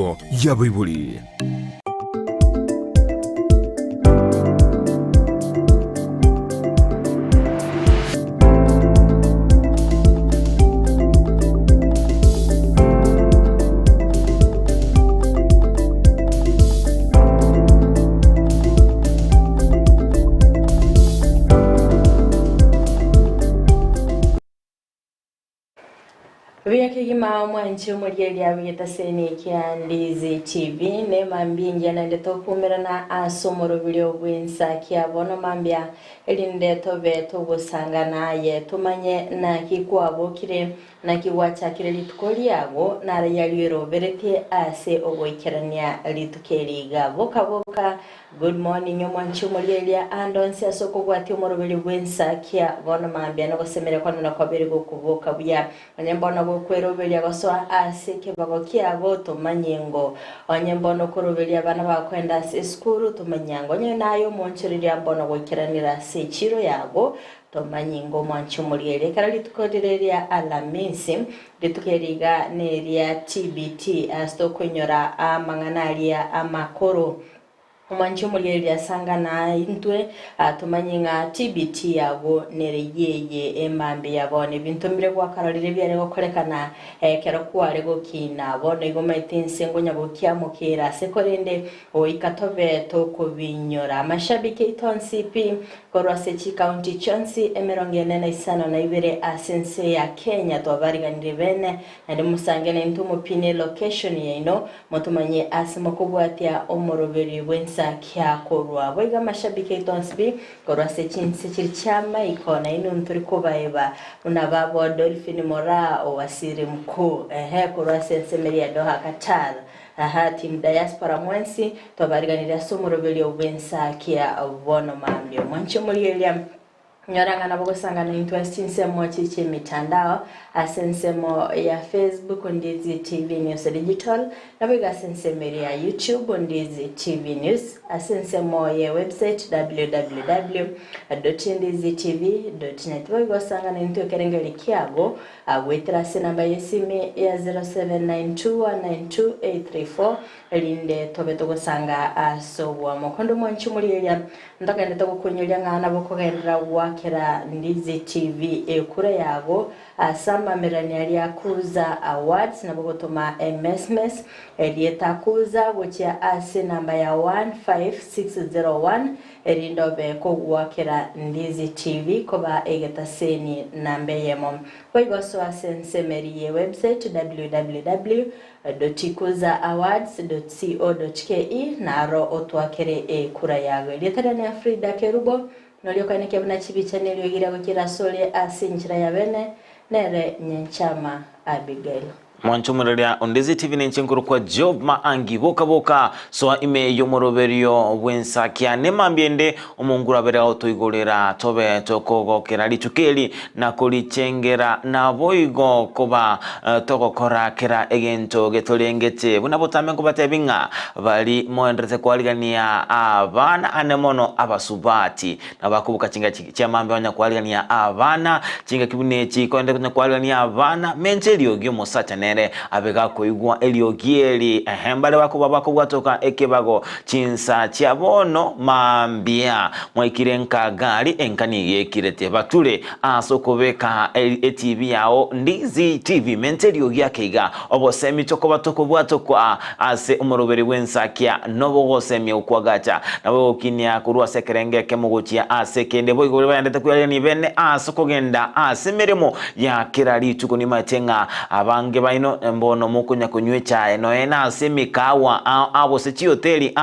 y'amategeko ya Bibuli. Vyake gima mwanchi umurieli ya wigeta seni kia Ndizi TV ne mambinja na ndeto kumera na asomoro video bwinsa kia bono mambia elindeto veto busanga na ye tumanye na kikuabo kire na kiwacha kire litukoli yago na rayaliro verete ase ogoikerania litukeli ga boka. Good morning mwanchi umurieli ya andonsi asoko gwati umoro video bwinsa kia bono mambia no gosemere kwa nuna kwa berigo kuboka buya onyembono kwerobelia baswa aseke bagokiago tumanyengo onyembono korobelia bana bakwenda skuru tumanyango nayo monchiriria mbono gokiranira se chiro yago tumanyengo mwanchumuriere karali tukodereria alamisi litukeriga neria TBT asto kwenyora amanganaria amakoro Umanchumulieli asanga na intwe tumanyinga TBT yago nereyeye emambe yabone bintu mbere kwa karolire byare gokorekana kero kware gokina bone gomaitense ngo nyabokia mukera sekorende oikatobe to kubinyora mashabiki itonsipi korwase county chansi emeronge na isano na ibere asense ya Kenya to bariganire bene ndi musangene ntumu pine location yino mutumanye asimo kubwatia omoroberi wensa kia korwa boiga mashabiki itonsbi korwa sechinse chirichama ikona ino nturi kubaeba unababo Dolphin Mora owasiri mkuu korwa sensemeria doha Qatar team diaspora mwensi to bariganira somorobeli owensa kia bono mambio mwancho mulielia Nyoranga na bogosanga na interesting semo chiche mitandao asensemo ya Facebook Ndizi TV News Digital na biga asensemo ya YouTube Ndizi TV News asensemo ya website www.ndizitv.net bogosanga na into kerengeli kiago agwetera namba yesime ya 0792192834 elinde tobeto gosanga asobwa mokondo mwanchi mulielia ndaka ndeta gukonyolia ngana bokogendera kera Ndizi TV kure yago asama merani ya kuza awards na bogotoma MSMS elieta kuza gochia ase namba ya 15601 elindo beko wakera Ndizi TV koba egeta seni nambe yemo koigoso asense meri website www.ikuzaawards.co.ke naro otwakere kura yago elieta na Frida Kerubo Nolioka kebuna chibicha niliogira gukira sole asinjira ya bene nere nyenchama Abigail Mwanchumurelia Ndizi TV nenchinkuru kwa Job Maangi boka soa ime yomoroberio wensa kia nemambiende omungura bere autoigorera tobe tokogo kerali chukeli na kolichengera na boigo koba tokokora kera egento getolengete bunabotame kubatebinga bali moendrete kwaligania abana anemono abasubati na bakubuka chinga chiamambe wanya kwaligania abana chinga kibunechi koende kwaligania abana menjelio gyomo sacha abega koigwa eliogieli ehembale bako babako bwatoka ekebago chinsa chiabono mambia mwakirenka gali enkani yekirete batule asokobeka TV yao Ndizi TV mentelio gyakeiga obosemi choko batoko bwatoko ase umoroberi wensa kia nobo gosemi ukwagacha nabo kinya kurwa sekerenge kemugochia ase kende boigo bayandete kuyani bene asokogenda ase meremo ya kirali tukoni matenga abange baino mbono mukunya kunywe chae no ena asemikawa abo sechi hoteli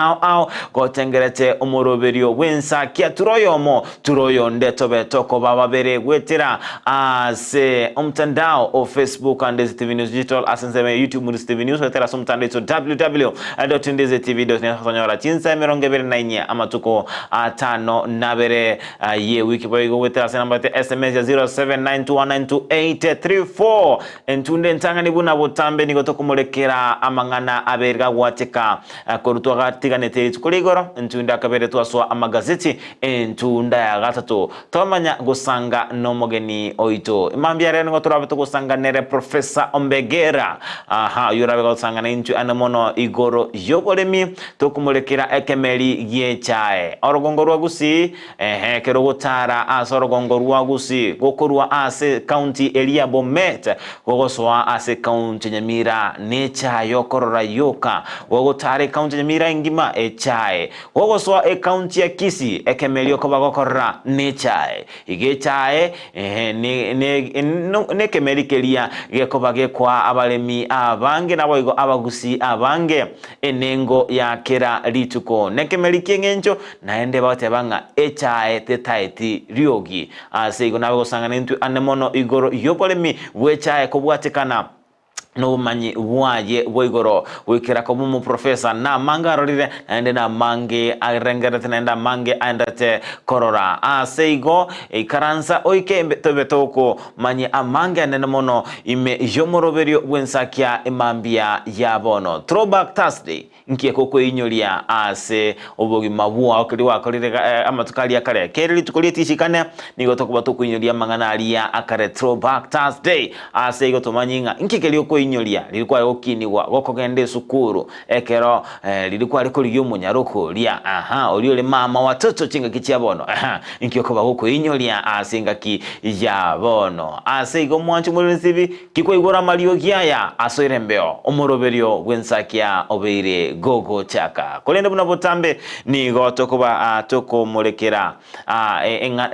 gotengerete umoroberio wensa kia turoyo ndeto betoko baba bere gwetera ase umtandao o Facebook Ndizi TV News Digital asenseme YouTube Ndizi TV News wetera sumtandao to www.ndizitv.net khonyora chinsa meronge bere nainye amatuko atano nabere ye wiki boigo wetera namba SMS ya 0792192834 entunde ntangani buna butambe nigo tokumulekera amang'ana aberga gwateka korutwa gatiganete tukuligoro ntunda kabere twaswa amagazeti entunda ya gatatu tomanya gusanga no mogeni oito imambia rero ngo turabe tugusanga nere Professor Ombegera yurabe gusanga na intu anamono igoro yoboremi tokumulekera ekemeri yechae orogongo rwagusi kero gutara asorogongo rwagusi gokorwa ase county area Bomet gogoswa ase county Nyamira necha yokorora yoka gogotare county Nyamira ingima echae gogoswa e county ya Kisii ekemeri okobagokora nechae igechae ne kemeri kelia gekobage kwa abalemi abange naboigo abagusi abange enengo ya kera lituko nekemeri kengencho naende batebanga echae tetaiti riogi aseigo nawe gosanga nintu anemono igoro yobolemi wechae kobwatekana no manyi waje boigoro wikira ko mu professor na manga rorire ande na mange arengere tenda mange andate korora seigo karansa oike tobetoko manyi amange ande mono ime yomoroberio wensakia imambia yabono Throwback Thursday nkie koko inyolia ase obogi mabua okiri wakorire amatukali akare keri tukoliti shikane nigo tokuba inyolia mangana alia akare Throwback Thursday seigo tomanyinga nkikeli oko inyolia lilikuwa okiniwa gokogende sukuru ekero lilikuwa liko liyo munyaruko lia oliole mama watoto chinga kichiabono nkiyoko bagoko inyolia asinga ki yabono aseigo mwanchu mulisibi kiko igora malio giaya asoirembeo omoroberio wensakia obeire gogo chaka kolende buna botambe ni gotokuba toko molekera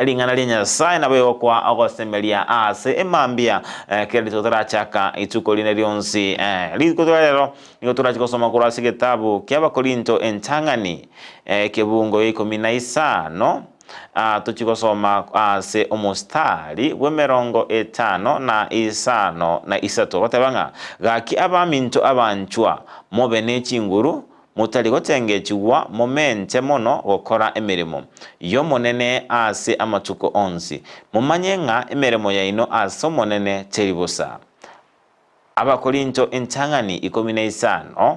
lingana linya sai nawe kwa agosemelia ase emambia kele totara chaka itukoline lionsi likotorero nikotora chikosoma kurasi kitabu kyaba Korinto entangani kebungo 15 tuchikosoma ase omustari wemerongo 5 na 5 na 3 batebanga gaki abaminto abanchwa mobene chinguru mutali gotengechiwa momente mono gokora emirimo yo monene ase amatuko onsi mumanyenga emirimo yaino ase monene teribusa Abakorinto entangani 15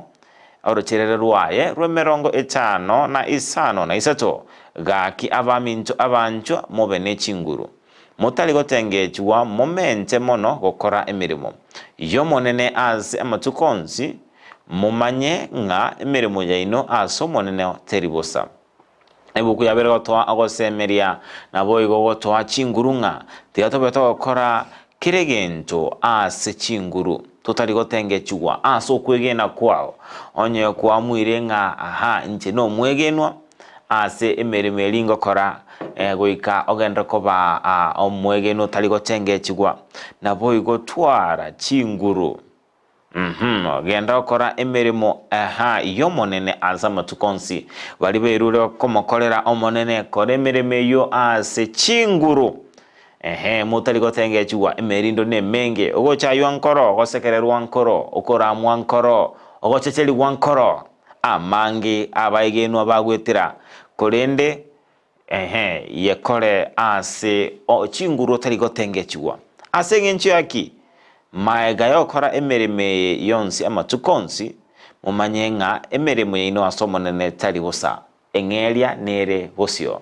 orocherere rwaye rwemerongo 5 na 5 na 3 gaki abaminto abanchwa mobene chinguru mutali gotengechiwa momente mono gokora emirimo yo monene ase amatukonsi mumanye nga emirimo yaino aso monene teribusa ebuku yabere gotwa agosemeria nabo igo gotwa chingurunga tiatobeto gokora kiregento ase chinguru tutari gotengechiwa aso kwegena kwao onye kwa mwirenga nche no mwegenwa ase emirimo elingo kora goika ogenda koba omwegeno tali gotengechiwa nabo igo twara chinguru genda okora emirimo iyo monene asa matukonsi bali berure komokorera omonene kore emirimo yo ase chinguru mutali gotengechiwa emerindo ne menge ogochaywa nkoro gosekererwa nkoro okora mwankoro ogochecheli wankoro amangi abaigeno bagwetira korende yekore ase chinguru tali gotengechiwa ase ngenchi yaki maega yokora emereme yonsi amatukonsi mumanyenga emeremo yino asomonene tali busa engelia nere bosio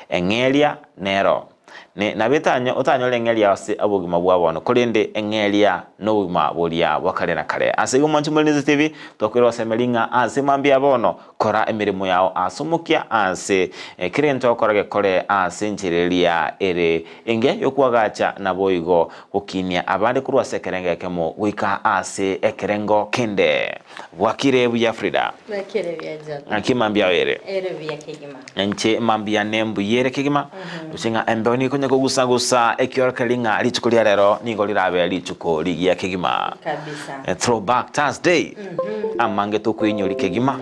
engelia nero ne nabetanyo otanyo lengelia ase abogima bwabona kolende engelia no buma bolia wakale na kale ase gumanchu mulinize TV tokwero semelinga ase mambia bono kora emeremo yao asomukia ase kirento korage kore ase nchirelia ere enge yokwagacha na boigo ukinia abandi kurwa sekerenge kemo wika ase ekerengo kende wakire buya Frida wakire buya Jota akimambia ere buya Kigima enche mambia nembu yere Kigima usinga emboni kunya kugusa ekiorkelinga litukulia rero nigo lirabe lituko ligia Kigima kabisa Throwback Thursday amange to kwinyori Kigima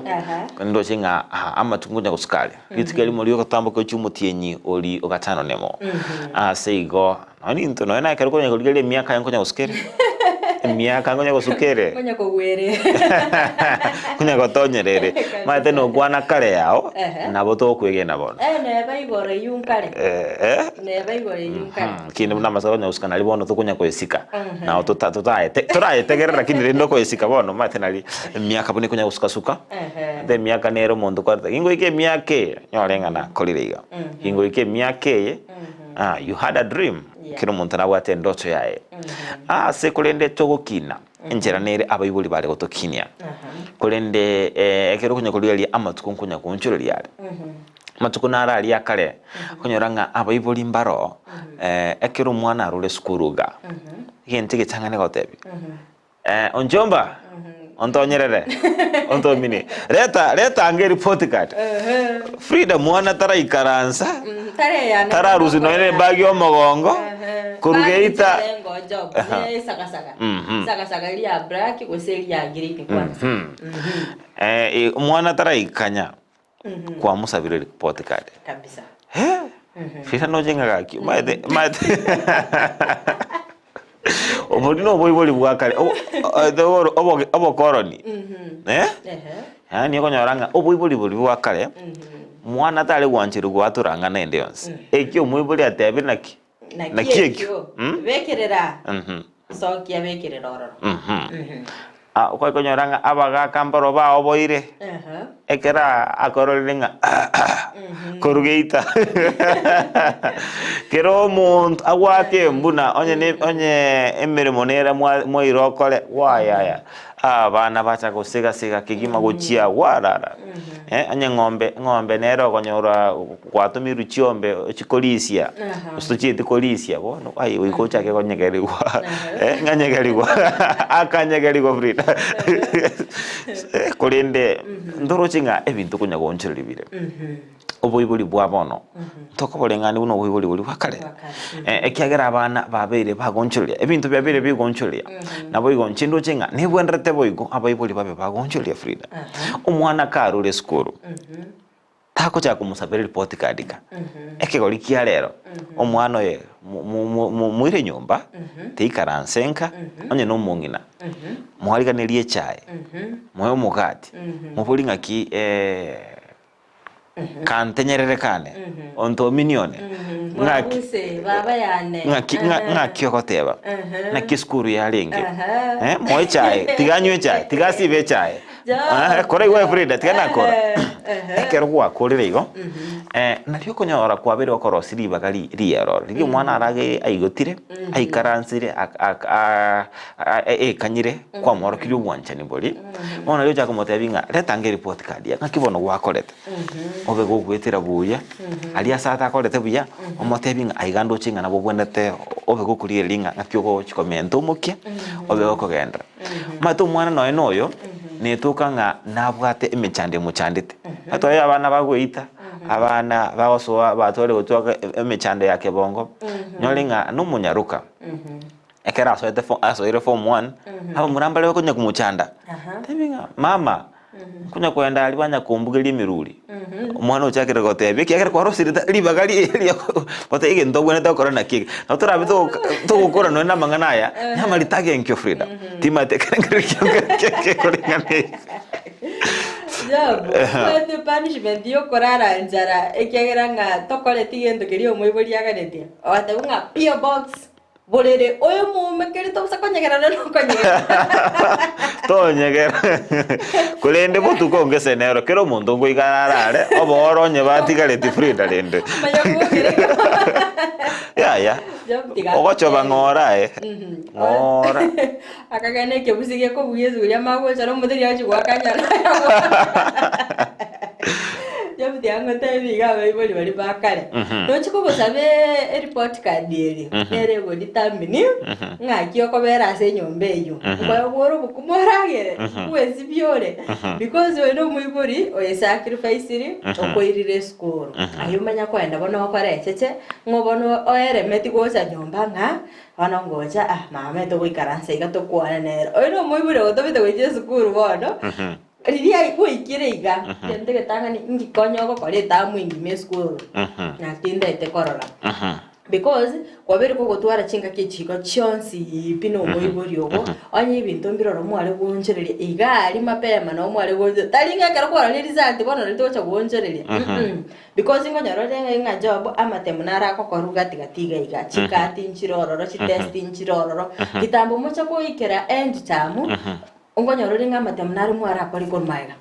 ndo chinga amatungunya gusukali litukeli muri okatambo ko cyumutienyi oli ogatano nemo seigo ani nto no na kero kunya kuligele miaka yankonya guskere miaka ngonya gusukere ngonya kugwere ngonya gotonyerere mate no kwana kare yao nabo to kwege nabo ne baigore yunkare ne baigore yunkare kinde muna masoro nya uskana libono tukunya kwesika na turayetegerera kindi rindo kwesika bono mate nali miaka buni kunya uskasuka de miaka nero mundu kwa ingo ike miaka nyorenga na koliriga ingo ike miaka you had a dream kino muntu na wate ndoto yae se kulende togokina njera nere abayibuli bale gotokinia kulende ekero kunya kuliali amatuko kunya kunchureli yale matuko nara ali akale kunyoranga abayibuli mbaro ekero mwana arule skuruga yente gitangane gotebi onjomba ontonyerere ontomini leta ange report card Frida mwana tara ikaransa tara ruzi no ene bagi omogongo kurugeita saka lia black goseli ya green kwanza mwana tara ikanya kwa musabire report card kabisa Frida no jenga gaki mate obodino boyboli bwakale obo koroni yani konyoranga oboyboli boli bwakale mwana tale gwanchiru gwaturanga nende yonse ekyo muiboli atebi naki nakiekyo bekerera sokia bekerera ororo kwa konyoranga abaga kambaro ba oboire ekera akorolinga korugeita kero mont agwake mbuna onye emere monera moirokole waya abana bacha gosiga kigima gochia warara anye ngombe nero konyora kwatumiru chiombe chikolisia ustochite kolisia bono ai uikocha ke konyegerigwa nganyegerigwa akanyegerigwa Frida kolende ndorochinga ebintu kunya gonchiribire oboibuli bwa bono tokobolengani uno oboibuli buli wakale ekiagera abana babere bagonchulia ebintu byabere bigonchulia nabo igonchindo chinga nibwenrete boigo abaibuli babe bagonchulia Frida omwana karure skuru tako cha kumusabira report card ka ekigori kia rero omwana ye muire nyumba teikaransenka onye no mungina mwariganirie chai moyo mugati mubulinga ki kantenyerere kane onto minione ngaki okoteba na kiskuru ya linge moyo chai tiganywe chai tigasibe chai kore iwe Frida tigana kora ekero gwa korire igo na ryo konyora kwa bere okorosi ribagali riero ryo mwana arage aigotire aikaransire kanyire kwa moro kiryo gwanchani boli ona ryo jako motebinga letange report card ya ngakibono gwakorete obe gogwetera buya ali asata akorete buya omotebinga aigando chinga nabo bwendete obe gokurie linga ngakyo go chikomento mukia obe gokogenda mato mwana noe noyo netuka nga nabwate emechande muchandite atoya abana bagweita abana bagosoa batore gutwaka emechande yake bongo nyolinga numunyaruka ekera asoire form 1 aba murambale kunya kumuchanda tebinga mama kunya kwenda alibanya kumbugeli miruli omwana uchakira gotebe kiakira kwa rosirita libagali elia bote ige ndobwene ta korona kike natura bito to gukora no na mangana ya nyama litage enkyo Frida timate kenge koringane Job, what punishment yo korara njara ekiagera nga tokole tigendo kiri omwiboli aganete wateunga PO box bolere oyo mumekeri to sakonyegera no konyegera tonyegera kulende botuko ongese nero kero muntu ngo igararare oboronye batigareti Frida lende ya ogochoba ngora ngora akagane ke busige ko buyezu ya mago charo mudiri yaje gwakanyana Jabuti yango tayi ga bayiboli bali bakale no chiko sabe report card eri ere go ditambini ngaki ko bera se nyombe yo kwa boro bukumoragere wezi biore because we no muibori o sacrifice ri okoirire school ayumanya kwenda bono okore cheche ngobono oere meti go sa nyomba nga ana ngoja mama to wikaranse igato kwana nero oyo no muibori otobete go school bono Riria kuikire iga ndege tanga ni ngikonyo go kore ta mwingi me school na tinda ite korora because kwabere ko gutwara chinga kichiko chonsi pino moibori ogo onye ibintu mbiroro mwale gonjereria igari mapema no mwale gonje talinga kero kwa le result bono le tocha gonjereria because ngo nyarore nga job amatemu nara ko koruga tigatiga iga chikati nchirororo chi test nchirororo kitambo mocha ko ikera end term ngo nyarore nga amatemu nari mwara kori kon maiga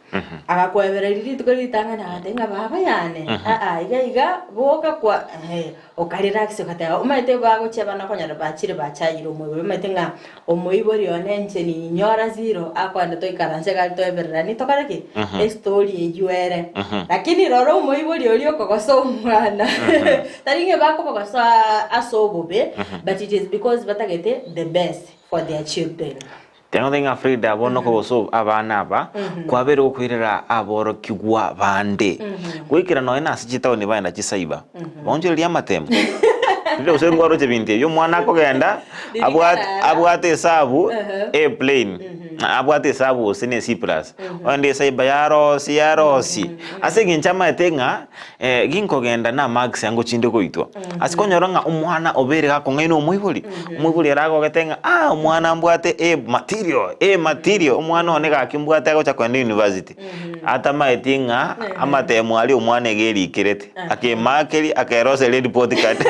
akakwebera riri tukolitanga na atenga baba yane iga boka kwa okarirax kata umaite bago chebana konyara bachire bachayiro mwe umaite nga omoibori onenche ni nyora zero akwanda to ikaranse gali to eberera ni tokareke story yuere lakini roro omoibori oli okogoso mwana taringe bako kogoso asobobe but it is because batagete the best for their children. Tengo denga Frida bono ko so abana ba kwabere okwirira aboro kigwa bande kwikira no ena sichita ni baina chisaiba bonje lya matemo ndio usengoro chebinte yo mwana ko genda abwate sabu airplane abwate sabu sine C+ onde saiba yarosi asege nchama etenga ginko genda na max yango chinde koitwa asikonyoranga umwana obere ga kongaino muibuli rago getenga umwana ambwate material umwana onega akimbwate ago chakwenda university atama etinga amatemo ali umwana egeri kirete akemakeri akerose le report card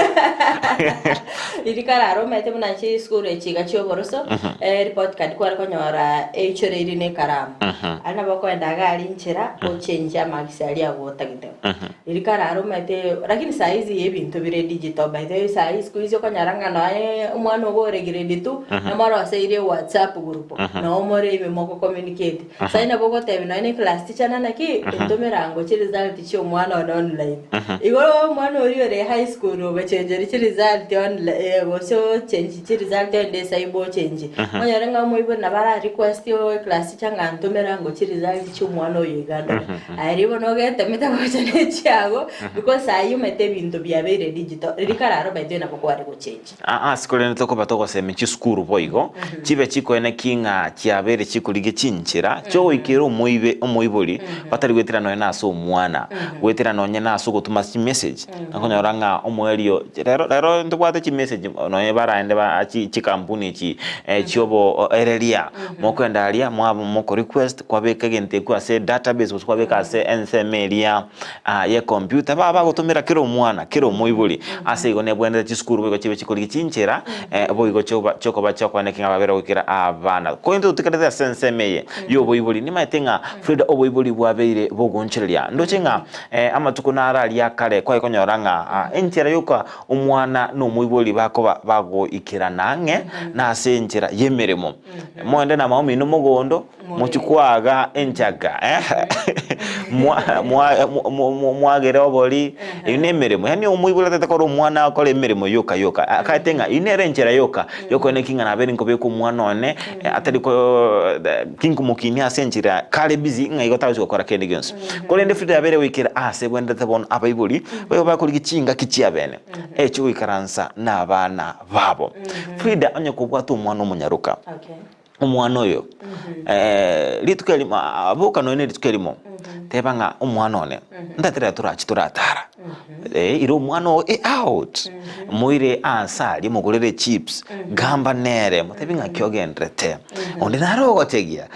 irikara ro mete muna chi school echiga choboroso report card kwa konyora echure irine karamu ana bakwenda gali nchera o change amagisali agota gite irikara ro mete lakini saizi yebintu bire digital by the way saizi kuizo konyaranga naye umwana ogore grade 2 na mara aseire WhatsApp group na omore ibe moko communicate saina boko tebe na class teacher na ki ntomerango chi result chi umwana online igoro umwana ori ore high school ro bechenjeri chi result online so change chi result ende saibo change onyarenga moibo na bara request yo class teacher nga ntomerango chi result chi umwana oyo iganda aribo no gete meta ko chane chiago because ayu mete bintu byabere digital rikararo baide na boko ari go change sikole netoko batoko seme chi school boigo chibe chiko ene kinga chiabere chikulige chinchira cho ikero omoibori batari gwetira no ena so mwana gwetira no nyena aso gutuma chi message akonyoranga omoelio rero ndobwate chi message no ebara ende ba chi kampuni chi chiobo erelia mokwenda alia moko request kwabeka gente kwa se database kwabeka se ensemelia ye computer baba gutumira kiro mwana kiro moibori ase igone bwende chi school boigo chibe chikulige chinchira boigo choko bachoko ene kinga babera gukira abana ko into tukareza sensemeye yo boibori ni maitenga Frida oboibori bwabeire bogonchereria ndochenga amatuko narali yakale kwa ikonyoranga enchera yoka umwana no muibori bako bago ikira nange na senchera yemeremo mwende na maomi no mugondo muchikwaga enchaga mwagere obori inemeremo yani umuibori tatakoro umwana akole meremo yoka akatenga inerenchera yoka ene kinga na beri nkobe ku mwana one atari ko kingu mukini asenchira kale busy ngai tawo gukora kende gens ko lende Frida abere wikira ase bwende tabon abaibuli bayo bakuri gichinga kichia bene echo ikaransa na abana babo Frida onye kubwata umwana omunyaruka umwana oyo litukelima abuka no ne litukelimo tebanga umwana one ndatira turatara iro umwana out muire ansali mugurere chips gamba nere mutebinga kyogendrete onde narogo tegia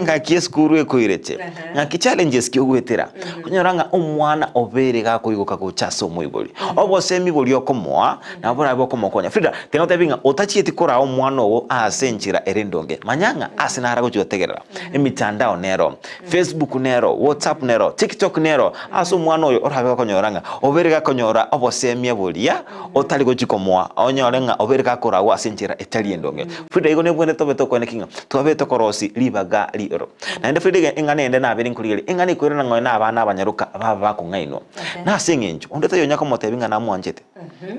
nga kieskuru ekoirete nga ki challenges kyogwetera kunyoranga umwana obere gakoiguka ko chaso muiboli obo semi boli okomwa na bora bokomokonya Frida tenga tebinga otachieti kora umwana owo asenchira erendonge manyanga asinara go jotegerera emitandao nero Facebook nero WhatsApp nero TikTok nero aso umwana oyo orabe konyoranga obere gakonyora obo semi bolia otali go chikomwa onyorenga obere gakora wa asenchira etaliendonge Frida igo nebwende tobe tokone kinga tobe tokorosi libaga liero na ende Frida ingane ende na abere nkurigere ingane kwirana ngoy na abana abanyaruka baba ko ngaino na sengenjo onde to yonyaka motebinga na mwanjete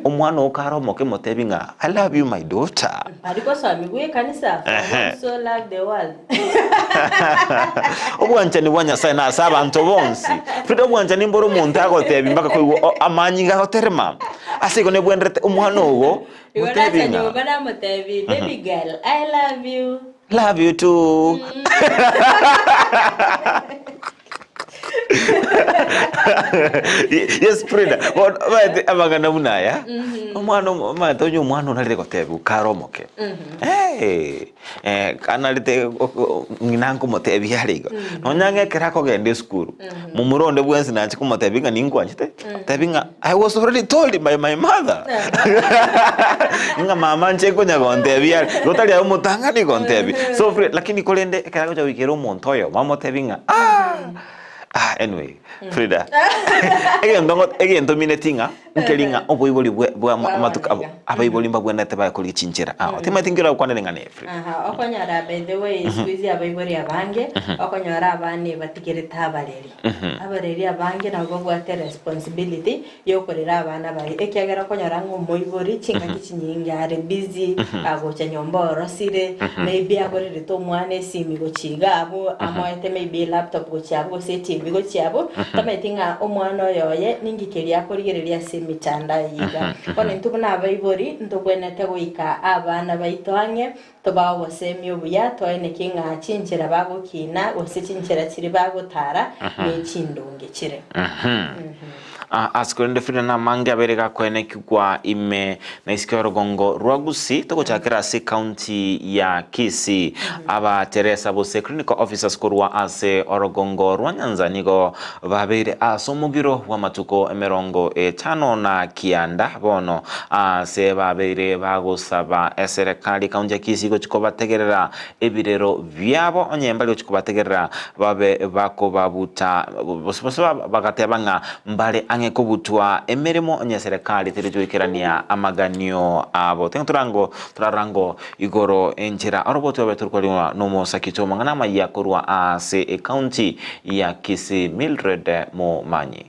omwana okaro moke motebinga I love you my daughter ariko sami bwe kanisa so love the world obwanja ni bwanya sana saba ntobonsi Frida obwanja ni mboro muntu agotebi mbaka ko amanyi gahoterema asiko ne bwendrete omwana ogo motebinga yo bana motebi baby girl I love you too Yes, Frida. What abagana munaya? Omwana matonyo mwana unalire kotebu karomoke. Kanalite nginangu motebi yaligo. Nonyange kerako gende school. Mumuronde bwensi nanchi kumotebinga ningwanchite. Tebinga I was already told by my mother. Nga mama ncheko nyagontebi yali. Rotali ya umutanga ni gontebi. So Frida lakini kolende kerako ja wikero montoyo. Mamo tebinga anyway, Frida. Again dominatinga nkelinga oboiboli bwa matuka abaiboli mbagwenda teba kuli chinchira. Tema tingira kwanda ngane Frida. Okonyara by the way squeeze abaiboli abange okonyara abane batigere tabareri. Abareri abange nabo bwate responsibility yo korera abana bari ekyagera konyara ngo moibori chinga kichinyinga are busy agocha nyomba rosire maybe agorere to mwane simi go chiga abo amoete maybe laptop go chabo seti bigo chabo tametinga omwana yoye ningikeria korigereria semitanda yigaone ntubona abaibori ntubwenete goika abana baitwange tobawo semi obuya toene kinga chinchira bago kina ose chinchira kiri bago tara ne chindonge kire Askurende Frida na mange aberega kwene kugwa ime na isikyo Rugongo Rwagusi toko chakira si county ya Kisii aba Teresa bose clinical officers kurwa ase Rugongo Rwanyanza nigo babere asomugiro wa matuko emerongo etano na kianda bono ase babere bagusaba eserekali county ya Kisii go chiko bategerera ebirero byabo onyembali chiko bategerera babe bako babuta bose bagatebanga mbale ange kubutwa emeremo nya serikali telejoikerania amaganio abo turarango igoro enjera aroboto beturkwaliwa no mosakito mangana maya kurwa ase county ya Kisii Mildred Momanyi.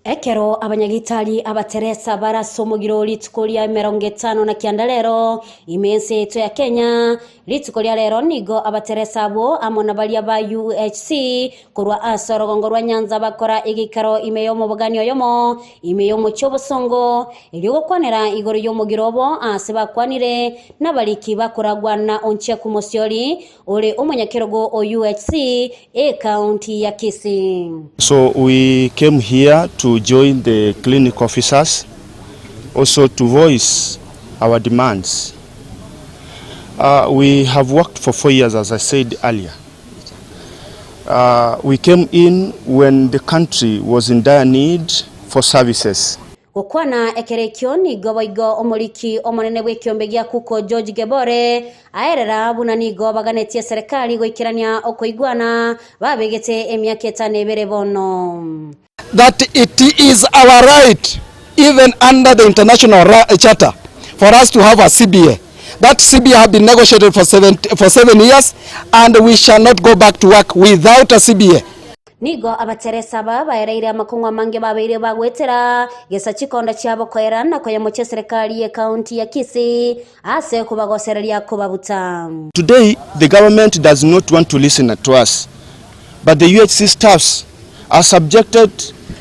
Ekero abanyagitali abateresa barasomugiro lituko lya 50 na kianda lero imense yetu ya Kenya lituko lya lero nigo abateresa abo amona balia ba UHC kurwa asa Rugongo Rwanyanza bakora igikaro imeyo mu buganyo yomo imeyo mu cyobusongo iligo kwanera igoro yomugirobo ase bakwanire nabaliki bakoragwana onche ku Mosioli ore umunyakerogo o UHC county ya Kisii. So we came here to join the clinic officers, also to voice our demands. We have worked for 4 years, as I said earlier. We came in when the country was in dire need for services. Gukwana ekerekyo ni goboigo omuliki omonene bw'ekyombe gya kuko George Gebore aerera buna nigo baganetie serikali goikirania okoigwana babegete emyaka 5 ebere bono. That it is our right, even under the international charter, for us to have a CBA. That CBA have been negotiated for 7 years, and we shall not go back to work without a CBA. Nigo abateresa baereire amakongwa mange babeire bagwetera gesa chikonda cyabo kwera na koya muche serikali ya county ya Kisii ase kubagosereria kubabuta. Today the government does not want to listen to us, but the UHC staffs are subjected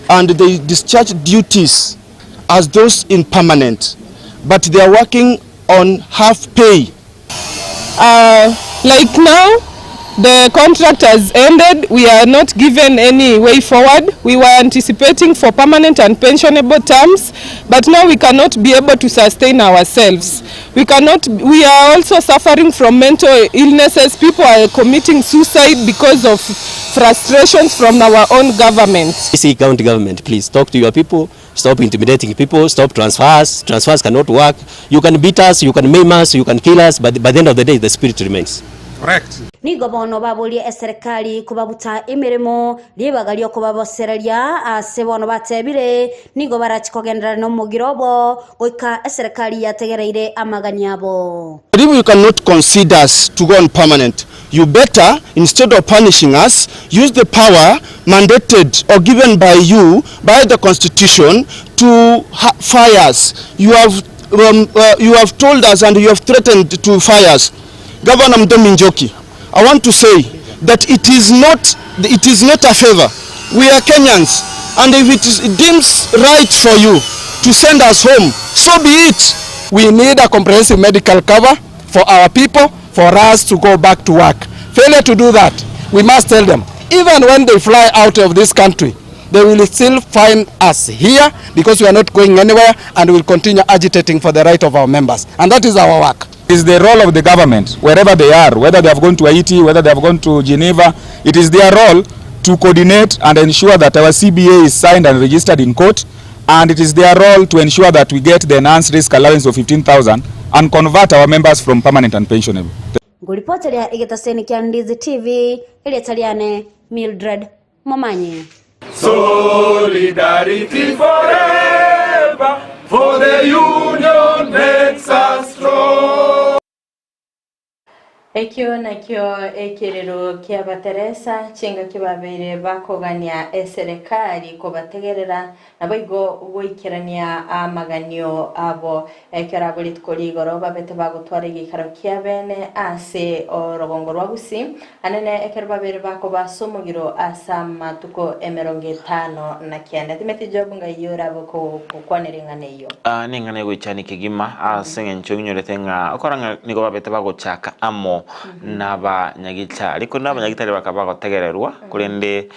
and they discharge duties as those in permanent, but they are working on half pay. Like now, the contract has ended. We are not given any way forward. We were anticipating for permanent and pensionable terms, but now we cannot be able to sustain ourselves. We are also suffering from mental illnesses. People are committing suicide because of frustrations from our own government. Kisii County government, please talk to your people. Stop intimidating people. Stop transfers. Transfers cannot work. You can beat us, you can maim us, you can kill us, but by the end of the day, the spirit remains. Correct. Nigo bono babuli eserikali kubabuta imirimo libaga lyo kubabosereria ase bono batebire nigo barachikogendera no mugirobo goika eserikali yategereire amaganyabo. If you cannot consider us to go on permanent, you better, instead of punishing us, use the power mandated or given by you, by the Constitution, to fire us. You have told us and you have threatened to fire us. Governor Mdomi Njoki, I want to say that it is not a favor. We are Kenyans, and if it deems right for you to send us home, so be it. We need a comprehensive medical cover for our people for us to go back to work. Failure to do that, we must tell them, even when they fly out of this country, they will still find us here because we are not going anywhere, and we will continue agitating for the right of our members. And that is our work. It is the role of the government, wherever they are, whether they have gone to Haiti, whether they have gone to Geneva, it is their role to coordinate and ensure that our CBA is signed and registered in court, and it is their role to ensure that we get the enhanced risk allowance of 15,000 and convert our members from permanent and pensionable. Nguripotelea igitaseni kia Ndizi TV ili taliane Mildred Momanyi. Solidarity forever, for the union makes us strong. Ekyo nakyo ekiriro kia bateresa chinga kibabere bakogania eserikali ko bategerera nabaigo goikirania amaganio abo ekera bulitkoligoro babete bagotwara igikaro kia bene ase orogongo rwagusi anene ekera babere bako basomugiro asama tuko 50 na kianda timeti jobunga yora boko kwanirengane yo ningane gwichani kigima asenge nchonyorete nga akoranga nigo babete bagochaka amo naba nyagita ariko naba nyagita bakaba gotegererwa kurende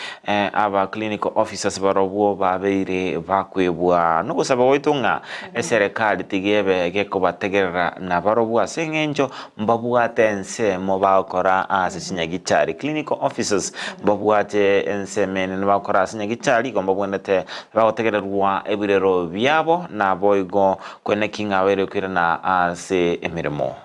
aba clinical officers barobwo babeire bakwebwa no gusaba goitunga eserikali tigebe geko bategerera nabarobwo asengenjo mbabwate ense mo bakora asinyagitari clinical officers mbabwate ense mene bakora asinyagitari gomba bwendete bagotegererwa ebirero byabo naboigo kwenekinga were kwirana ase emiremo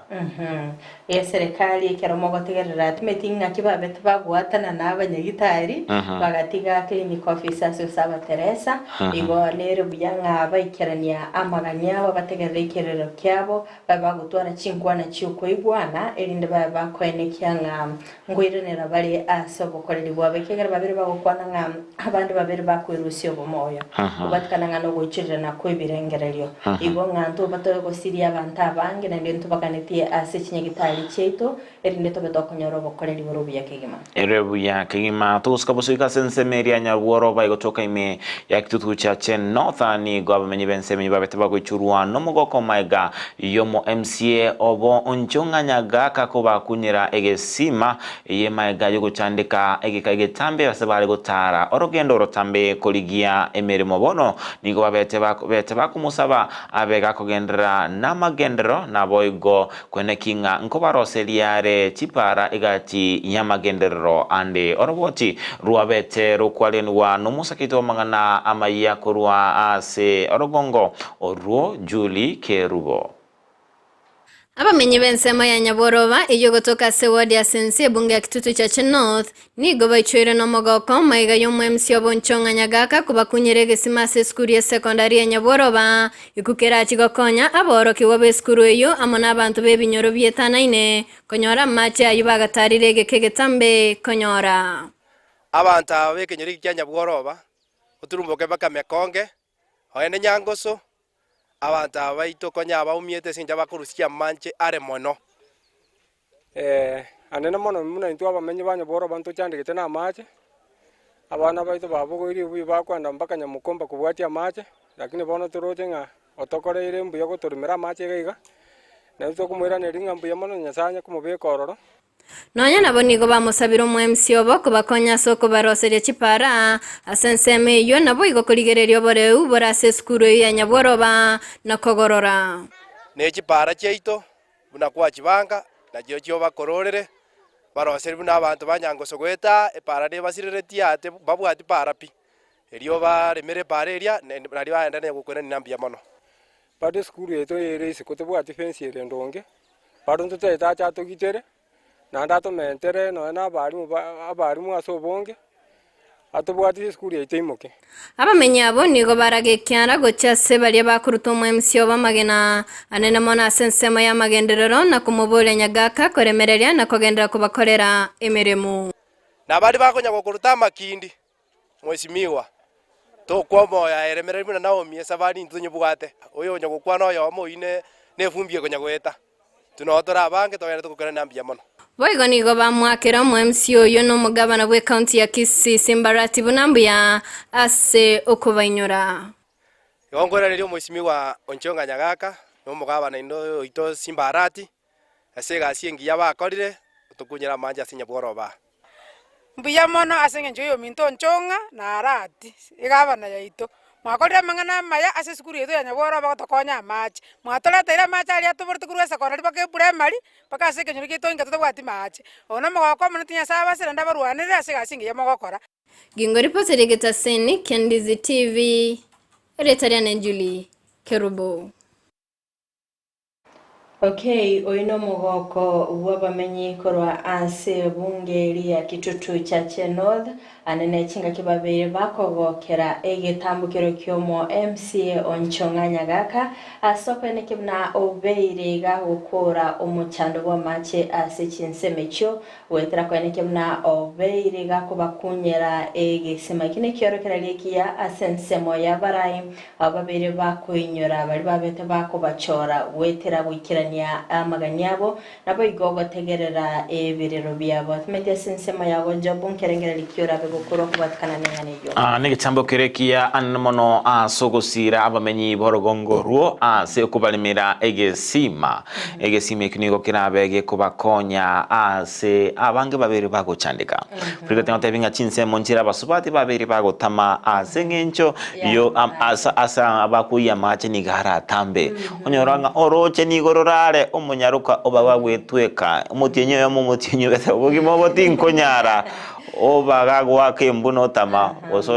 serikali keromo gotegerera timetinga kibabete bagwatana n'abanyagitari bagatiga clinical officers usaba Teresa igo lero byanga baikirania amaganya babategerera ikerero kyabo babagutwara chinkwana cyuko igwana erinde bakwenekyanga ngwirenera bari asobokoreri bwabekegera babiri bagukwana nga abandi babiri bakwirusyo bomoyo ubatkana no gucirana kwebirengereryo igo nganto batoyo gosiria abantu abange na ndento bakanetie ase chinyagitari cheto erinde tobetokonyoro bokoreri borubiya kigima erebuya kigima tuskabusuika sensemeria nyarworo baigotoka ime yakitutu cha Chen Northani government bensemi babete bagochurwa no mugoko maiga yomo MCA obo onchonga nyaga kakoba kunyira egesima ye maiga yogo chandika egekage tambe basabale gotara orogendo rotambe koligia emerimo bono nigo babete bakumusaba abega kogendera namagendero naboigo kwenekinga nkobaroseliare chipara egati yamagenderero ande oroboti ruabete rukwalenwa nomusakito mangana amaya kurwa ase orogongo oruo Julie Kerubo. Abamenyi b'ensema ya Nyaboroba iyo gotoka se ward ya Sense bunge ya kitutu cha Chen North nigo baichwire no mogoko maiga yomu MC obonchonga nyagaka kuba kunyerege simase skuri ya sekondari ya Nyaboroba ikukera chigokonya aboroki wabe skuru eyo amona abantu bebinyoro byetanaine konyora mache ayubagatarire gekegetambe konyora abantu abekenyori kya Nyaboroba uturumboke bakamekonge hoene nyangoso abantu abaito konya abaumiete sinja bakurusikia manche are mono anene mono into abamenyi ba Nyaboroba ntuchandikite na mache abana baito babugoiri ubi bakwanda mpaka Nyamukomba kubwatia mache lakini bono turote nga otokoreire mbuya guturimira mache gaiga na tukumwira neringa mbuya mono nyasanya kumubeka ororo Nonya nabo nigo bamusabira mu MC obo kubakonya soko baroseria chipara asenseme yo nabo igo kurigererio boreu borase skuru ya Nyaboroba na kogorora ne chipara cheito buna kwa chibanga na jojo bakororere baroseri buna abantu banyangoso gweta epara de basirereti ate babwati parapi erio baremere pareria nari baenda ne gukwena ninambia mono bade skuru yeto yerese kotebwati fence ere ndonge bado ntuteta cha togitere Nandato mentere no na abarimu asobonge atobwati skuri yiteimoke abamenyi abo nigo baragekyara gochase bali bakuruto mu MC obamagena anene mona sensema ya magenderero na kumubole nyagaka koremereria na kogendera kubakorera emeremu nabali bakonya gokuruta makindi mwesimiwa to kwomo ya eremeremu na omie sabani ntunyubwate oyo nyagukwana oyo moine nefumbie konya gweta tunotora abange toyera tukukana nambia mono Boigo nigo bamwakira mu MC oyo no mugabana gwe county ya Kisii Simbarati Bunambuya ase okubainyura Yongora rero mwesimi wa onchonga nyagaka no mugabana indo ito Simbarati ase egasi engiya bakorire otokunyera manja ase Nyaboroba. Mbuya mono ase ng'encho ya ominto onchong'a na arati egabana yaito mwakorire amang'ana amaya ase esukuru yaito ya Nyaboroba gotokonya amache mwatoreteire amache aria toborete korwa secondary mpaka eprimary mpaka ase ekenyoro giaito inga totobwati mache ono mogoko omonene Nyasaye abasire ndabarwanirire ase egasi engiya mogokora. Gingoripoteri Getaseni, Kendizi TV, Retariana Julie Kerubo. Okay, oino mogoko wabamenyi korwa ase bunge ria kitutu cha North anene chinga kibabere bakogokera egetambukiro kyomo MCA Onchong'a Nyagaka asokene kibna obeire gagukura omuchando wa mache ase chinsemekyo wetera kwene kibna obeire gakubakunyera egesema kine kyorokera likia asensemo ya barai ababere bakuinyora bali babete bakubachora wetera bwikirania amaganyabo nabo igogo tegerera ebirero byabo tumete sensemo yago jobu nkerengera likiora gukuro kubatkana n'ejo nigicambo kirekia anmono asogosira abamenyi borogongo ruo ase kubalimira egesima ekinigo kirabege kubakonya ase abange babiri bagochandika frika tengo tebinga chinse monchira basubati babiri bagotama ase ngencho yo asa abakuya mache nigara tambe onyoranga oroche nigororare omunyaruka obawa gwetweka umutienyo yo mumutienyo beta bugimo botinkonyara obaga gwake mbuno tama oso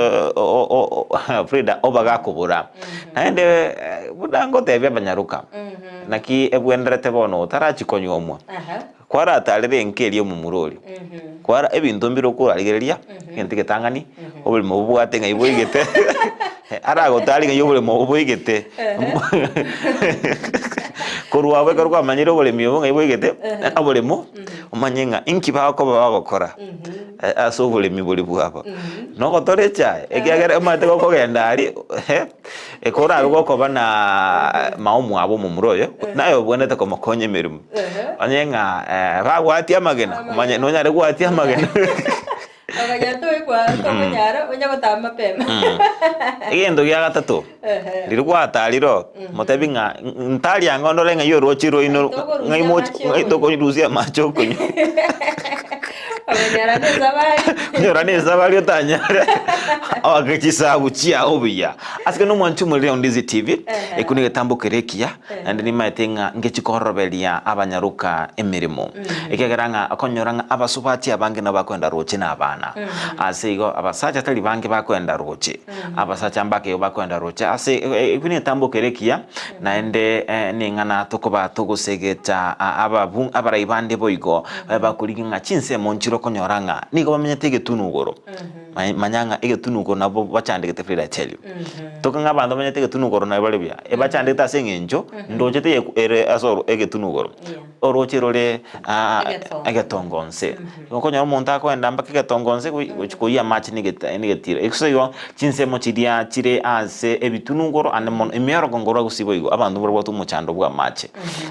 Frida obaga kubura naende budango tebya banyaruka naki ebwenderete bono tarachikonyo omwe kwara atalire nkeri omumurori kwara ebintu mbiro kurarigereria ngente getangani obuli mubwate ngaibo igete arago tali ngaibo mubwo igete kurwawe karwa manyiro bole miyo ngaibo igete abolemo umanyenga inkiba ko bagokora asobole mibole bwabo no gotorecha ekiagere mate ko kogenda ari ekora goko bana maumu abo mumuroyo nayo bwonete ko makonye merimu anyenga bagwati amagena manye no nyare gwati amagena agajato ikwa tokonyara onya gotama pema igendo gya gatatu lirugwata liro motebinga ntali angondo lenga yo rochiro ino ngai moch ngai to koniruzia macho konyo nyora neza bali otanyara abagekisa buchia obiya asike no mwanchu muri on Ndizi TV ekunige tambukerekia ande ni maitenga ngechikorobelia abanyaruka emirimo ekegeranga akonyoranga abasubati abange nabakwenda roche nabana asigo abasacha tali bange bakwenda roche abasacha mbake bakwenda roche ase ekunige tambukerekia naende ningana tokoba togosegeta abarayibande boigo bakuliginga chinse monchiro konyoranga niko bamenyete getunugoro manyanga egetunugoro nabo bachandegete Frida tell you tokanga abando bamenyete getunugoro na balebya ebachandegete asengenjo ndojete ere asoro egetunugoro orochirole egetongonse konyora monta ko enda mbake getongonse kuya match nigetira eksoyo chinse mochidia chire ase ebitunugoro anemon emero gongoro gusibo igo abando borwa tumuchando bwa match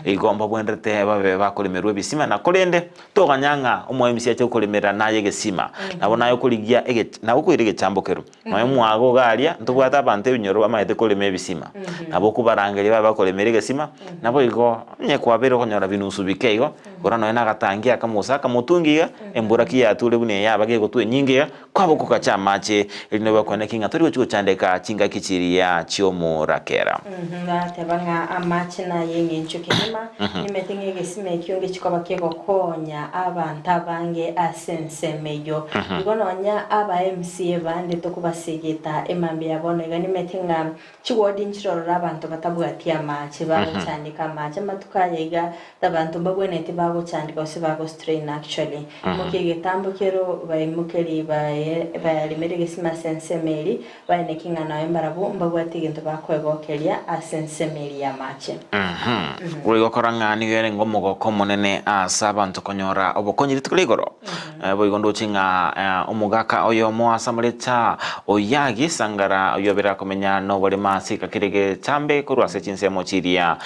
igomba bwendete babe bakolemerwe bisima na kolende toganyanga omwemisi cyo kolemera naye gesima nabo nayo kurigia nabo kwirige chambokero nayo mwago galia ntubwata abante binyoro amahete koleme bisima nabo kubarangeri baba kolemera gesima nabo igo nye kwabero konyora binusu bikeigo gora no nagatangia kamusa kamutungiga embura kiya tule bune yaba ge gotwe nyingiga kwabo kukacha mache elino bakone kinga tori cyo chandeka chinga kichiria chiomo rakera tebanga amache na yenge nchukima nimetenge gesima kyonge chikoba kego konya abanta bange asensemeyo igononya aba MCA bande tokubasegeta emambe yabone gani metinga chiwodi nchirora abantu batabwati amache bagochandika amache matukayega abantu babonete bagochandika ose bago strain actually mukege tambukero bayimukeri balimere gesima sensemeri bayine kinga nawe mbarabu mbagwati gento bakwegokeria asensemeri yamache urigo koranga nigere ngomogo komonene asa abantu konyora obokonyiri tukuligoro boigondo chinga omugaka oyo mo asamuleta oyagi sangara oyobera komenya no bole masika kirege chambe kurwa se chinsemo chiria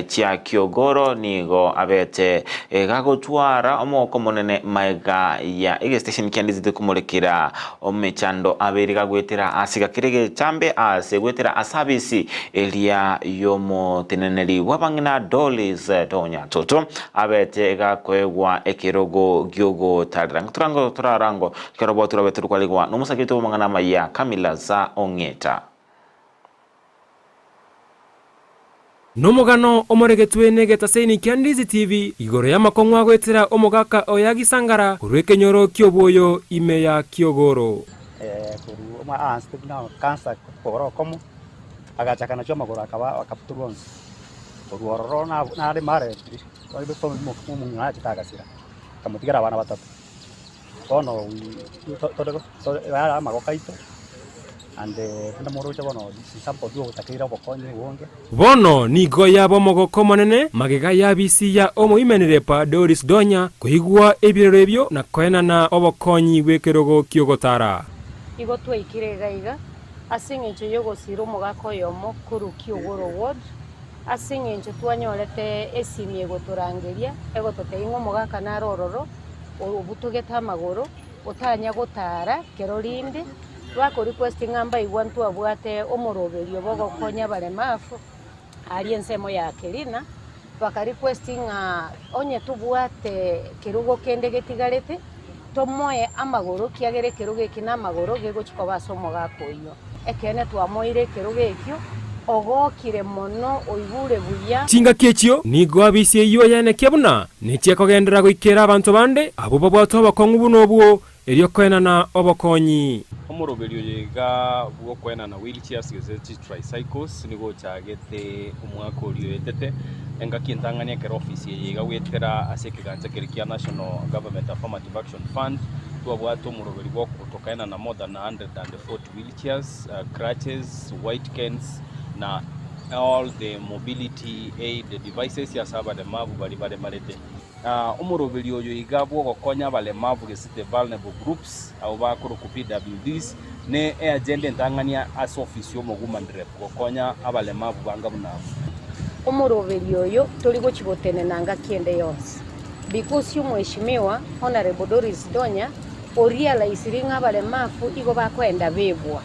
chia Kiogoro nigo abete gagotwara omoko monene maiga ya ege station Kendizi kumulekira gwetera omechando aberiga gwetera asiga kirege chambe ase gwetera asabisi elia yomo teneneri wabangina Dolis Tonya Toto abete ega kwegwa ekirogo gyogo tarango turarango karobo turabetu kwaligwa numusakito mangana maya Kamila za Ongeta Nomugano omoregetwe negetaseni Kyandizi TV igoro yamakongwa gwetera omogaka oyagisangara kurwekenyoro kyoboyo ime ya Kiogoro kuru ma anstibna kansa koro komo agachaka na choma koro akaputurwa kuru ororo na de mare oibe to mu ngana chitagasira kamutigara abana batatu ono to ya magokaito ande nda morucha bono sisampo duo takira bokonye wonge bono nigo yabo mogoko monene magega yabisi ya omoimenerepa Doris Donya kuigwa ebirebyo na kwena na obokonyi wekerogo Kiogotara igo twikire gaiga asingenje yogo siro mogako yomo kuru Kiogoro ward asingenje twanyorete esimie goturangeria ego toteingo mogaka na rororo obutugeta amagoro otanya gotara kerorinde Wako requesting ngamba igwantu abwate omoroberio bogokonya balemafu ali ensemo ya Kelina baka requesting onye tubwate kirugo kende getigarete tomoye amagoro kiagere kirugo kina amagoro gego chikobaso mogako iyo ekene twamoire kirugo ekyo ogokire mono oibure buya Chinga kechio nigo abisie iyo yane kebuna nichia kogendera goikera abantu bande abo babwato abakongu buno obwo elio kwena na obokonyi omoroberio yega bwo kwena na wheelchairs gezeti tricycles nigo chagete umwaka ulio etete enga kintangania kera office yega wetera aseke ganja kerikia National Government Affirmative Action Fund twabwato omoroberio bwo kutokana na more than 140 wheelchairs, crutches, white canes na all the mobility aid devices ya saba de mavu bali malete umoroberio oyo igabwo gokonya balemavu gesite vulnerable groups au bakuru ku PWDs ne agenda entangania as office yo moguma ndrep gokonya abalemavu bangabunabo umoroberio oyo tuli gochibotene nanga kiende yonse because umweshimiwa Honorable Doris Donya orealize ringa balemavu igo bakwenda bebwa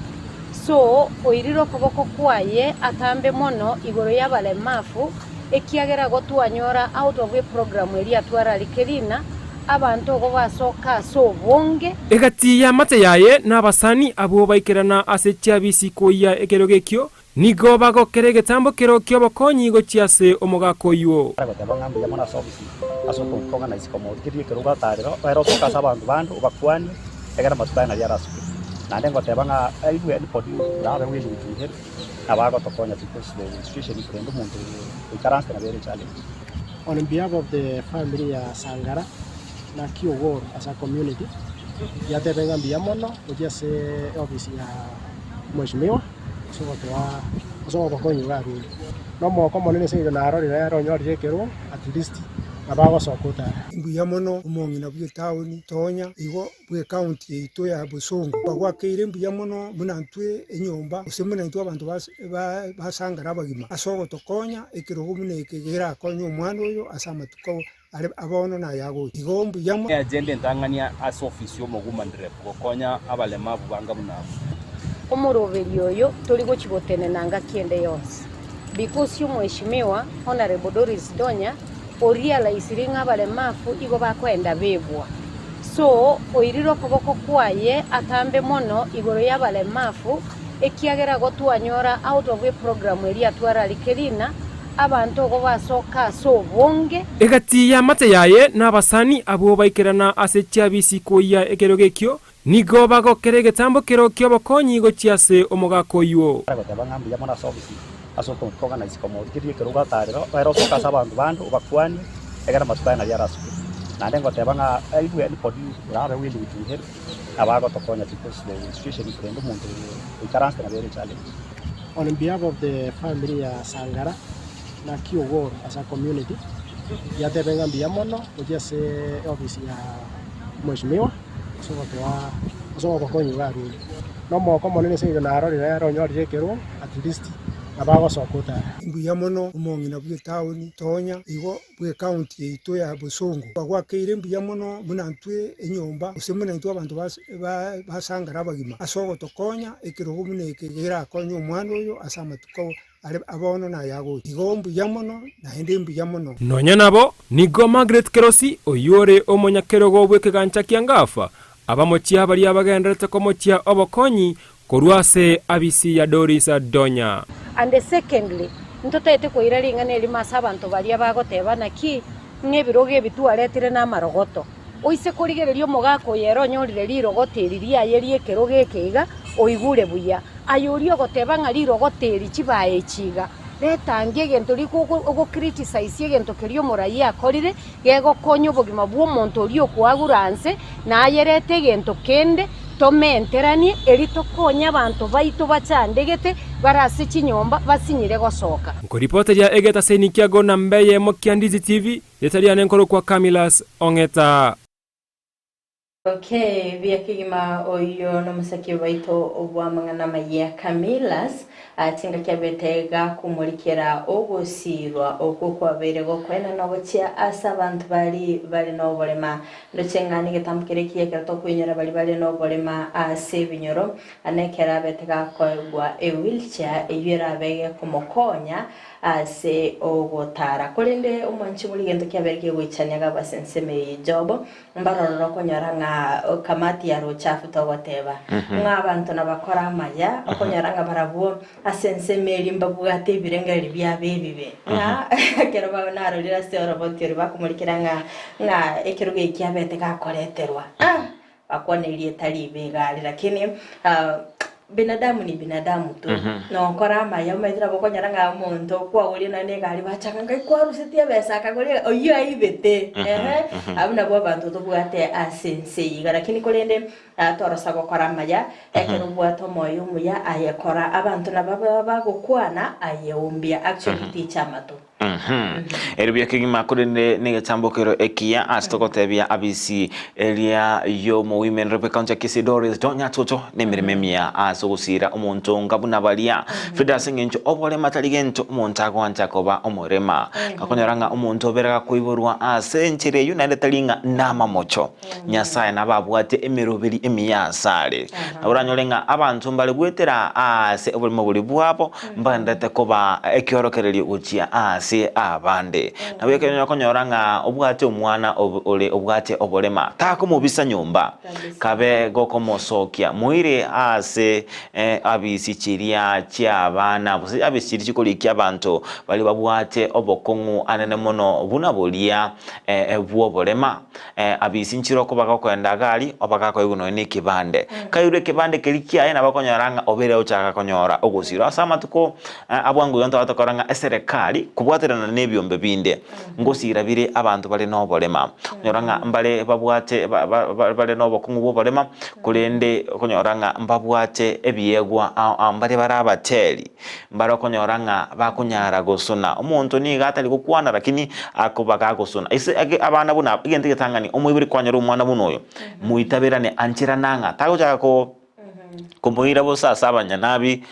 so oiriro koboko kwaye atambe mono igoro y'abalemafu ekiagera gotwanyora out of a program eri atwara likerina abantu go basoka so bonge egati ya mate yaye n'abasani abo baikirana asetia bisikoya ekerogekyo nigo bagokerege tambo kero kyo bakonyi go chiase omogako iwo abatabanga ya mona service asoko konga na isikomo kiri keruga tarero ero soka sabantu bandu bakwani egera matutana ya rasu na ndengo tebanga aiwe ni podi rabe wili bitunhe abago tokonya because the situation is kendo muntu ikaranse na very challenge on behalf of the family ya Sangara na Kiogoro as a community ya tebenga mbiamono ujase office ya mheshimiwa so bakonyi baru no mo komo nene singa na rori na ronyori yekero at least abago sokota mbuyamono umongi na bwe town Tonya igo bwe county ito ya Busongo bagwakeire mbuyamono munantwe enyomba usemuna ntwa abantu basangara bagima asogo tokonya ekirogo mune ekegera konyo omwana oyo asama tuko abono na yago igo mbuyamo agenda entangania as office yo moguma ndrep gokonya abalemavu bangabunabo omoroberio oyo tuli gochibotene nanga kiende yonse because umweshimiwa Honorable Doris Donya orealize ringa balemafu igo bakwenda bebwa so oiriro koboko kwaye atambe mono igoro y'abalemafu ekiagera gotwanyora out of a program eri atwara likerina abantu go basoka so bonge egati ya mate yaye n'abasani abo baikirana asetia bisikoya ekerogekyo nigo bagokerege tambo kero kyo bakonyi go chiase omogako iwo abatabanga ya mona service asoko konga na isikomo kiri keruga tarero ero soka sabantu bandu bakwani egera matutana ya rasu na ndengo tebanga aiwe ni podi rabe wili bitunhe abago tokonya because the situation is kendo muntu ikaranse na very challenge on behalf of the family ya Sangara na Kiogoro as a community ya tebenga mbiamono ujase office ya mheshimiwa so bakonyi baru no mo komo nene singa na rori na ronyori yekero at least abago sokota mbuya mono omong'ina bwe town tonya igo bwe county ito ya Busungu bagwakeire mbuya mono munantwe enyomba ose munantwe abantu basangara abagima asogo tokonya ekirogo muneke gira konya omwana oyo asamatuko abono na yago igo mbuya mono na hende mbuya mono nonya nabo nigo Margaret Kerosi oyore omonyakerogo bwekegancha kiangafa abamochia bali abagenderete komochia obokonyi korwase abisi ya Doris Donya. And secondly ntotete koira ringana elimasa abantu bali abagoteba naki ngebiroge bitwaretire na marogoto oise kurigererio mogako yero nyorire rirogoteri riaye riekeroge keiga oigure buya ayorio goteba ngari rogoteri chibaye chiga retangie gento riko ogo criticize gento kerio morai akorire gego konyo bogima bwo muntu orio kwaguranse na yerete gento kende tomenterani erito konya abantu baito bachandegete barase chinyomba basinyire gosoka nkoripota ya Egeta Senikiago na Mbeye Mokiandizi TV yetaria nenkoro kwa Camilas Ongeta. Okay, biakigima oyo no musaki baito obwa mangana maya Camilas atinga kyabetega kumurikira ogosirwa okukwa berego kwena no chia asa abantu bali no bolema ndocengani getambukire kiye to kwinyara bali no bolema ase binyoro anekera betega koegwa wheelchair eyira bege kumokonya ase ogotara kolende umanchi muri gento kyabereke gwichanyaga basenseme jobo mbaroro konyaranga kamati ya rochafu togoteba nk'abantu nabakora amaya okonyaranga barabuo asenseme limbabugate birengeri bya bebibe na kero bana rorira se roboti bakumurikiranga nga ekiruge kyabete gakoreterwa akone ili etali begali lakini binadamu ni binadamu tu no korama ya umedira bokonyaranga muntu kwa uri na nega ali bachanga ngai kwa rusetia besa kagori oyo ayibete abuna bo bantu to bwate asense yiga lakini kolende torosa gokorama ya ekero bwato moyo muya ayekora abantu nababa bagokwana ayeumbia actually teacher mato Eribia kigima kurende nege tambokero ekia astokotebia abisi elia yo mo women repekancha Doris Donya toto nemirememia asogusira omuntu ngabuna balia Frida Sengencho obole mataligento omuntu agwanja koba omorema akonyaranga omuntu oberaka kuiburwa asenchire United talinga nama mocho nyasaye nababwate emiroberi emiyasale aburanyolenga abantu mbale bwetera ase obole mobuli bwapo mbandate koba ekiorokereri uchia ase abande nawe kenyo konyoranga obwate omwana ole obwate obolema tako mubisa nyumba kabe goko mosokia muire ase abisi chiria cyabana busi abisi chikoli cy'abantu bali babwate obokongu anene mono bunabolia bwo bolema abisi nchiroko bakakwenda gali obakako yuno ni kibande kayure kibande kelikia na bakonyoranga obere ochaka konyora ogusira sama tuko abwangu yonto batakoranga eserekali kubwatira na nebyombe binde ngosira bire abantu bali no bolema nyoranga mbale babwate bale no bokungu bo bolema kulende konyoranga mbabwate ebiyegwa ambale barabateli mbara konyoranga bakunyara gosona umuntu ni gatali kukwana lakini akubaka gosona ise abana buna igende getangani omwibiri kwanyara umwana bunoyo muitaberane anchira nanga tagoja ko kumuira bo sasa abanyanabi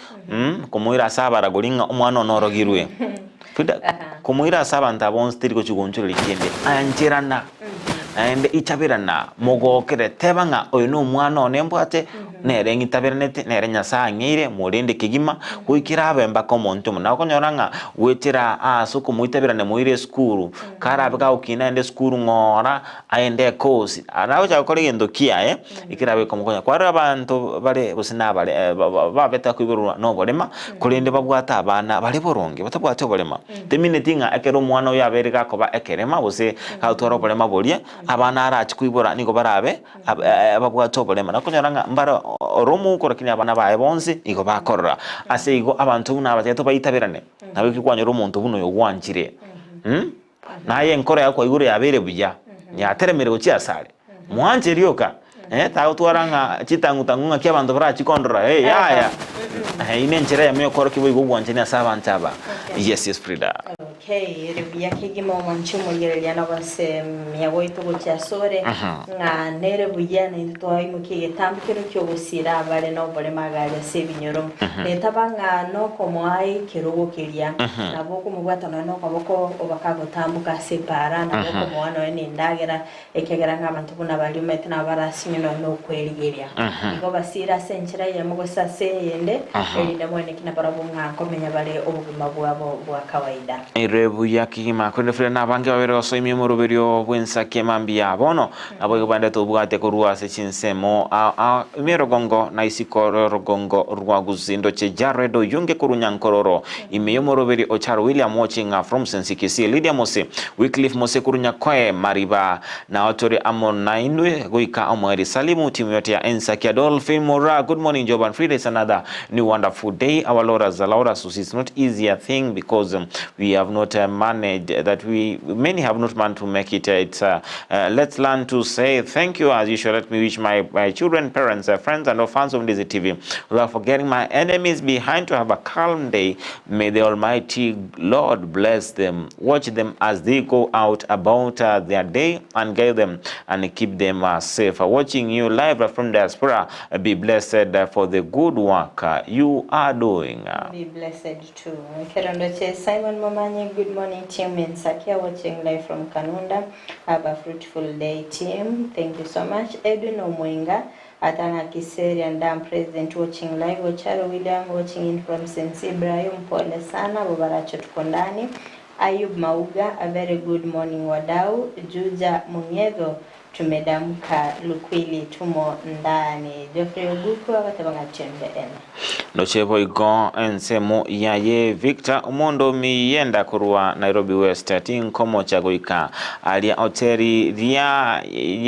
kumuira sabara golinga umwana onorogirwe Fida kumuira sabanta bonstiri ko chigonchura likende anchirana ende itabirana mogokere tebanga oyo no mwana onembwate nere ngitabiranete nere nyasa ngire mulende kigima kuikira abemba ko muntu muna konyoranga wetira asuko muitabirane muire skuru kara beka ukina ende skuru ngora aende kosi arawo cha kore gendo kia ikirabe ko mukonya kwara abantu bale busina bale babeta kwiburu no bolema kulende babwata abana bale boronge batabwate bolema teminetinga ekero mwana oyo abereka ko ba ekerema bose ka toro bolema bolie abana arachi kwibura niko barabe babwate bolema nakonyoranga mbara oromu korakini abana bae bonse iko bakorra ase iko abantu nabateto bayitabirane nawe kikwanyoro umuntu buno yo gwanchire naye nkora yako igure yabere buya yateremere go cyasale mwanje ryoka tawo twaranga chitangutangunga ky'abantu barachikondora yaya ine nchira yamyo koroki bwo gwanchine asabantaba yes Frida. Okay, rebuya kigima omanchi muligereria na base miago itugo kya sore nga nere buya na intwai mukige tambikiro kyo gusira abale no bole magari sebinyoro netabanga no komwai kirugo kiria naboko mubwata no kaboko obakago tambuka separa naboko mwana ene ndagera ekegera nk'abantu kuna bali umete na barasinyo no kwerigeria ngo basira senchira ya mugo sase yende elinde mwene kina barabu nkanko menya bale obuguma bwabo bwa kawaida irebu yakima kwende fere nabange babere osoimye mu ruberio bwensa kemambia bono abo bande to bwate kurua se chinsemo a merogongo na isikoro rogongo rwaguzindo che jaredo yunge kurunyankororo imeyo mu ruberio ocharo William watching from Sensikisi Lydia Mose Wycliffe Mose kurunyakwe Mariba na otore amonainwe goika omweri salimu timu yote ya Ensaki Adolphe Mora. Good morning Job and Friday is another new wonderful day. Our Lord has allowed us to see it's not easy a thing because we have not managed that many have not managed to make it. Let's learn to say thank you as usual. Let me wish my children, parents, friends and all fans of Ndezi TV without forgetting my enemies behind to have a calm day. May the Almighty Lord bless them, watch them as they go out about their day and guide them and keep them safe. Watching you live from diaspora, be blessed for the good work you are doing. Be blessed too. Kerondoche Simon Momanye, good morning team in Sakia, watching live from Kanunda. Have a fruitful day team. Thank you so much. Edwin Omwenga, Atanga Kiseri and I'm President watching live. Ocharo William watching in from Sensi Ibrahim Pole Sana, Bobaracho Tukondani. Ayub Mauga, a very good morning wadau. Juja Munyedo, tumedamka lukwili tumo ndani. Geoffrey Oguku watabanga chembe ena. Nochevo igon ensemo yaye Victor Umondo miyenda kurua Nairobi West tinkomo chagoika alia hoteli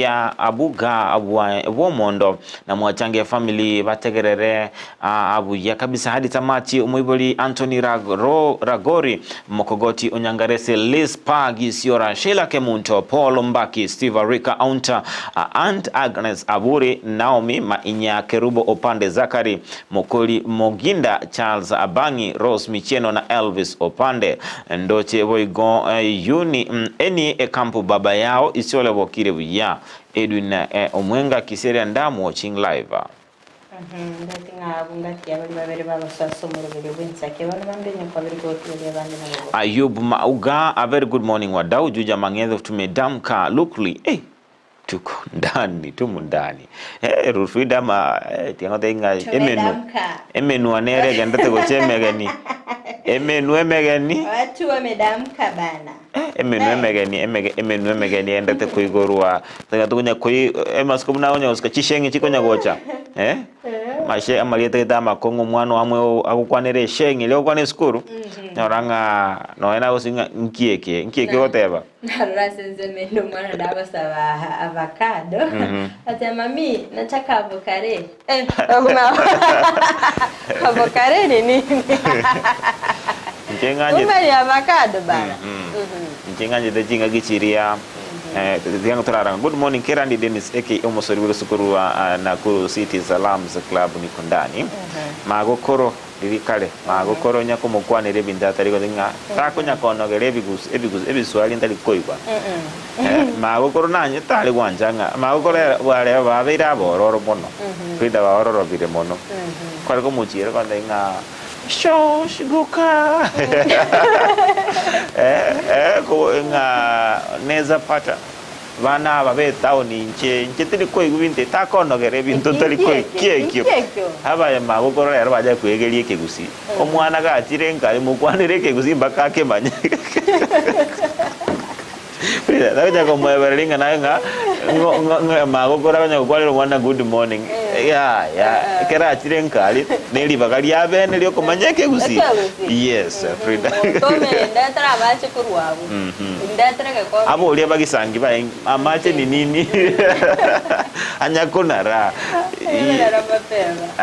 ya abuga abuomondo na mwachange family bategerere abu ya kabisa hadi tamati umuiboli Anthony Ragori Mokogoti Onyangarese Liz Pagi Siora Sheila Kemunto Paul Mbaki Steve Rika Aunta Aunt Agnes Aburi Naomi Mainya Kerubo Opande Zakari Mokoli Moginda Charles Abangi Rose Micheno na Elvis Opande ndoche boigon yuni eni ekampu baba yao isiole bokire buya Edwin Omwenga Kiseri ndamu watching live. Ayub Mauga, a very good morning wadau juja mangezo tumedamka lukli tuko ndani tumundani Rufida ma tingotenga emenu anere gendate gochemegani emegani watu wamedamka bana emenu emegani endate kuigorwa tagatunya koi emasko naonya uska chishengi chikonya gocha mashe amaliete dama kongo mwana amwe akukwanere shengi leo kwane skuru noranga noena usinga nkieke whatever narasenze mendo mwana daba sawa avocado ati mami nataka avocado avocado ni nini Njenganje umeli avocado bana njenganje dajinga gichiria Diang Tararang. Good morning Kerandi Dennis aka Omosori Sukuru Nakuru City Salams Club Nikondani magokoro dirikale magokoro nyako mukwane rebinda tariko dinga tako nyakono gerebigus ebiswali ndali koiba magokoro nanye tali wanjanga magokoro wale babira bororo mono kwida bororo bire mono kwariko muchira kwanda inga shosh guka ko nga neza pata bana babe taoni nche tiri ko igubinte takono gere bintu tari ko kiekyo haba ya magokoro yaro baje kwegerie kegusi omwana ga tirenga ari mukwanire kegusi mbaka kemanye Pida daja ko moeberlinga nanga magokoro banya kwalero mwana good morning ya kera tirenga ali neli bakali abene lyo komanyeke gusi yes Frida tome ndatara bache kurwabu ndatara ko abo uli bagisangi ba amache ni nini anyakonara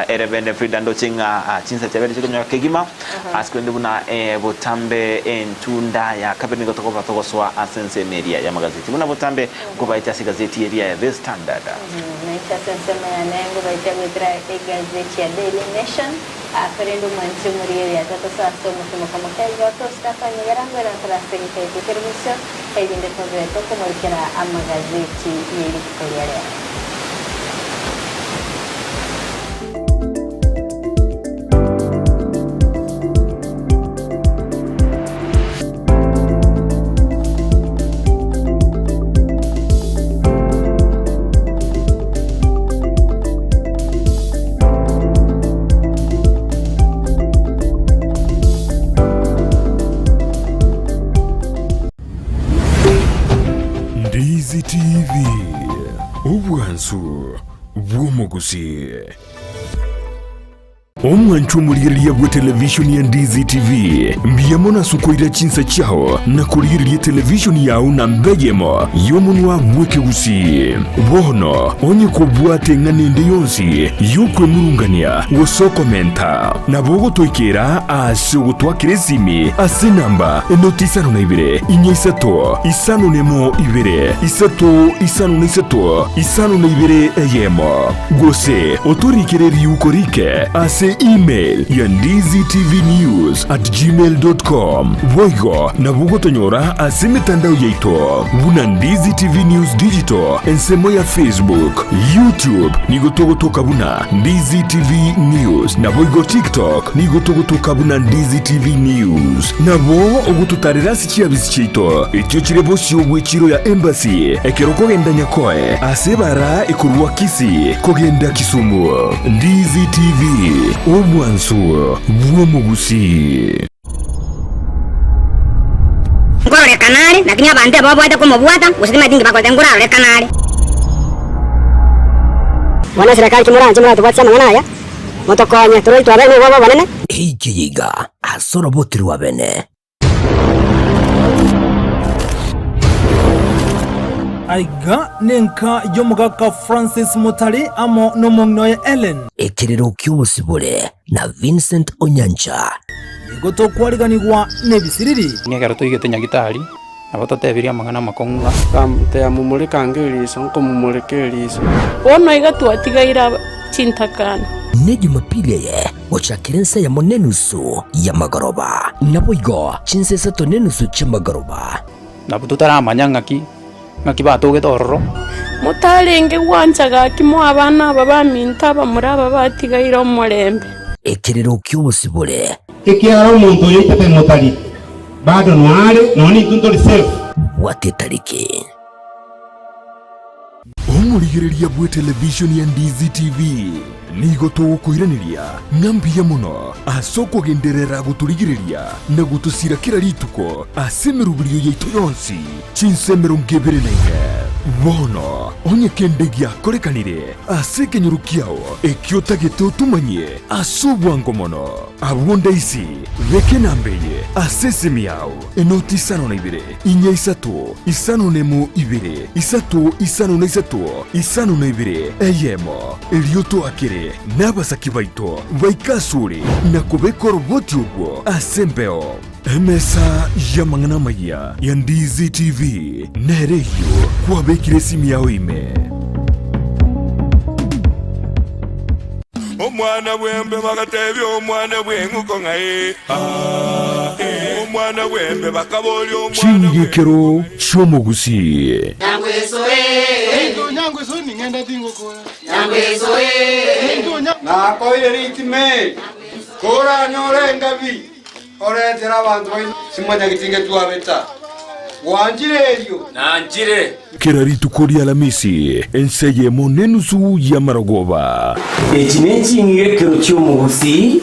erebende Frida ndochinga chinsa chabere chikomya kegima askwende buna botambe entunda ya kabeni gotoko batogoswa asense media ya magazeti buna botambe kubaita gazeti area ya The Standard naita sense ya nengo baita mitra gazeti ya Daily Nation aferendo manche muri area tata sasa mutumo kama kaiga to stafanya yarango na trasteni kai permission kaidinde tobeto kumurikira amagazeti yiri kukolera. Ndizi TV obwansu bw'omuguzi omwanchu muliriria bwa televishoni ya Ndizi TV mbiyemo sukoira chinsa chao na kuliriria televishoni yao na mbegemo yomunwa bwekegusi bono onye kubwate nganende yonsi yokwe murungania wosokomenta na bogo toikera asugo twakiresimi ase namba enotisano na ibere inyesato isano nemo ibere isato isano na isato isano na ibere eyemo gose otorikere ukorike ase email ya ndiztvnews@gmail.com voigo na bugotonyora ase mitandao yaito buna Ndizi TV News Digital ensemo ya Facebook, YouTube nigotogotoka buna Ndizi TV News na voigo TikTok nigotogotoka buna Ndizi TV News na bo ogututarira sikia bisichito ekyo kirebo cyobwe kiro ya embassy ekeroko genda nyakoe ase bara ikurwa kisi kogenda Kisumu. Ndizi TV obwansu bw'omugusi ngorore kanali lakini abande abo bwate ko mubwata usitima dingi bakoze ngorore kanali wana serikali kimuranje muratu bwatsa mwana motokonya turoi twabe ngo babo banene ikiyiga asoro botiri wabene aiga nenka yomugaka Francis Mutali amo nomongnoye Ellen ekirero ky'ubusibule na Vincent Onyancha igoto kwariganirwa nebisiriri ngegero toigete nyagitari abatotebiria magana makonga kamte amumulika ngiriso nkomumulekeriso ono igatwatigaira chintakana ne Jumapili ye ochakirensa ya monenusu ya magoroba naboigo chinsesa tonenusu chamagoroba nabututaramanya ngaki bato getorro mutarenge gwancaga kimo abana babaminta bamuraba batigaira omurembe ekirero ky'ubusibule ikiara omuntu yitete Mutali bado nwale noni tunto reserve watetariki omurigiriria bwa televishoni ya Ndizi TV nigoto kuiraniria ngambia muno asoko genderera guturigiriria na gutusira kira rituko asemerubirio yaitu yonsi chinsemero ngebere naine bono onye kendegia korekanire asekenyurukiao ekiotagete utumanye asubwango mono abunda isi reke nambeye asesemi yao enoti isano na ibere inya isato isano nemo ibere isato isano na isato isano na ibere eyemo elioto akere n'abasaki baito baikasure na kubekora boti ubwo asembeo emesa yamangana maya ya Ndizi TV nereyo kwabekire simu yawe ime omwana bwembe bagatebya omwana bwenguko ngaye omwana bwembe bakaboli omwana chingekero chomogusi nyangwe so ni ngenda tingokora nakoire ritime kora nyore ngabi oretera abantu simanya gitinge twabeta wanjirerio nanjire kerari tukori alamisi enseye monenusu ya maragoba echingekero chomogusi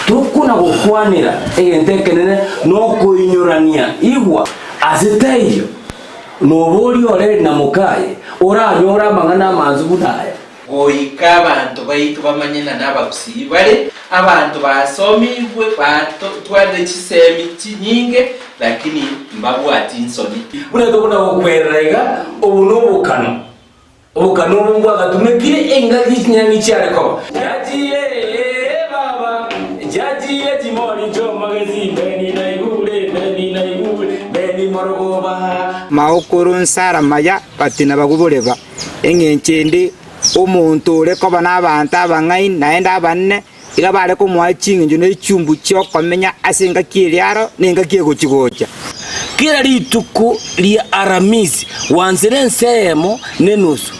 tukuna gukwanira entekenene no kuinyorania igwa aziteyo nobori ore na mukaye oranyora mangana manzu budaya oika abantu baitu bamanyena n'abagusi bale abantu basomibwe batwale chisemi chinyinge lakini mbabwati insoni bunatobona okwererega obunobukano obukano bwagatumekire engagi nyani cyareko jajiye baba jajiye timoni jo magazine beni na igule beni morogoba maukuru nsara maya patina bagubuleva engenchende umuntu ureko bana abantu abangai naenda abanne iga bare ko mwachinga njo ne chumbu cyo komenya asenga kiriaro nenga kiegochigocha kila rituko lia aramisi wanzire nsemo nenusu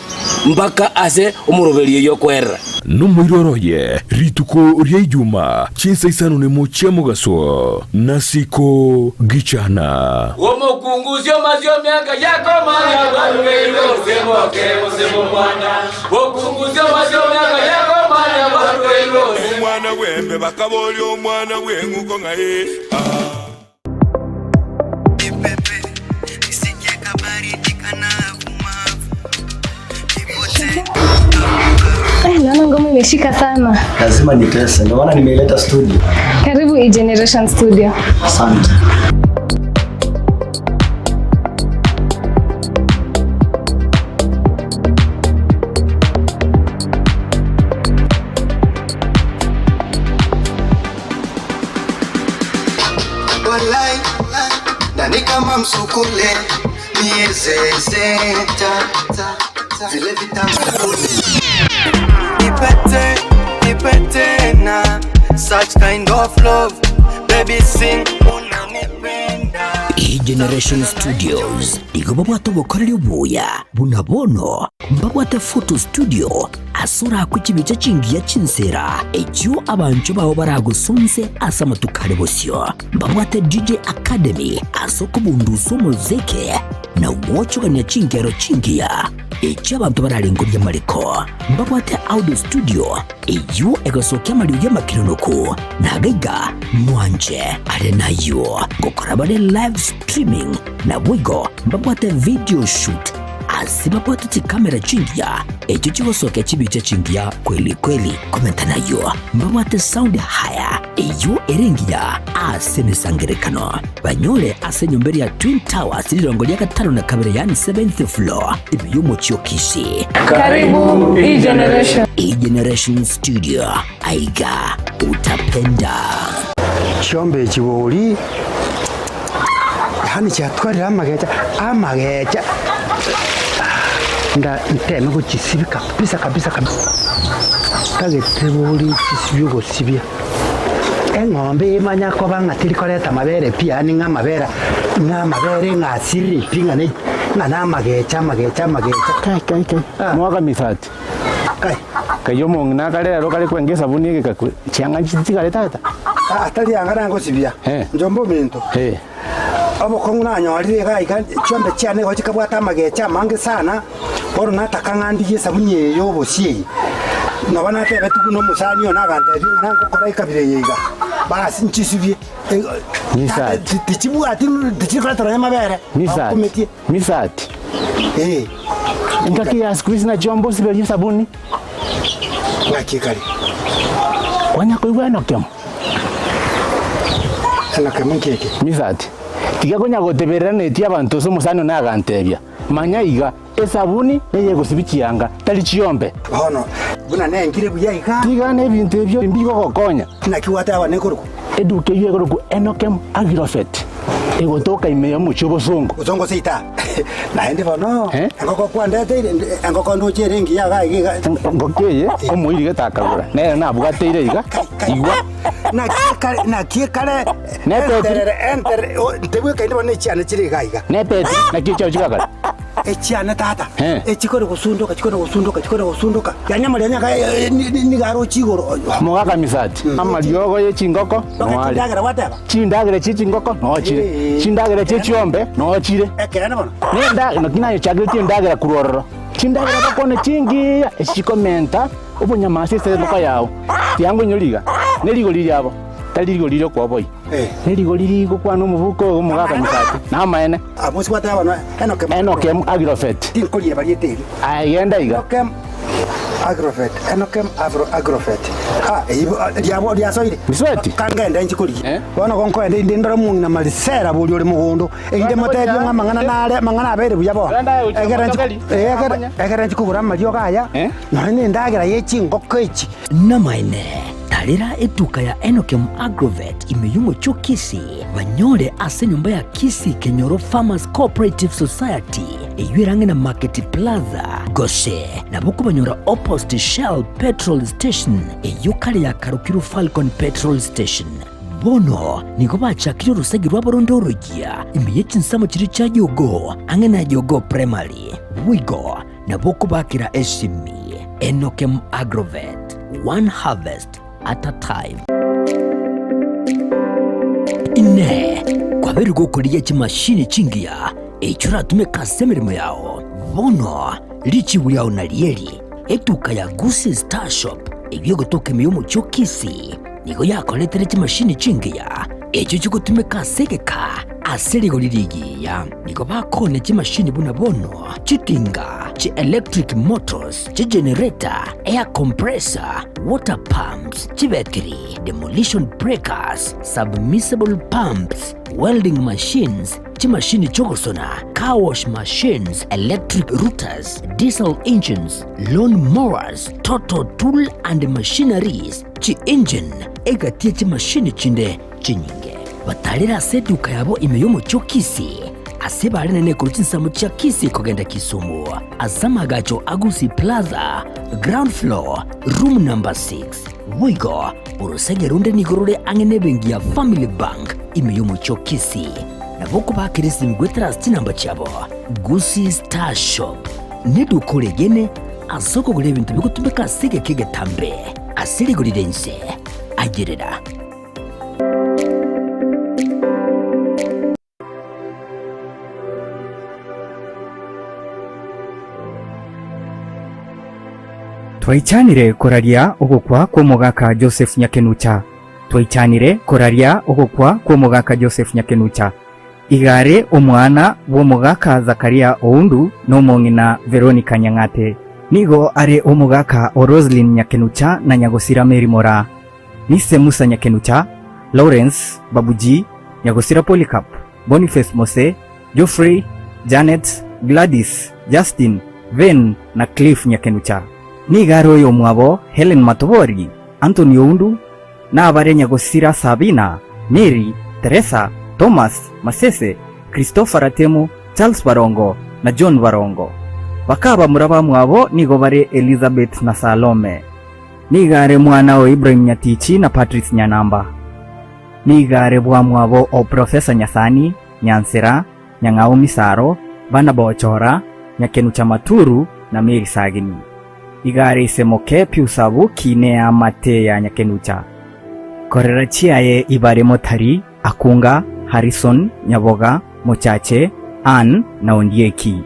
mpaka ase umuroberio yokwera Numwiroroye rituko ria ijuma chinsa isano ne mochia mugaso nasiko gichana Womokunguzio mazio miaka yako manya baruweiro semo mwana Wokunguzio mazio miaka yako manya baruweiro Mwana wembe bakaboli omwana wenguko ngae Naona ngoma imeshika sana. Lazima nitese. Ndio maana nimeileta studio. Karibu E-Generation Studio. Asante. Walai, ndani kama msukule, miezezeta, vile vitambulisho. Nipete na such kind of love, baby sing unanipenda. E-Generation Studios igoba bwato bukorera ubuya bunabono mbabwate photo studio asura ku kibice kingiya kinsera ekyo abantu bawo baragusunze asama tukare bosyo mbabwate DJ Academy asoko bunduso muzeke na wochoganya kingero kingiya ekyo abantu bararengurya mariko mbabwate audio studio iyo egasoke amariyo y'amakironoko nagaiga mwanje are nayo gukora bare live streaming na bwigo mbabwate video shoot asibapwate tikamera chingia ekyo kigosoke kibice chingia kweli kweli komenta nayo mbabwate sound haya iyo erengia asemisangerekano banyole asenyumberi ya Twin Towers lirongo lya gatano na kabere yani 7th floor ibiyumo Chiokishi. Karibu E-Generation. E-Generation Studio aiga utapenda chombe chiboli hani chatwarira amagecha nda nteme ko chisibi kabisa kageteboli chisibi go sibia eng'ombe imanya ko bangatiri koreta mabere pia ni ngamabera ngamabere ngasiri pinga ne ngana magecha kai Mwaga misati. Kayo mongna kale ro kale kwenge sabuni ke kakwe. Chianga chitigale tata. atali angana ngo sibia njombo minto abo konguna nyori ga ikan chombe cyane ho kikabwata magecha mange sana oro nataka ngandi yesabunye yo bosie nabana tebe tukuno musani ona gante nango kora ikabire yiga basi nchisivye misati tichibu ati tichikora tara mabere misati ngaki ya squeeze na jombo sibeli sabuni ngakikali kwanya kuigwa nokyamo keke misati tiga konya goteberera neti abantu so musano na gantebya manya iga esabuni eye gosibikianga tali chiombe hono buna nengire buya iga tiga ne bintu ebyo mbigo gokonya nakiwata abane kuruku eduke yego kuruku Enokem Agrofet egotoka imeyo mucho bosongo bosongo seita naende bono engoko kwandete engoko ndoche ngi yaga iga ngokeye omuiri getakagura ne nabwateire iga igwa na kikale enter tebwe kainde bone cyane kiri gaiga ne pete na kicho chikagala echiana tata echikore gusunduka yanyamali nyaka ni garo chigoro mugaka misati amaliogo ye chingoko no ndagera wataba chindagere chingoko no chire chindagere chiombe no chire ekena bono nenda no kinayo chagire ndagera kurororo chindagera bakone chingi echikomenta obunyamasi se loka yao tiango nyoliga neligo liliabo talirigo lilio kwa boy neligo liligo kwa no mubuko omugaka misati na maene abusi wataba no Enokem Agrofet tinkolie balieteri ayenda iga Enokem Agrofet diabo diasoire misweti kangenda nchikolie bona konko ende ndora mungi na malisera buli oli mugondo ende motebyo ngamangana nale mangana abere buyabo egera nchikugura malio gaya none ndagera yechingoko echi namaine tarira eduka ya Enokem Agrovet imeyumo Chiokishi banyore ase nyumba ya Kisi Kenyoro Farmers Cooperative Society eyuerange na Market Plaza Goshe na buku banyora opposite Shell petrol station eyukale ya Karukiru Falcon petrol station. Bono nigo bachakire urusagi rw'abarondorogia imiye chinsamo kiri cha Yogo ange na Yogo primary wigo na buku bakira eshimi Enokem Agrovet, one harvest at a time. Ine kwa beri gukuriye chimashini chingia echura tume kasemirimo yao. Bono lichi wiyao na lieri etuka ya Gusi Star Shop ebyo gotoke miyomo chokisi nigo yakoletere chimashini chingia echo chiko tume kasegeka aserigo lirigiya nigo bakone chimashini buna bono chitinga chi electric motors chi generator air compressor water pumps chi battery demolition breakers submersible pumps welding machines chi machine chogosona car wash machines electric routers diesel engines lawn mowers total tool and machineries chi engine egatie chi machine chinde chinyinge batalira seduka yabo imeyomo chokisi asebali nene kuruchinsamo cha kisi kogenda Kisumu azamagacho Agusi Plaza ground floor room number 6 wigo urusege runde nigorore angene bengi ya Family Bank imeyomo chokisi na boku bakirisi migwetera stinamba chabo Gusi Star Shop nedukore gene asoko gure bintu bigutumeka sege kege tambe asiri guridense agerera. Twaichanire koraria ogokwa kwa mugaka Joseph Nyakenucha. Twaichanire koraria ogokwa kwa mugaka Joseph Nyakenucha. Igare omwana wo mugaka Zakaria Oundu no mongina Veronica Nyangate. Nigo are omugaka o Roslyn Nyakenucha na Nyagosira Mary Mora. Nise Musa Nyakenucha, Lawrence Babuji, Nyagosira Polycarp, Boniface Mose, Geoffrey, Janet, Gladys, Justin, Ven na Cliff Nyakenucha. Nigaro yo mwabo Helen Matobori, Anthony Oundu, na abare Nyagosira Sabina, Mary, Teresa, Thomas Masese, Christopher Atemo, Charles Barongo na John Barongo. Bakaba muraba mwabo nigo bare Elizabeth na Salome. Nigare mwana o Ibrahim Nyatichi na Patrice Nyanamba. Nigare bwa mwabo o Professor Nyasani, Nyansera, Nyangao Misaro, Bana Bochora, Nyakenucha Maturu na Mary Sagini. Igare Semoke Piusabu kine amate ya Nyakenucha. Korera chiaye ibare Motari, Akunga, Harrison, Nyaboga, Mochache, Ann na Ondieki.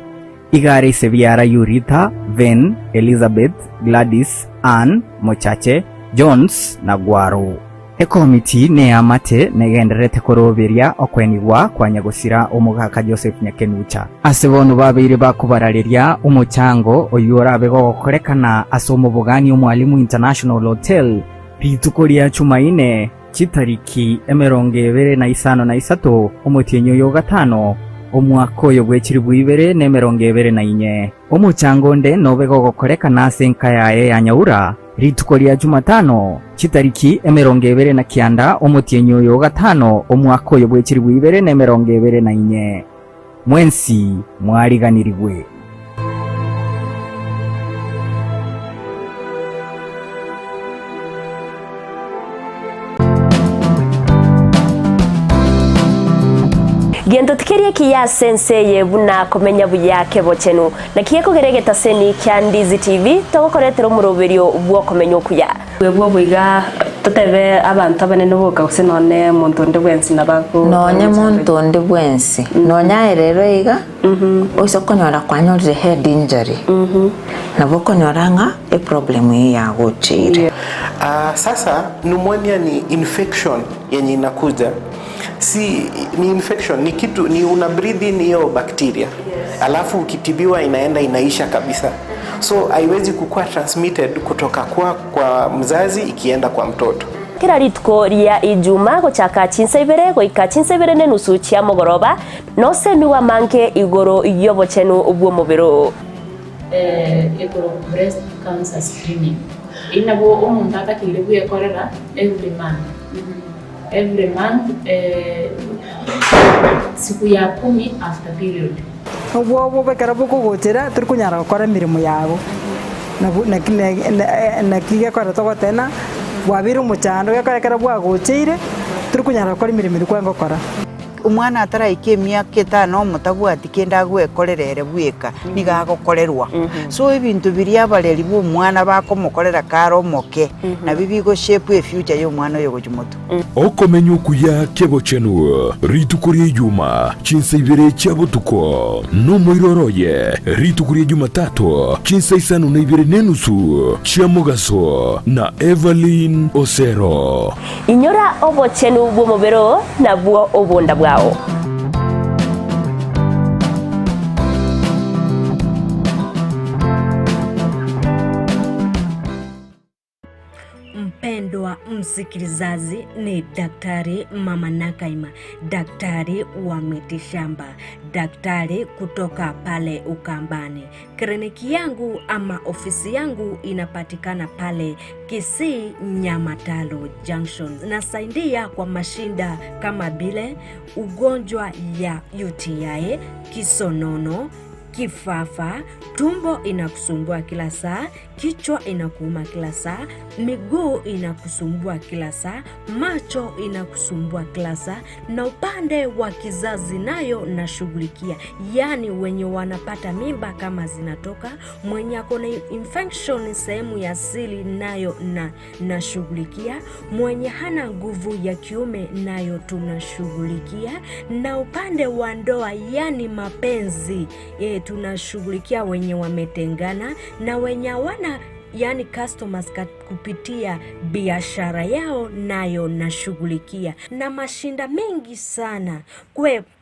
Igare Seviara Yurita, Ven, Elizabeth, Gladys, Ann, Mochache, Jones na Gwaro. Ekomiti ne amate negenderete koroberia okwenigwa kwa Nyagosira omugaka Joseph Nyakenucha. Asebonu babiri bakubarariria umuchango oyura bego gokorekana asomo bugani omwalimu International Hotel pitukoria chumaine chitariki 2023 omutienyo yo gatano omwaka oyo gwekiri bwibere ne 2024 omuchango nde nobego gokorekana senka yae ya Nyaura rituko lya Jumatano chitariki 2029 omutienyo yo gatano omwaka oyo gwekiri bwibere ne 2024 mwensi mwariganirigwe. Gendo tikerie kiya senseye buna komenya buyake bochenu na kiyeko geregeta seni kya Ndizi TV tokoretero muroberio bwo komenya kuya bwo bwiga totebe abantu abanene boka kusenone muntu ndi bwensi nabako nonya muntu ndi bwensi nonya rero iga osokonyora kwanyorire head injury nabokonyoranga e problem ya gochira. Sasa pneumonia ni infection yenye inakuja, si ni infection, ni kitu ni una breathe in hiyo bacteria, alafu ukitibiwa inaenda inaisha kabisa, so haiwezi kukua transmitted kutoka kwa mzazi ikienda kwa mtoto. Kira ritko ria Ijuma gochaka chinsebere goika chinsebere ne nusu chia mogoroba no semiwa manke igoro yobochenu ubwo mubiro igoro breast cancer screening inabo umuntu atakire kuyekorera every month siku ya 10 after period Ubwo bekara buko gotera turikunyara gukora mirimo yabo. Na kiga kora to tena wabira umucando yakara bwa gotire turikunyara gukora imirimo iri kwango kora. Umwana ataraika emyaka 5 omutabwati kenda gwekorerere bweka nigagokorerwa so ebintu biri abareri b'omwana bakomukorera karo moke na bibigo shape future y'omwana oyo gojumoto okomenya okuya kebo chenu ritukurie juma chinsa ibere chabutuko nomoiroroye ritukurie juma 3 chinsa 5 nenusu chiamugaso na Evelyn Osero inyora obochenu bw'omubero na bwo obonda bwao. Mpendwa msikilizaji, ni Daktari Mama Nakaima, daktari wa mitishamba, daktari kutoka pale Ukambani. Kliniki yangu ama ofisi yangu inapatikana pale Kisii Nyamatalo Junction. Nasaidia kwa mashinda kama bile ugonjwa ya UTI, kisonono, kifafa, tumbo inakusumbua kila saa, kichwa inakuuma kila saa, miguu inakusumbua kila saa, macho inakusumbua kila saa, na upande wa kizazi nayo nashughulikia. Yani wenye wanapata mimba kama zinatoka, mwenye akona infection sehemu ya siri nayo nashughulikia, mwenye hana nguvu ya kiume nayo tunashughulikia, na upande wa ndoa yani mapenzi tunashughulikia wenye wametengana na wenye wana yani customers kupitia biashara yao nayo nashughulikia, na mashinda mengi sana.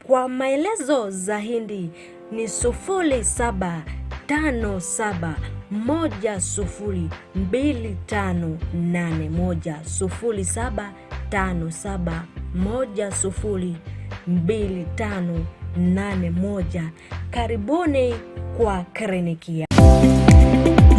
Kwa maelezo zaidi ni 0757 102581 0757102581. Karibuni kwa kliniki.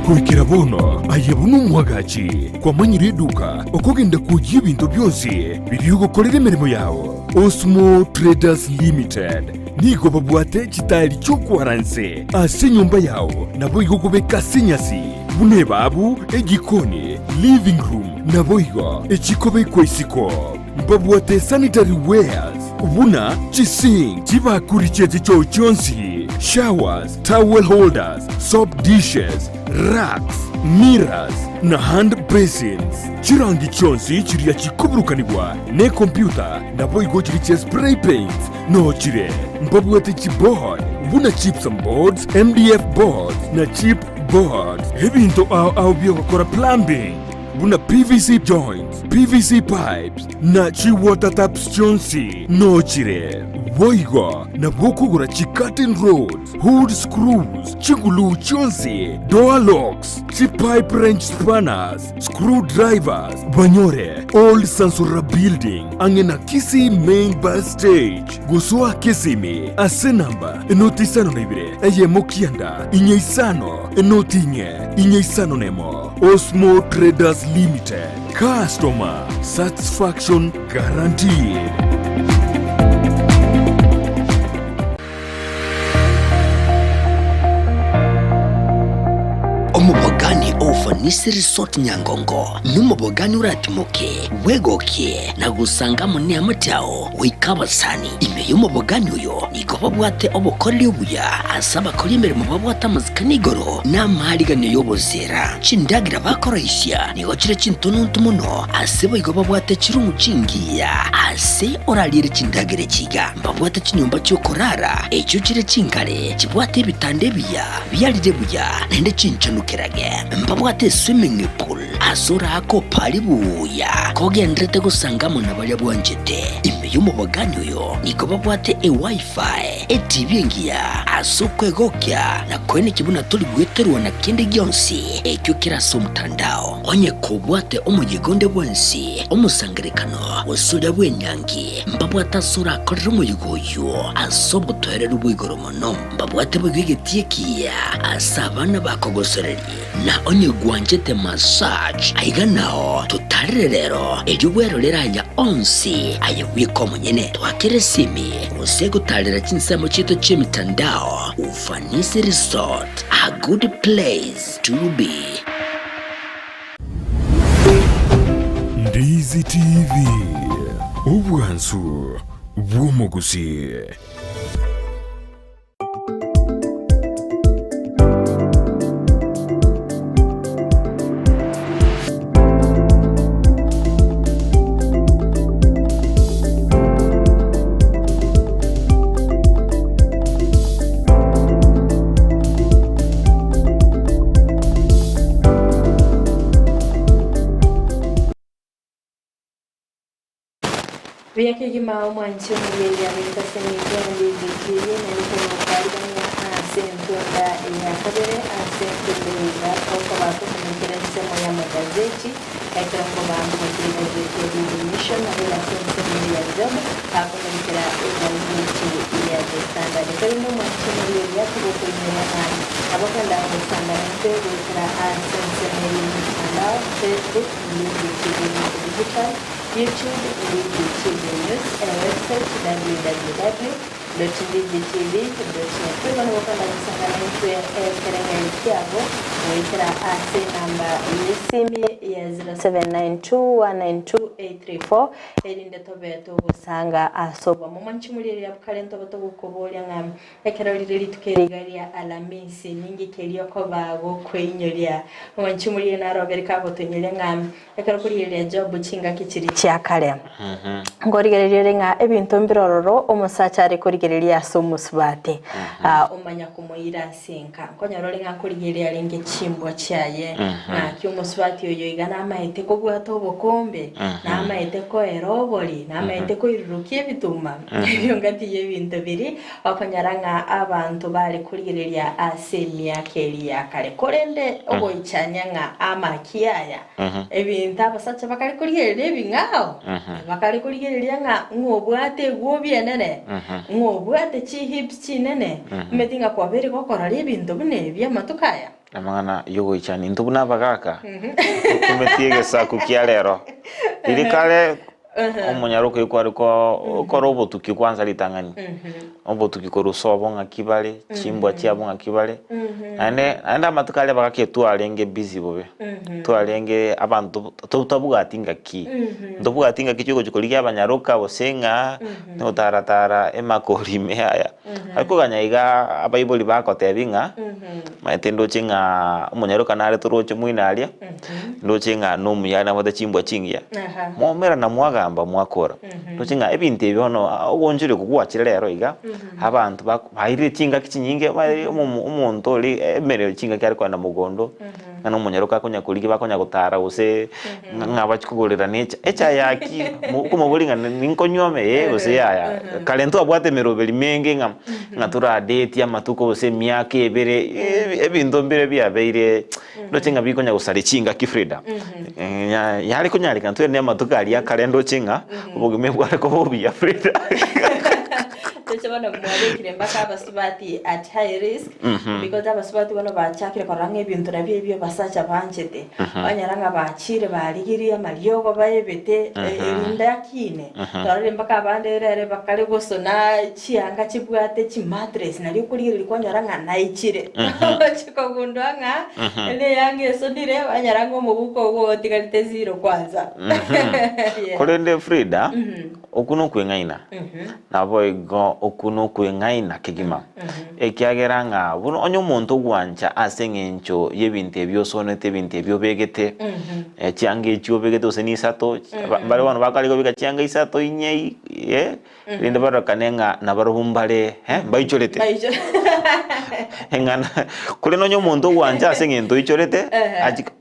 Kurikira bono ayebunu mwagachi kwa manyiri duka okogenda kujya ibintu byose biri gukorera imirimo yawo. Osmo Traders Limited nigo babwate kitali cyo kwaranse ase nyumba yawo nabo igokubeka sinyasi bune babu egikoni living room nabo igo ekikobe kwesiko babwate sanitary wares ubuna chising chibakurichete cyo cyonsi showers, towel holders, soap dishes, racks, mirrors na hand basins. Chirangi chonsi chiriya chikuburukanibwa ne computer nabo igo chiriche spray paints no chire mbabwete chipboard buna gypsum boards, MDF boards na chip boards. Ebinto au byo gukora plumbing buna PVC joints, PVC pipes na chi water taps chonsi no chire boigo na bokugura chi curtain rods, hood screws, chigulu chonsi, door locks, chi pipe wrench spanners, screwdrivers. Banyore Old Sansura Building angena Kisii main bus stage guswa Kisimi ase namba enotisano nebire eye mokianda inyeisano enotinye inyeisano nemo. Osmo Traders Limited, customer satisfaction guaranteed. Omubogani ofanisi resort Nyangongo numubogani uratimuke wegokie na gusanga muni amatao wikabasani ime y'umubogani uyo nigo babwate obukorli ubuya asaba kuri imbere mu babwata muzika nigoro n'amahariganyo y'obuzera cindagira bakoraisha nigo kire cintuntu muno asebo igo babwate kirungu cingiya ase oralire cindagire kiga babwate kinyumba cyo korara ecyo kire cinkare kibwate bitande biya biyarire buya nende cincanuke mbabwate swimming pool asura ako pali buya kogendrete gusangamo nabalya bwanjete ime y'umubogani uyo niko babwate wifi TV ngiya asukwe gokya na kwene kibuna tuli gweterwa na kende gyonsi ekyo kiraso mtandao onye kubwate omugigonde bwansi omusangerekano wasura bwenyangi mbabwata sura akorera umuyigoyo asobutwerera ubwigoro mono mbabwate bwigetiye kiya asabana bakogosoreri na onye gwanjete massage Church aiga nao tutarire rero ejo bwero leranya onsi ayewiko mwenyene twakire simi use gutarira chinsamo chito chemitandao Ufanisi Resort, a good place to be. Ndizi TV Ubwansu Bwumugusi. Vyake gima mwanchi mwenye alitasema ndizi kile na niko mkarimu asentunda ya kabere asentunda kwa watu kumekera sema ya magazeti katika kwa bantu kwa gazeti ya Daily Mission na bila sema ya job hapo kumekera gazeti ya The Standard kwa hiyo mwanchi mwenye yake kwa kwenye hali hapo kanda kwa Standard ndio kwa asentunda ya Facebook digital YouTube, DigiTV News, and website www.digitv.net. Kwa wakanda kusangana mtu ya kerenge kiago, mwitira ase namba yesimi ya 0792192834 elinde tobe tugusanga asoba mu manchimulire ya kalento batobukobolya ngam ekerolire tukerigaria alamisi ningi keriyo ko bago kwinyoria mu manchimulire na roberika botonyere ngam ekerokuriye job chinga kichiri cyakale ngorigerere nga ebintu mbirororo umusacha ari kurigereria somusbate umanya kumuira sinka konyorore nga kurigereria lenge chimbwa cyaye na cyumusbate yoyo igana amaite ko bwato bokombe na amaite ko erobori na amaite ko irurukie bituma ebyo ngati yebintu biri akonyaranga abantu bari kurigereria asemia kelia kale korende oboichanya nga amakiyaya ebintu abasacha bakari kurigereria bingao bakari kurigereria nga ngobwate gwobienene ngobwate chihips chinene metinga kwa bere gokora ebintu bine bya matukaya amana yogo ichani ntubuna bagaka kumetiege saku kialero ilikale omunyaruko yuko korobo tuki kwanza litangani obo tukikorusobo ngakibale chimbwa cyabo ngakibale anda matukale bakake tualenge busy bobe tualenge abantu tutabugatinga ki ndobugatinga kichuko chikoliga abanyaruka bosenga no taratara emakorime haya ariko ganyaiga abayiboli bakotebinga maitendo chinga omunyaruka nare turoche muinalia ndo chinga no muyana wada chimbwa chingia momera na mwaga amba mwakora tuchinga ebinte byono ogonjire kugwachira lero iga abantu baire chinga kichinyinge umuntu oli emere chinga cyari kwa na mugondo nano munyaruka konya kuligi bakonya gutara use ngaba chikugorera necha echa yaki kumubulinga ninkonyome use yaya kalento abwate merobeli menge ngatura date ya matuko use myake ebere ebinto mbere byabeire ndocinga bikonya gusali chinga kifrida yali kunyali kantu ne matuka ali akalendo chinga ubugime bware ko bobi ya frida Chebana mwale kirembaka abasubati at high risk because abasubati bano bachakire korange ebintu nabyo ebyo basacha banchete banyaranga bachire baligiriya malyogo bayebete erinda yakine tarembaka abanderere bakale gosona chianga chibwate chi mattress nali kulire likwanyaranga naichire chikogundwanga ele yange sonire banyaranga mubuko go tikalite zero kwanza kolende frida okuno kwengaina nabo ego okuno kwengaina kigima ekyageranga buno onyo muntu gwancha asengencho yebinte byosonete binte byobegete ekyange ekyo begete osenisato bale bano bakaligo bika kyanga isato inyei rinde barakanenga nabaruhumbale bayicholete engana kule nonyo muntu gwancha asengento icholete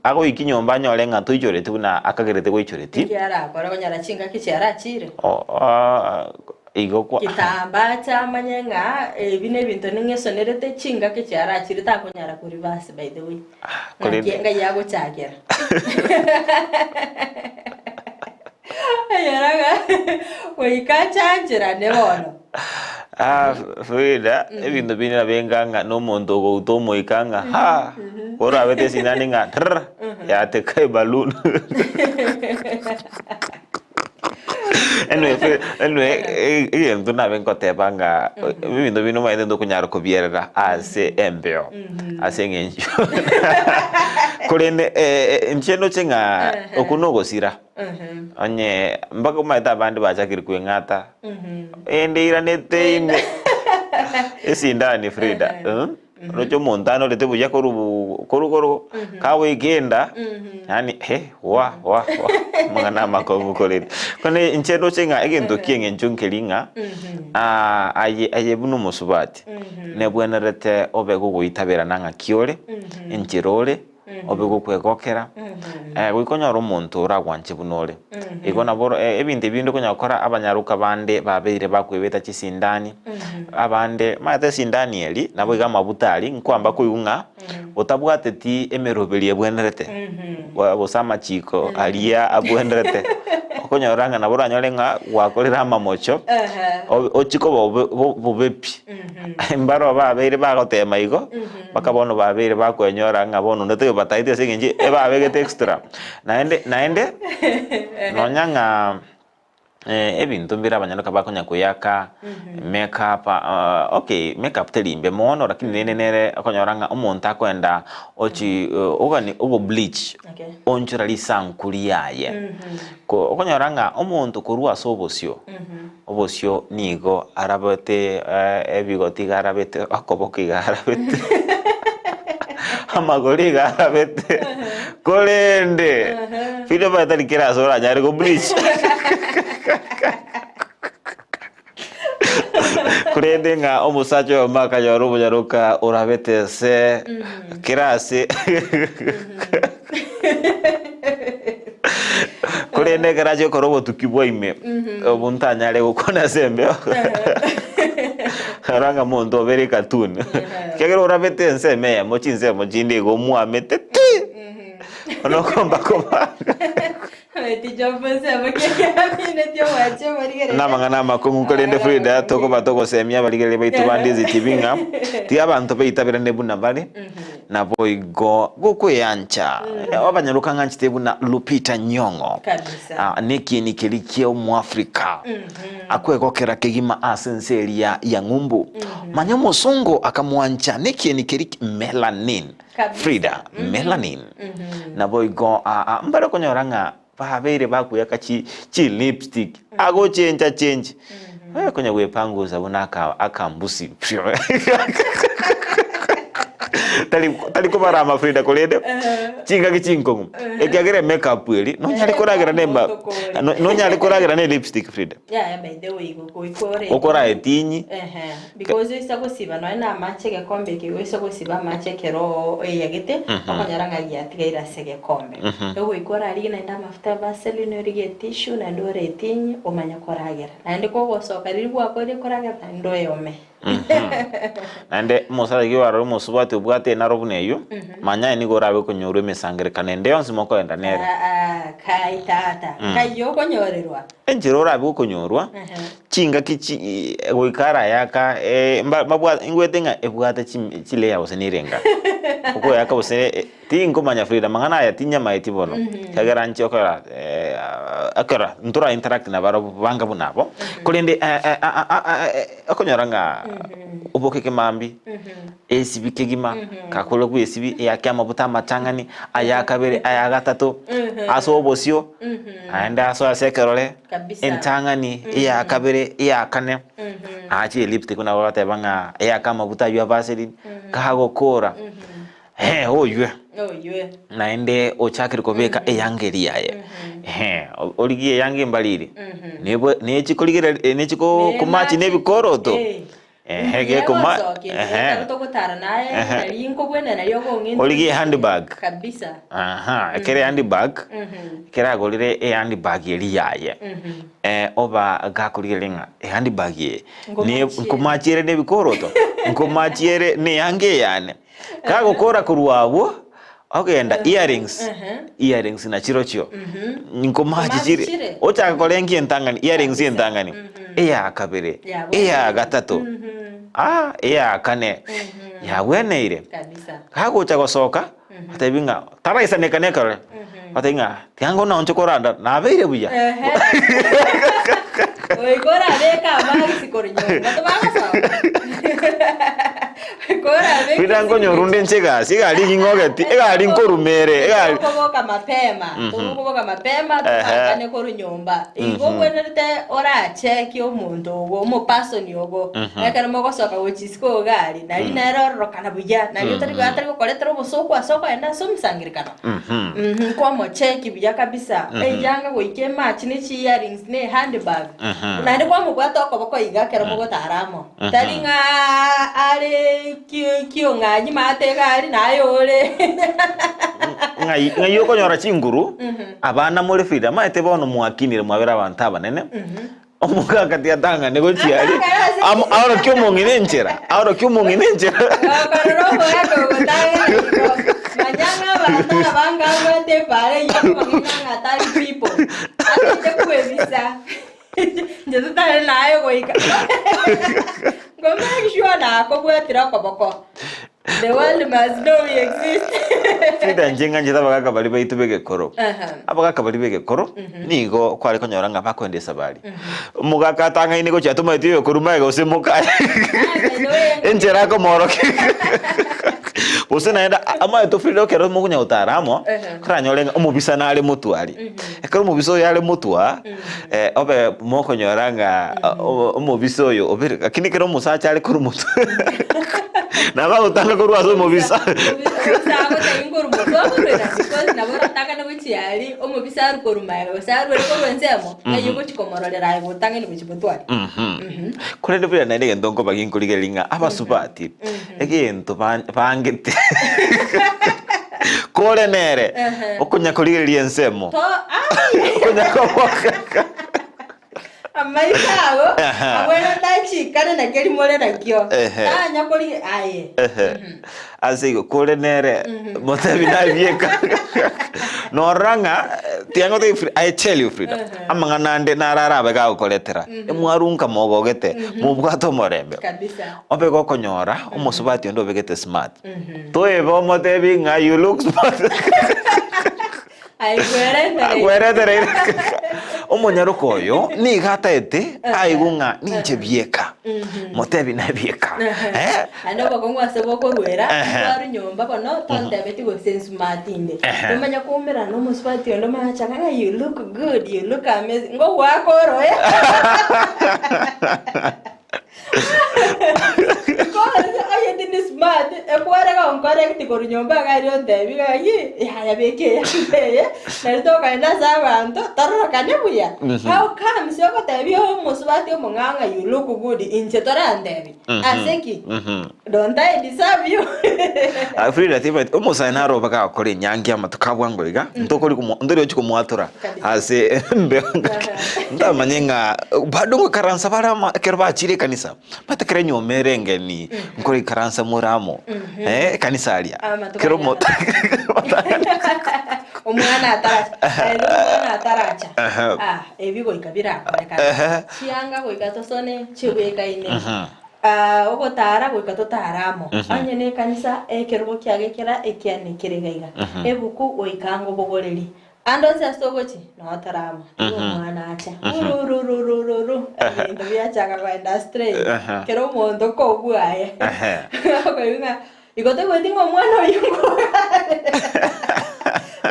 ago ikinyomba nyolenga to icholete buna akagerete go icholete kyara akora konyara chinga kichara chire igo kwa kitamba chamanyenga bine bintu ningesonerete chinga kichara chire takonyara kuri basi by the way ngenga yago chagera ayaraga oikachanjira nebono Frida ebintu binira benganga no muntu go utomo ikanga ora bete sinani nga ya teka balloon. Anyway, igen tuna vengo tebanga bibindo bino maende ndo kunyara kubierera ase embeo ase ngenjo. Kurende ncheno chenga okunogo sira. Anye mbaka maita bandi bachakiri kwengata. Ende iranete inde. Esindani Frida. Rocho montano lete buya koru kawe genda yani wa mangana makovu koleni kone nchedo chenga egento kienge nchunkelinga aye bunu musubati ne bwana rete obego goitabera nanga kiore enchirole obego kwegokera gwikonyora omuntu uragwanche bunole igona boro ebinte bindo konyakora abanyaruka bande babeire bakwebeta chisindani abande mate sindani eli nabo igama butali nkwamba kuyunga otabwateti emerobelie bwenerete bosama chiko alia abwenerete okonyoranga nabo ranyolenga wakorera amamocho ochiko bobepi mbaro babeire bagotema igo bakabono babeire bakwenyora ngabono ndete bataite segenje ebabegete extra naende nonyanga ebintu mbira abanyaruka bakonya kuyaka makeup okay makeup telimbe mono lakini nene akonyoranga umuntu akwenda ochi ogani obo bleach onchura lisankuli yaye ko okonyoranga umuntu kurua sobosio obosio nigo arabete ebigoti garabete akoboki garabete amagori garabete kolende filo batali kira sora nyari go bleach kurende nga omusacho maka yorubu yaruka urabete se kirasi kurende garaje korobo tukibwoime obuntanyale gukona sembe haranga mondo very cartoon kegero urabete nseme mochinze mojinde go muamete ono komba namangana makungu kolende Frida toko batoko semia baligele baitu bandizi tibinga ti abantu beitabira nebuna bali na boigo gokuyancha abanyaruka nganchi tebuna Lupita Nyong'o kabisa neki nikelikie mu Afrika akwegokera kegima asenseria ya ngumbu manyomo songo akamwancha neki nikeliki melanin Frida melanin na boigo mbara konyoranga babeire bakuyaka chi lipstick ago change konya wepanguza bunaka akambusi tali kubara Frida kolede chinga kichinko ekyagere makeup eli nonyali koragira nemba nonyali koragira ne lipstick Frida by the way go ikore okora etinyi because isako siba no na mache ke kombe ke isako siba mache kero yagete akonyaranga yatigaira sege kombe ego ikora ali na nda mafuta vaseline rige tissue na ndore etinyi omanya koragira ande ko gosoka ribu akore koragira ndo yome ande mosala giwaro mosubate ubwate narobuneyo manya ni gorabe kunyoro mesangere kanende yonsi moko enda nere kai tata kai yo konyorerwa enjiro rabe kunyorwa chinga kichi goikara yaka mabwa ingwetenga ebwate chile ya osenirenga uko yaka osene tingo manya Frida mangana ya tinya maiti bono kagera nchi okora akora ntura interact na baro banga bunabo kulende akonyoranga ubokeke mambi esibike gima kakolo ku esibi yake amabuta matangani ayakabere ayagatatu aso obosio anda aso asekerole entangani yakabere yakane achi lipstick kuna wate banga yakama buta yu vaseline kago kora oywe naende ochakiri kobeka eyangeri yaye oligie yange mbaliri nebo nechikoligera nechiko kumachi nebikoroto hege kuma tokotara naye nalinko bwena naliyo gongi oligie handbag kabisa kere handbag kera agolire handbag yeli yaye oba gakuligelenga handbag ye ne kumachire nebikoroto nkumachire ne yange yane kagokora kuruwabo ogenda earrings na chirochio nkomaji chire ochaka kolengi entangani earrings entangani eya kabere eya gatatu eya kane ya weneire kabisa kagocha gosoka atebinga taraisa nekanekare atenga tiango na onchokoranda na beire buya Oi kora beka mari sikorinyo batobanga sawa kora beka bidango nyorunde nchega sigali ngingogeti egali nkorumere egali kuboka mapema kuboka mapema tukane koru nyomba igo bwenete ora check omuntu ogo mo person yogo ekara mo gosoka gochisko gali nali nero kana buya nali tari koletera obosoko asoko enda somsangirikana kwa mo check buya kabisa ejanga goike match ni chi earrings ne handbag nandi kwa mugwato okoboko igakera mo gotaramo taringa ale kio nganyi mate gali nayole ngai yoko nyora chinguru abana muri fida maete bono mwakinire mwabera abantu abanene omuka kati atanga nego chiari ahora kyo monginenchera karoro yako gotanga manyanga bata banga wete pare yako mangina tari people ate kuevisa ndeto tare nayo goika make sure na ko bwetira koboko the world must know we exist Frida njenga njeta bagaka bali baitu begekoro abagaka bali begekoro nigo kwari konyora nga bakwendesa bali mugaka tanga inigo cyatuma itiyo kuruma go semuka enjera ko moroke bose naenda ama to Frida kero mugunya utaramo kranyolenga umubisa nale mutwali ekero mubiso yale mutwa obe moko nyoranga umubiso yo obe akini kero musacha ale kuru mutu naba utanga kuru aso mubisa sago tayinguru muto burera because nabora taka no bicyari umubisa ari kuruma saru ko rwenzemo nayo guchikomororera ayo utanga ni bichibutwari kure ndibira nende ndongo baginkurigelinga abasubati egento bangete kore nere okunya kurigelia ensemo okunya koboka amaitao abona tachi kana na keri mole na kyo anya kuri aye asigo kore nere motabi na bieka noranga tiango te I tell you Frida amanga nande narara bega ukoletera emwarunka mogogete mubwato morembe kabisa obe gokonyora umusubati ndo begete smart to ebo motebi nga you look smart ai gwerendere omonyaruko oyo ni gataete aigunga ninche bieka motebi na bieka ano bagongwa sebo korwera ari nyomba kono tonte beti go sense matinde domanya kumera no muswati ndo machanga you look good you look amazing ngo wakoro Aye dini smart ekwara ga onkore kiti nyomba ga rio ndebi ga yi ya beke ya nerito kaenda sabantu tarora kanebuya how comes yoko tebi o musubati o munganga you look good inche tora ndebi aseki don't I deserve you Frida tiba umusainaro baka akore nyangi amatukabwa ngoiga ndokori ndori ochiko mwatura ase ndamanyenga badongo karansa bara kerba chire kanisa matakere nyomerenge ni nkore karansa muramo kanisa alia kero mota omwana ataracha ebigo ikabira akoreka chianga goikato sone chibweka ine ogotara goikato taramo anyene kanisa ekerobo kyagekera ekianikirigaiga ebuku goikango bogoreri ando sestogochi no taramo omwana acha rururururu ndo biachaga kwa industry kero mondo ko buaye okoyunga igote gotingo mwana yungo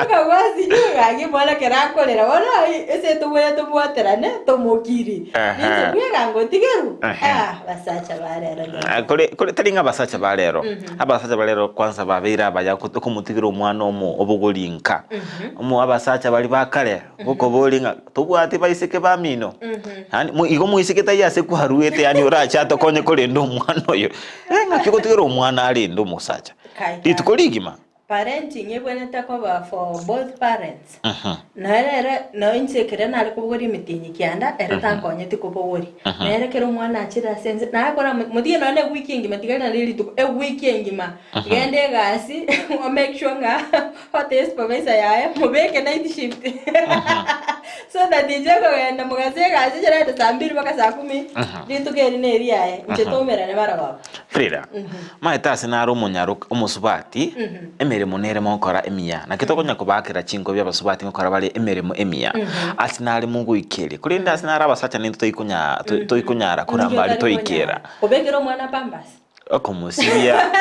kawazi yuga bola kerakolera bona ese tuwe tubwaterane tomokiri nje bwega ngo tigeru basacha barero kore taringa basacha barero abasacha barero kwanza babira baya kumutigiro umwana omo obugolinka omo abasacha bali bakare boko bolinga tubwate baiseke bamino hani igo muiseke tayase kuharuete yani oracha tokonye kore ndo umwana oyo ngakiko tigiro umwana ali ndo musacha litukoligima parenting ebweneta koba for both parents narere no insekere nari kubugori mitinyi kyanda era tankonye tikubugori nere kero mwana achira sense na akora mudiye none weekend matigana rili tu weekend ma gende gasi o make sure nga hotel supervisor yae mubeke night shift so that DJ go enda mugaze gasi jera ta 2 baka saa 10 ritu geri ne eri yae nchetomera ne baraba Frida maeta sinaro munyaruka umusubati emeremo neremo nkora emia na kitoko nyakubakira chingo bya basubati nkora bale emeremo emia asinari mungu ikere kuri nda sinara basacha nindi toikunyara kurambali toikera obegero mwana pambas como Sibia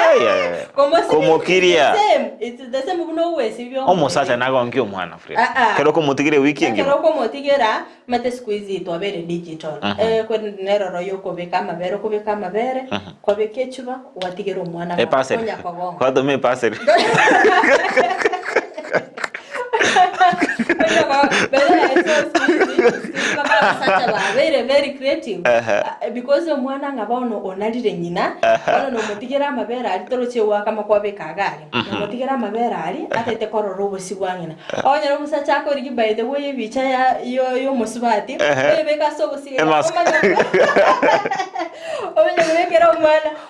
como queria it's the same uno we Sibio como sacha nago ngio mwana Frida kero como tigire weekend kero como tigera mate squeeze to abere digital ko nero royo ko beka mabere ko bekechuba watigero mwana konya ko kwado me passer very creative because mwana ngabono onalire nyina ono no mutigera mabera ali toroche kama kwa bekagari no mutigera mabera ali atete kororo bosibwangina onya musacha ko rigi by the way bicha ya yo musubati oye beka so bosigera omenya kubekera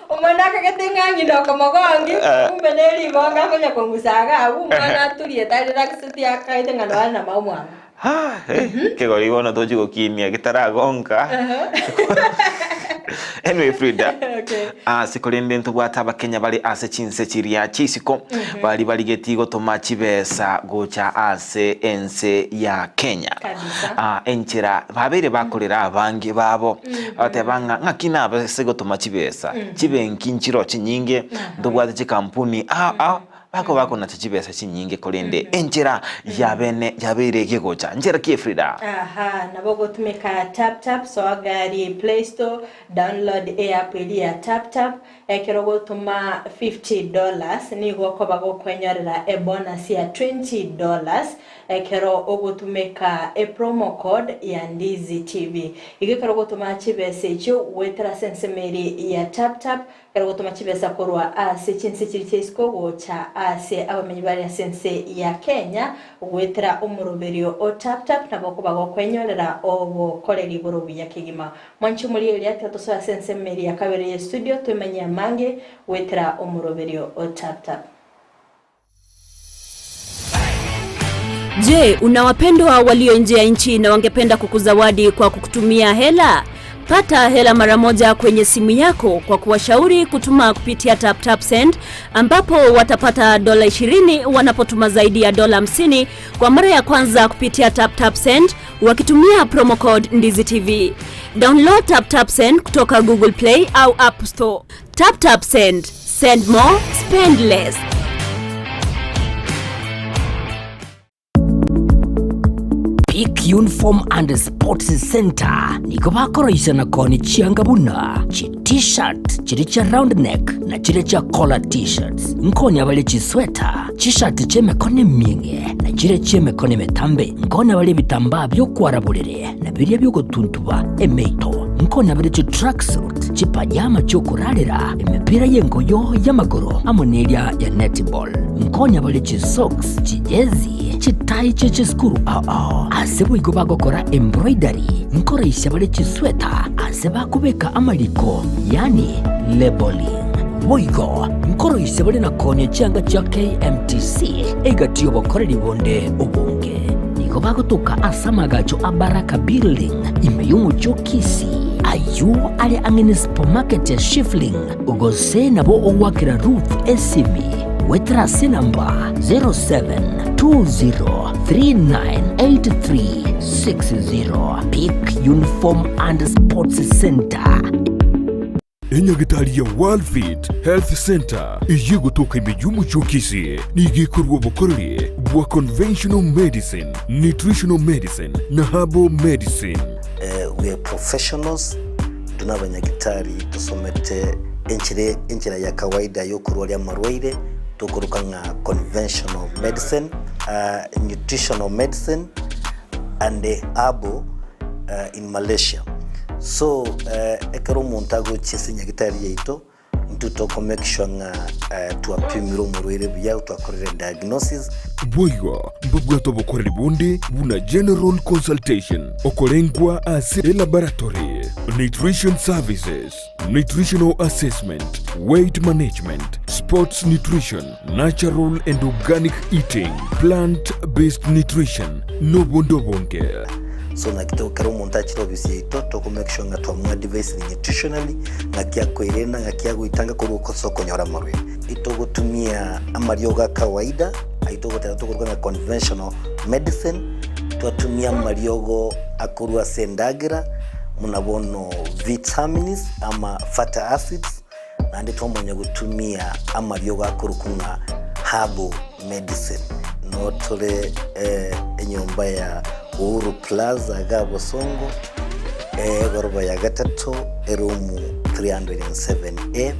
omwana akagetenga nyina kama gwangi kumbe neli gonga konya kongusaga mwana tulie tali rakisiti akaitenga na maumwa que gori bona tojigo kimia kitaragonka anyway Frida sikolende ntubwata bakenya bali ase chinse chiria chisiko bali getigo toma chibesa gocha ase ense ya Kenya enchira babere bakorera abangi babo atebanga ngakina abasego toma chibesa chibenki nchiro chinyinge ndubwata chikampuni bako na chibesa chinyinge kolende enchira yabere gegocha njera ki Frida nabogo tumeka tap so agari Play Store download app ya tap ekerogo tuma $50 nigo ko bago kwenyorera bonus ya $20 ekero ogotumeka promo code ya Ndizi TV igikerogo tuma chibesa echo wetra sensemeri ya tap kero tuma chibesa korwa ase chinse chirichesko gocha ase abamenyi bari sense ya Kenya wetra umuruberio o tap nabo kubago kwenyorera obo koreri burubi ya kigima mwanchu muri eri atatu so sense meri ya kabere ya studio tumenya mange wetra umuruberio o tap. Je, unawapendwa walio nje ya nchi na wangependa kukuzawadi kwa kukutumia hela? Pata hela mara moja kwenye simu yako kwa kuwashauri kutuma kupitia tap send ambapo watapata $20 wanapotuma zaidi ya $50 kwa mara ya kwanza kupitia tap send wakitumia promo code Ndizi TV. Download tap send kutoka Google Play au App Store. Tap send more, spend less. Peak Uniform and Sports Center niko bakoroisha na koni chiangabuna chi t-shirt chiri cha round neck na chiri cha collar t-shirts nkoni abale chi sweater t-shirt cheme kone minge na chiri cheme kone metambe nkoni abale bitamba byo kwaraburere na biriya byo gutuntuba emeito nkoni abale chi tracksuit chi pajama cyo kurarira emipira yengoyo y'amaguru amonelia ya netball nkoni abale chi socks chi jezi chi tie chi skuru asebo igoba gukora embroidery nkoresha bale chi sweater aseba kubeka amaliko yani labeling boigo nkoresha bale na konye cyanga cya KMTC egatiyo bakorera ibonde ubunge nigoba gutuka asamagacho abaraka building imeyumucho kisi ayu ali angene supermarket ya Shifling ugose nabo owakira Ruth Esimi wetrasi namba 0720398360 Peak Uniform and Sports Center. Enyagitari ya World Fit Health Center iye gutuka imeyumu chokisi nigikorwa bukorere bwa conventional medicine, nutritional medicine na herbal medicine. We are professionals, tunabanyagitari tusomete enchira ya kawaida yo kurwalia marwaire tukuruka nga conventional medicine, nutritional medicine and herbal in Malaysia. So ekero montago chisinya gitari yeito ntuto make sure nga tuapimiro murwire bya twakorera diagnosis boigo mbugwato bokorera bonde buna general consultation okorengwa as laboratory nutrition services, nutritional assessment, weight management, sports nutrition, natural and organic eating, plant-based nutrition, no bondo bonge. so na kitokera umuntu akiro bisito to make sure nga twamwa device nutritionally na kia kwirena nga kia guitanga kuri ukosoko nyora marwe ito gutumia amarioga kawaida aito gutera tukuruga conventional medicine twatumia mariogo akurwa sendagira munabono vitamins ama fatty acids na ndito mwenye gutumia amariogo akurukunga herbal medicine no tole enyomba ya Uhuru Plaza Gabo Songo goroba ya gatatu erumu 307A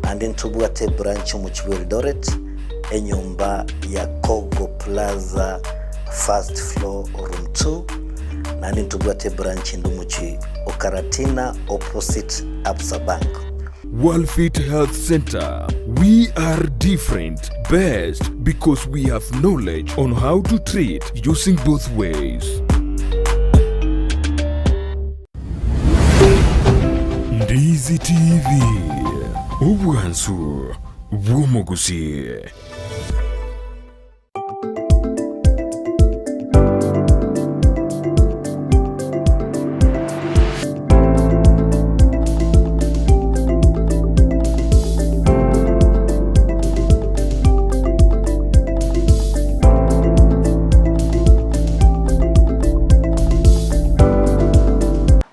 and then tubwate branch mu Eldoret enyomba ya Kogo Plaza first floor room 2 na then tubwate branch ndumuchi Okaratina opposite Absa Bank. Walfit Health Center. We are different, best because we have knowledge on how to treat using both ways. Ndizi TV. Ubwansu bw'omuguzi.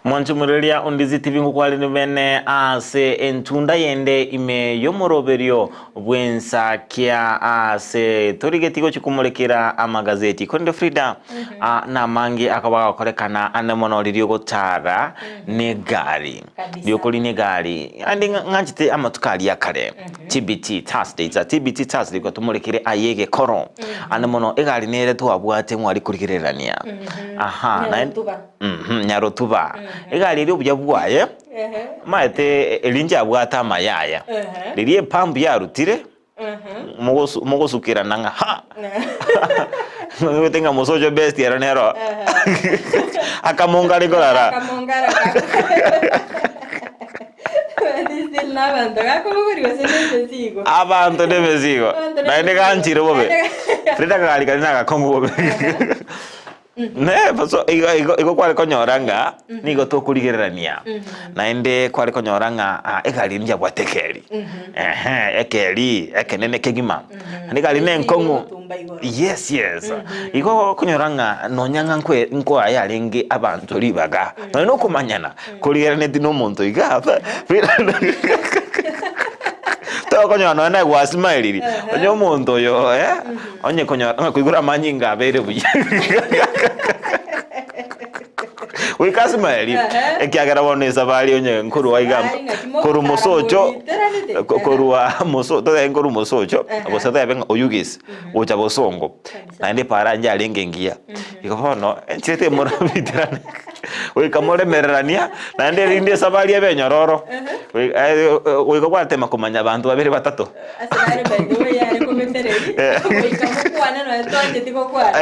Mwanchumurelia Ondizi TV ngukwali nubene ase entunda yende ime yomoroberio bwensa kia ase torigetigo chikumulekera amagazeti konde Frida na mangi akabaga korekana anemono lirio gotara negari liokoli negari andi nganchite amatukali yakare TBT Thursday za TBT Thursday ko tumulekere ayege koro anemono egari nere twabwate mwali kurigererania aha na nyarotuba egari ryo byabuwaye maete elinja bwata mayaya lirie pambu ya rutire mogosukira nanga ha tenga mosojo best ya nero akamongara gorara abantu nebezigo na ende ganchire bobe Frida gali kana gakongo bobe ne paso iko kwale konyoranga nigo to kurigererania na ende kwale konyoranga egali nja bwatekeri ekeli ekenene kegima ndigali nenkongo yes iko konyoranga nonyanga nko ayalengi abantu libaga no kumanyana kurigererania dino muntu igaba konyo na gwa smile onyo muntu yo onye konyo kwigura manyinga abere buye wika smile ekiagara bonesa bali onye nkuru waiga koru mosocho koru wa moso to nkuru mosocho abosata yabenga oyugis ucha bosongo na ndi para nja lengengia ikofono enchete morabiterana wika more merania na ndi sabali yabenyororo wika kwatema kumanya abantu babiri batatu asare bende yare kometereri wika mukwana no tonje tiko kwa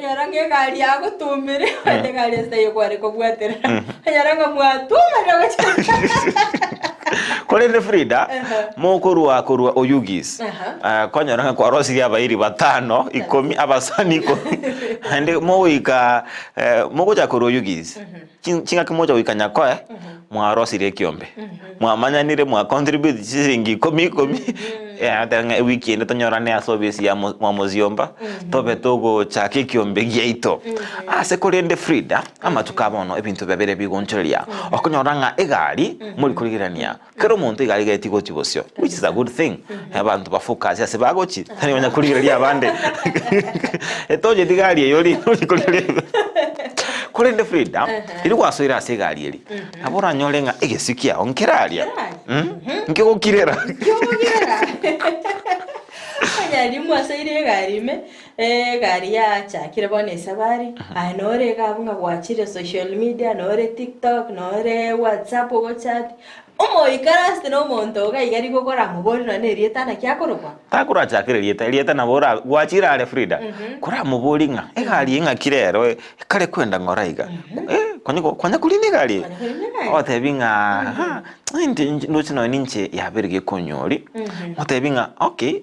nyarange kali yago tumire ate kali stayo kware ko bwatera nyaranga mwatumira kole ne Frida mokorwa korwa oyugis konyaranga kwa rosi ya bairi batano ikomi abasani ko ande moika mogoja korwa oyugis chinga kimoja wikanya kwa mwa rosi ile kiombe mwa manyanire mwa contribute chiringi komi tanga weekend tonyorane asobesi ya mwa moziomba tobe togo chake kiombe giaito ase kolende Frida ama tukabono ebintu bebere bigoncheria okonyoranga egari muri kurigirania kero muntu egari getiko chibosyo which is a good thing abantu bafocus ase bagochi tani banya kurigirania abande etoje digari yori kurigirania kolende Frida ili kwasoira ase egari eri abora nyolenga egesikia onkeraria nkigokirera yari mwasaire garime gari ya chakire bone sabari anore gabunga gwachire social media nore TikTok nore WhatsApp go chat omo ikaraste no monto ga igari gukora mubori na nerieta na kyakorwa takura chakire rieta na bora gwachira ale Frida kora mubori nga egari inga kirero kare kwenda ngoraiga kwanya kulini gari otebinga ndochino ninche ya berge konyori otebinga okay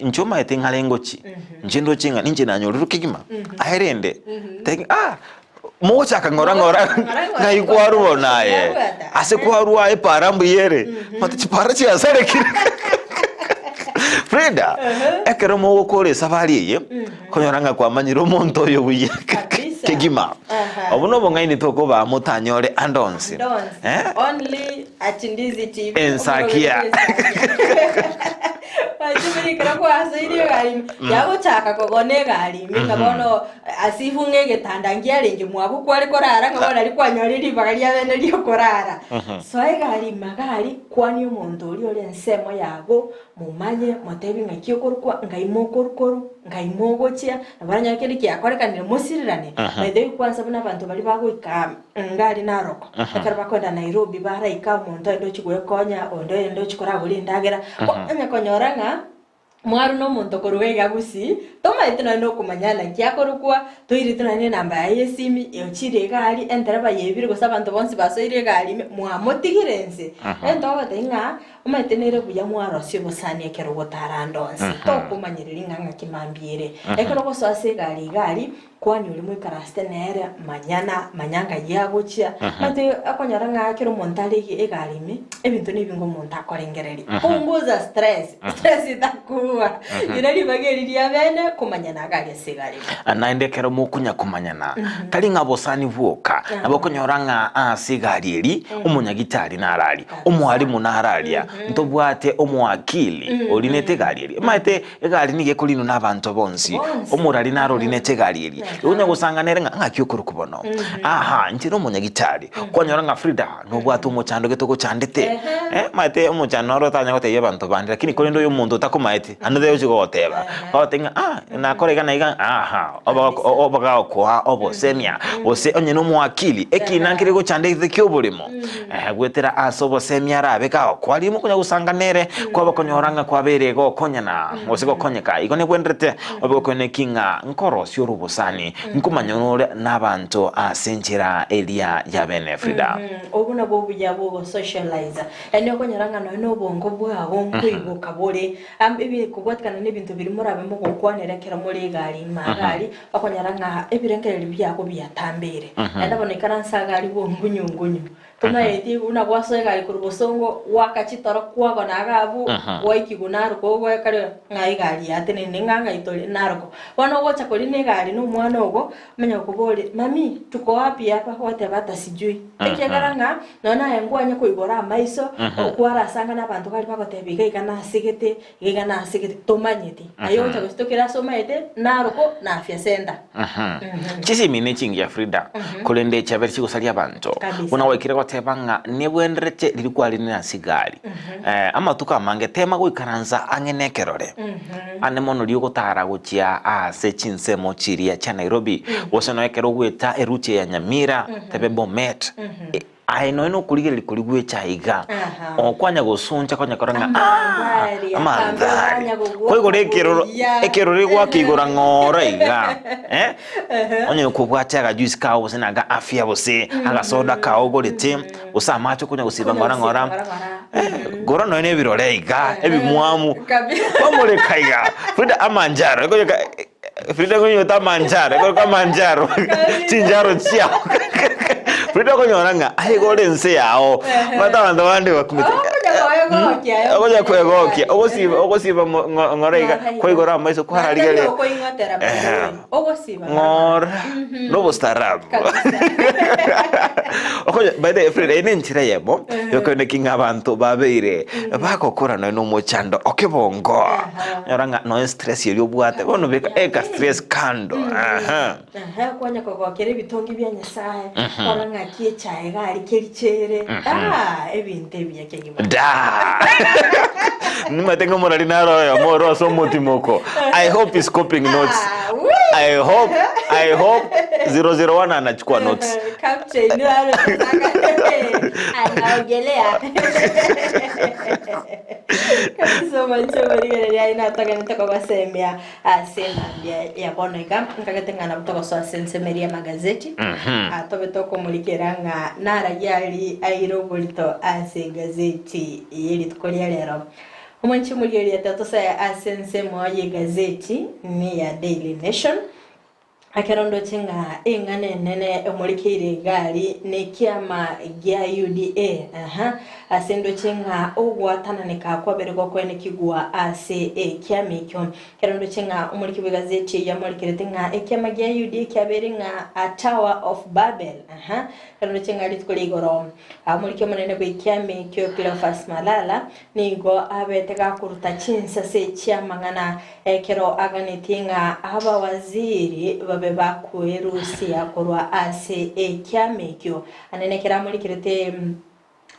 nchoma etenga lengochi nchendo chinga ninche na nyoru kigima aherende mocha kangora ngai kwaru naye ase kwaru ae parambu yere mati para chi asare kire Frida ekero mo kore safari ye konyoranga kwa manyiro monto yo buye kegima obuno bonga ini toko ba mutanyore andonsi only at Ndizi TV ensakia Wajibiri kira kwa asiri gari yago chaka kogone gari minga bono asifunge getanda ngiarengi mwabu kwari korara ngabona ari kwanyoriri bagari abene ryo korara so gari magari kwani umuntu uri ore nsemo yago mumanye motebi ngakyo korukwa ngaimo korukoru ngaimo gochia abaranya kiri kyakorekanire musirirane bede kwanza buna abantu bali bagwika ngari naroko akarba konda Nairobi baraika umuntu ndo chigwe konya ondo ndo chikora buli ndagera anya konyoranga mwaru no muntu koruwega gusi toma ituna no kumanyana kyakorukwa toirituna ne namba ya yesimi yochire gari enteraba yebire go sabantu bonsi basoire gari mwamotigirense endo batenga umaitenere buya mwaro syo bosani ekero gotarandonse to kumanyirira nganga kimambire ekero go sase gari kwani uri muri karaste nere manyanga yagochia mate akonyaranga akero montalege egarime ebintu nebingo monta akorengereri punguza stress itakuwa irari bageri ya bene kumanyana gari sigari anaende kero mukunya kumanyana kali ngabosani vuoka abakonyoranga asigari eri umunyagitari narari umwari munararia ntobwate omwakili olinete gari eri mate egari nige kulino nabantu bonsi omurari naro linete gari eri unya gusanganere ngakyo kurukubono aha ntiro munyagitari konyoranga Frida nobwate umuchando getoko chandete mate umuchano rotanya gote yabantu bandi lakini kolendo yo muntu takumaite anode yo goteba otenga nakorega naiga aha obaga kwa obosemia ose onye no mwakili ekinankire go chandete kyobulimo gwetera asobo semia rabeka kwali mukunya gusanganere kwa bakonyoranga kwa berego konyana ose go konyeka igone gwendrete obokone kinga nkorosyo rubusani nkumanyonore nabantu asenjera elia ya bene Frida obuna bobu yabo socializer ene konyaranga no bongo bwago nkwibuka bore ambibi kubwatkana n'ibintu biri muri abemo gukwanerekera muri gari magari akonyaranga ebirengereri byako byatambere ndabonekana nsagari bongunyungunyu tunaeti una kwaso gari kurubosongo wakachitoro kwago nagabu waikigunaru kogo ekare ngai gari atene ninganga itole naroko wana gocha koline gari no mwana ogo menya kubole mami tuko wapi hapa wote bata sijui tekegaranga nona yangwanya kuigora maiso okwara sanga nabantu kali bakotebiga igana sigete tomanyeti ayo cha gustokera somaete naroko na afya senda chisi mine chingi ya Frida kolende chaberchi gusalia bantu una waikira tebanga nebwenrete lirikwali na sigari ama tukamange tema guikaranza angenekerore ane mono liyo gutara guchia ase chinsemo chiria cha Nairobi woseno ekero gweta eruche ya Nyamira tebe Bomet aino eno kuligeri kuligwe chaiga okwanya gosuncha kwanya koranga amandari kwego ekero rigwa kigora ngora iga onye kubwacha ga juice kawo sinaga afya bose aga soda kawo gorete usamacho kunya gusiba ngora goro no ene birore iga ebimwamu bamure kaiga Frida amanjaro Frida gonyo ta manjaro ko manjaro chinjaro chiao Frida konyoranga ahigore nse yao matabantu bandi bakumita ogoja kwegokia ogosiba ngorega kwigora amaiso kwaraligere ngora lobo starab ogoja by the Frida enenchira yebo yokone kinga abantu babeire bakokora no muchando okebongo yoranga no stress yeri obwate bono beka eka stress kando kwanya kogokere bitongi bya Nyasaye oranga kie chae gari kerichere ebinte byake gima nima tengo morali naro ya moro so motimoko I hope is coping notes I hope 001 anachukua notes capture ni alo anaogelea kabisa mancho bari ya ina toka kwa semia sema ya boneka nkagatenga kutoka so sensemeria magazeti atobetoko mulikeranga nara yali airobolito ase gazeti yeli tukolia lero umanchi mulieri atatosa asense moye gazeti ni ya Daily Nation akerondo chinga ingane nene omurikire gari ne kiama gya UDA asendo chinga ogwatana ne kakwa berego kwene kigwa ase kiama ikyo kerondo chinga omurikire gazeti ya murikire tinga kiama gya UDA kyaberinga a Tower of Babel kerondo chinga litkoli goro amurikire munene kwe kiama ikyo Cleophas Malala nigo abetega kuruta chinsa se kiama ngana kero aganitinga aba waziri babe bakuerusia korwa ase kiamekyo anenekera muri kirete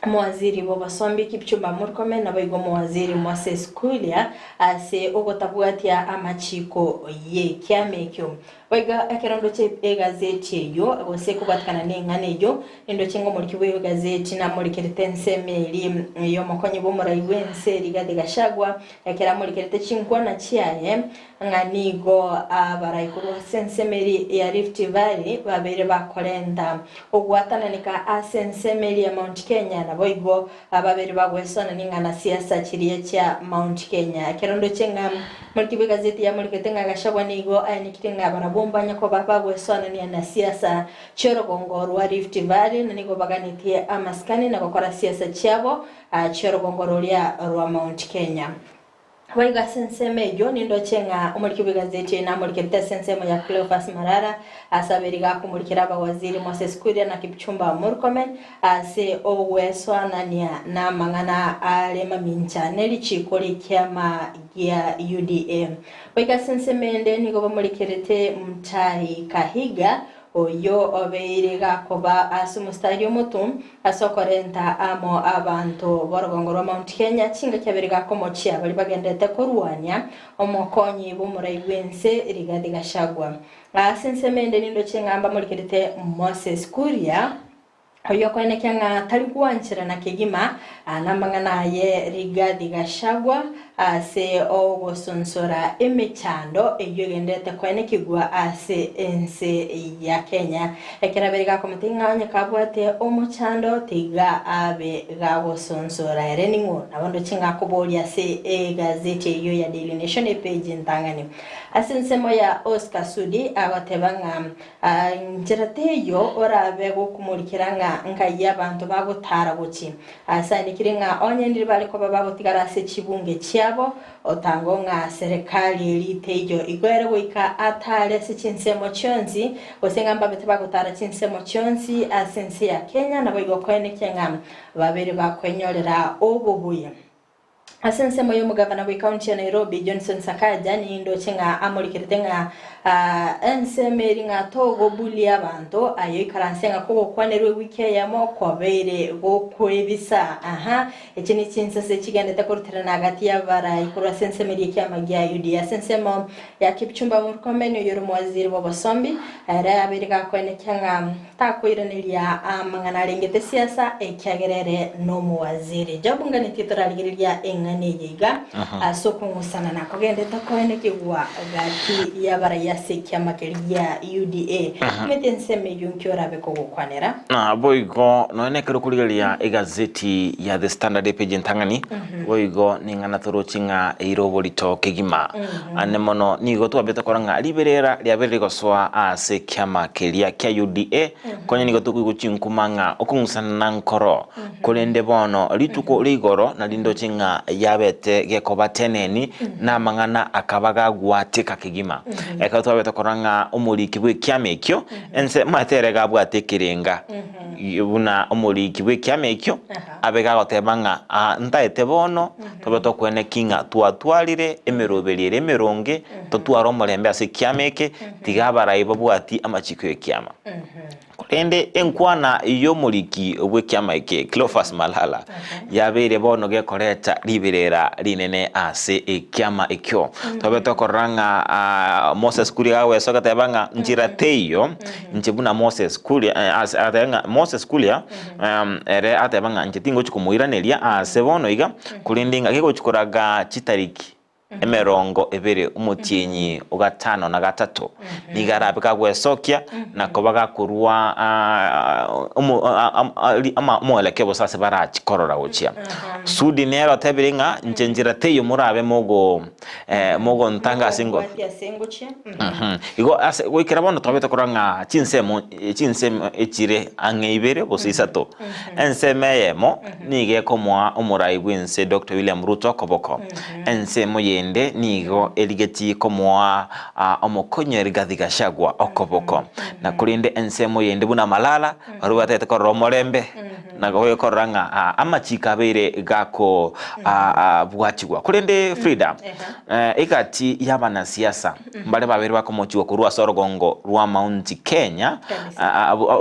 mwaziri bo basombi Kipchumba Murkomen na baigo mwaziri Moses Kuria ase ogotabwatia amachiko ye kiamekyo Waiga akerondo che gazeti yo agose kubatkana n'ingane yo ndo chingo muri kiwe gazeti na muri kiritense meli yo mokonyi bo muri wense rigade gashagwa akera muri kirite chingwa na chiaye nganigo abaraikuru sense meli ya Rift Valley babere bakolenda ogwatana nika asense meli ya Mount Kenya na boigo babere bagwesona ningana siasa chiriye cha Mount Kenya akerondo chenga muri kiwe gazeti ya muri kiritenga gashagwa nigo ayinikitinga barabo bombanya ko babagwesona ni na siasa chero gongoro wa Rift Valley niko baganitie amaskani na gukora siasa cyabo chero gongoro lya rwa Mount Kenya Waiga senseme yo nindo chenga umuriki gazeti na umuriki senseme ya Cleophas Malala asabiriga kumurikira abawaziri Moses Kuria na Kipchumba Murkomen ase owesona na mangana alema mincha neli chikoli kiama ya UDA Waiga senseme ende niko bamurikirete Mutahi Kahiga oyo obeirega koba asumustari mutum asokorenta amo abantu borogongoro Mount Kenya chinga cyabiriga ko mochia bari bagendete kurwanya omokonyi bumurai wense rigadi gashagwa asensemende nindo chingamba muri kirite Moses Kuria oyo kwene kyanga tali kuanchira na kigima namangana ye rigadi gashagwa ase ogosonsora emechando eyogendete kwene kigwa ase ense ya Kenya ekeraberega komutinganya kabwate omuchando tiga abe gagosonsora ereningo nabondo chinga koboli ase gazeti yo ya Daily Nation page ntangani asensemo ya Oscar Sudi abatebanga njirateyo orabe gokumurikiranga nkaye abantu bagutara guki asanikiringa onyendiri bali ko bagotigara se chibunge cyabo otango nga serikali litejo igwere wika atale se chinsemo chonzi osenga mbabete bagutara chinsemo chonzi asensi ya Kenya na boigo kwene kenga babere bakwenyorera obubuye Asensemo yo mugavana wa county ya Nairobi Johnson Sakaja ni ndo chenga amurikiritenga ensemeri nga togo buli abantu ayo ikaransenga ko kwanerwe wike ya moko bere go kwebisa ekini chinsa se kigendete kuruterana hagati y'abara ikuru sensemeri y'amagya UDA sensemo ya Kipchumba Murkomen yoro mwaziri wa basombi era abirika kwene cyanga takwiraniria amangana rengete siasa ekyagerere no muwaziri jabunga ni titara ligirya nyiga asoko ngusana nako gendeta kwene kigwa gati yabara yasekya makelia UDA metenseme yunkyora beko gukwanera boigo none kero kuligalia egazeti ya The Standard page ntangani boigo ningana torochinga eirobolito kegima anemono nigo twabeta koranga liberera lyaberego swa asekya makelia kya UDA konye nigo tukuguchinkumanga okungusana nankoro kolende bono lituko ligoro na lindo chinga yabete gekoba teneni na mangana akabaga gwatika kigima eka twabeta koranga umuliki bwe kyamekyo ense materega bwatekirenga yubuna umuliki bwe kyamekyo abega gotebanga ntaete bono tobeto kwene kinga twatwalire emerobelire emeronge totwaro mulembe ase kyameke tigabara ibabwati amachiko yekyama ende enkwana iyo muliki obwe kyama eke Cleophas Malala yabere bono gekoreta liberera linene ase ekyama ekyo tobeto koranga Moses Kuria we sogatebanga njirateyo njibuna Moses Kuria atanga Moses Kuria ere atebanga njitingo chikumuiranelia ase bono iga kulindinga keko chikoraga chitariki emerongo ebere umutienyi ugatano na gatatu nigara bikagwesokia na kobaga kurwa ama mwelekeo sasa barachikorora gochia sudi nero tebiringa njenjira teyo murabe mogo ntanga singo igo ase wikira bono tobeta kuranga chinsemo echire angeibere bosisato ensemeyemo nige komwa umurai bwinse Dr. William Ruto koboko ensemo yende nigo eligeti komwa omokonyo Rigathi Gachagua okoboko na kulinde ensemo yende buna malala barubatete ko romorembe nagoye koranga amachika beire gako bwachigwa kulinde Frida ikati yabana siasa mbale babere bakomochiwa kurwa sorogongo rwa Mount Kenya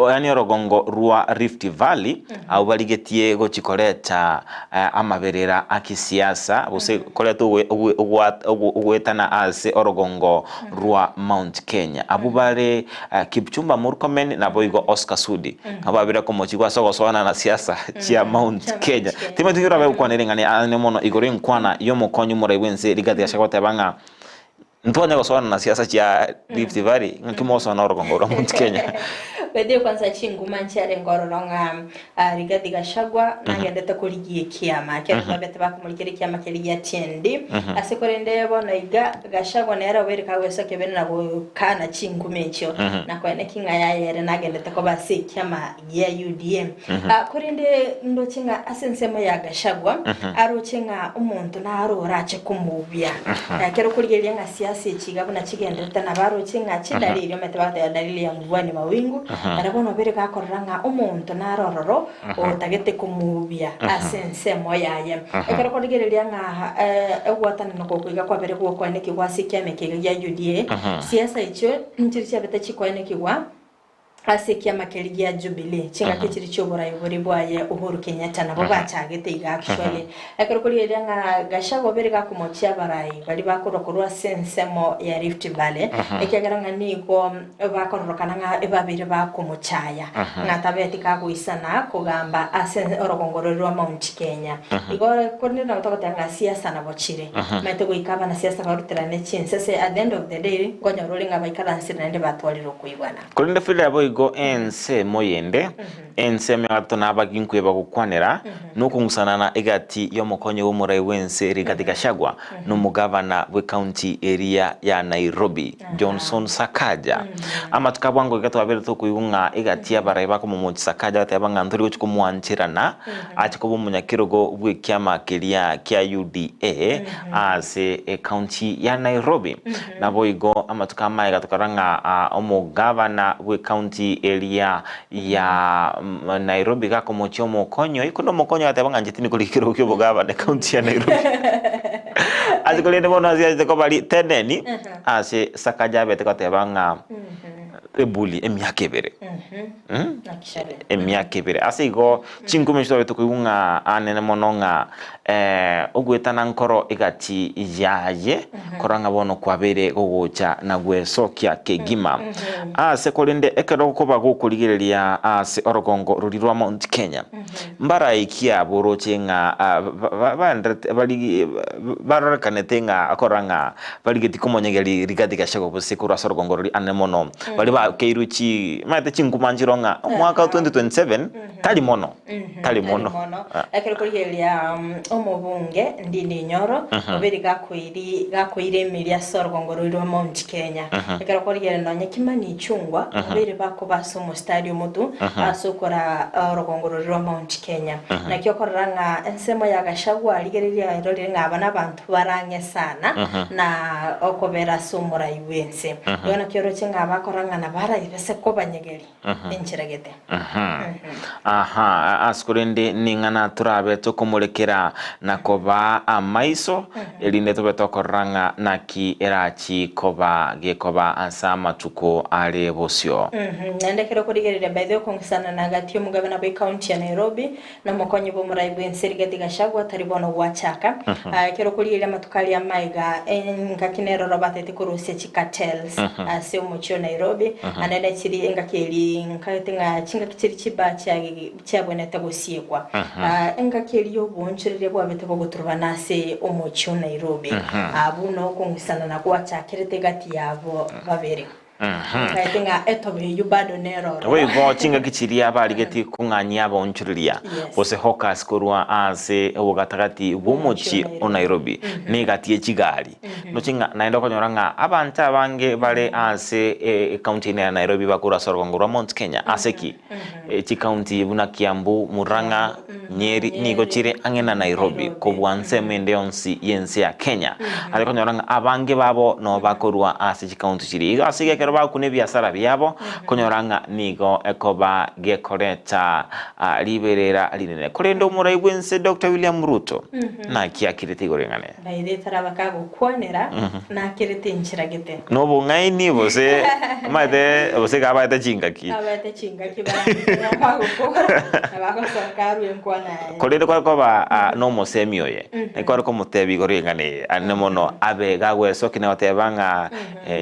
yani rogongo rwa Rift Valley au baligetie gochikoleta amaberera akisiasa bose koleta ugwetana ase orogongo rwa Mount Kenya abubare Kipchumba Murkomen na boigo Oscar Sudi ababira komochigwa sogoswana na siasa chia Mount Kenya timu tingira bakwanirengani ane mono igore nkwana yomo konyu muraiwense Rigathi Gachagua tabanga ntonya goswana na siasa chia Rift Valley nkimoso na orogongo rwa Mount Kenya Bede kwanza chinguma nchare ngororonga Rigathi Gachagua nagendete kurigiye kiama cyangwa bete bakumurikira kiama kiriya tiendi asekorende bona iga Gachagua nera wereka wese kebene nabo kana chingumecho na kwene kinga yayere nagendete ko basi kiama ya UDM kurinde ndo chinga asensemo ya Gachagua aro chinga umuntu na aro rache kumubya kero kurigiye nga siasa ikiga na kigendete na baro chinga chidaliri mete bata dalili ya mvwani mawingu arabono bere gakoranga umuntu narororo otagete kumubya asensemo yaye ekero kodigereria nga egwatana no kokwiga kwa bere kwa kwaneki gwasikia mekege ya UDA siasa icho nchiricha beta chikwaneki gwa asikia makeli ya Jubilee chinga kichiri chobora yobori bwaye Uhuru Kenyatta nabo bachagete iga actually ekero kuriria nga Gachagua bere gakumochia barai bali bakorokorwa sensemo ya Rift Valley ekiagaranga niko bakorokana nga ebabire bakumochaya ngatabeti kaguisana kugamba asen orogongoro rwa Mount Kenya igore konne na utokotanga siasa na bochire mete goikaba na siasa barutira ne chinsese at the end of the day gonya rolinga baikala nsira nde batwaliro kuibwana kulinde fili abo igo ense moyende ense megato nabaginkwe bagukwanera nokungusana na egati yomokonyo w'umurai wense Rigathi Gachagua no mugavana we county area ya Nairobi Johnson Sakaja amatukabwango gato abere to kuyunga egati abarai bako mu Sakaja tabanga ntori uchikumwanchirana achikobo munyakirogo bwe kyama kelia kya UDA ase county ya Nairobi nabo igo amatukama egatukaranga omugavana we county area ya Nairobi gako mochio mokonyo ikundo mokonyo atabanga njitini kulikiro kyo bugavana county ya Nairobi azikolende bono azia ko bali teneni ase Sakaja bete ko tabanga ebuli emyakebere emyakebere asigo chinkume shito beto kuunga anene mononga ogwetana nkoro egati yaye koranga bono kwabere gogocha na gwesokia kegima ase kolinde ekero ko bagukuligereria ase orogongo rurirwa Mount Kenya mbara ikia borochenga bali bararakanetanga akoranga baligeti komonyegeri Rigathi Gachagua busikura sorogongo ruri anemono bali ba keiruchi mate chinkumanjironga mwaka 2027 tali mono ekero kuligereria omubunge ndini nyoro obiri gakwire emiria sorogongo ruri Mount Kenya ekero kuligereria nonye kimani chungwa obiri bako basomo stadium tu asokora orogongo ruri Mount Kenya nakyo koranga ensemo ya Gachagua aligereria irori ngabana abantu barange sana na okobera somora iwense yona kyoro chinga bakoranga na bara ibese ko banyegeri enchiragete askurinde ningana turabe to kumulekera nakoba amaiso elinde to betokoranga naki erachi koba gekoba asama tuko ale bosyo ndekero kurigerera by the kongisana nagati omugabana by county ya Nairobi na mokonyi bo muraibu Rigathi Gachagua taribono gwachaka kero kurigerera matukali ya maiga ngakinero robatete kurusia chikatels ase omucho Nairobi Nairobi anene chiri engakeli nkaitenga chinga kichiri chiba cyabonete gusiekwa engakeli yo bonchirire bwabete ko guturuba nase omucho Nairobi abuno kungusana na kwacha kirete gati yabo babere nkaitenga etobe yubado nero we go chinga kichiri abali geti kunganya bonchiriria bose hokas korwa ase ogatagati bomuchi o Nairobi negati echigali no chinga naenda konyoranga abanta bange bale ase county ya Nairobi bakura sorongorwa Mount Kenya aseki echi county buna Kiambu Murang'a Nyeri nigo chire angena Nairobi ko bwanse mende onsi yense ya Kenya ale konyoranga abange babo no bakorwa ase chi county chiri iga asige kero bakune biasara byabo konyoranga nigo ekoba gekoreta liberera linene kurendo murai bwense Dr. William Ruto na kiakirete igorengane baide tarabaka gukwanera na kirete nchiragete no bungaini bose made bose gabaita chingaki abaita chingaki bagukora abako sakaru enkwana kurendo kwa ba no mosemio ye ekora ko mutebi gorengane anemono abe gagweso kinotebanga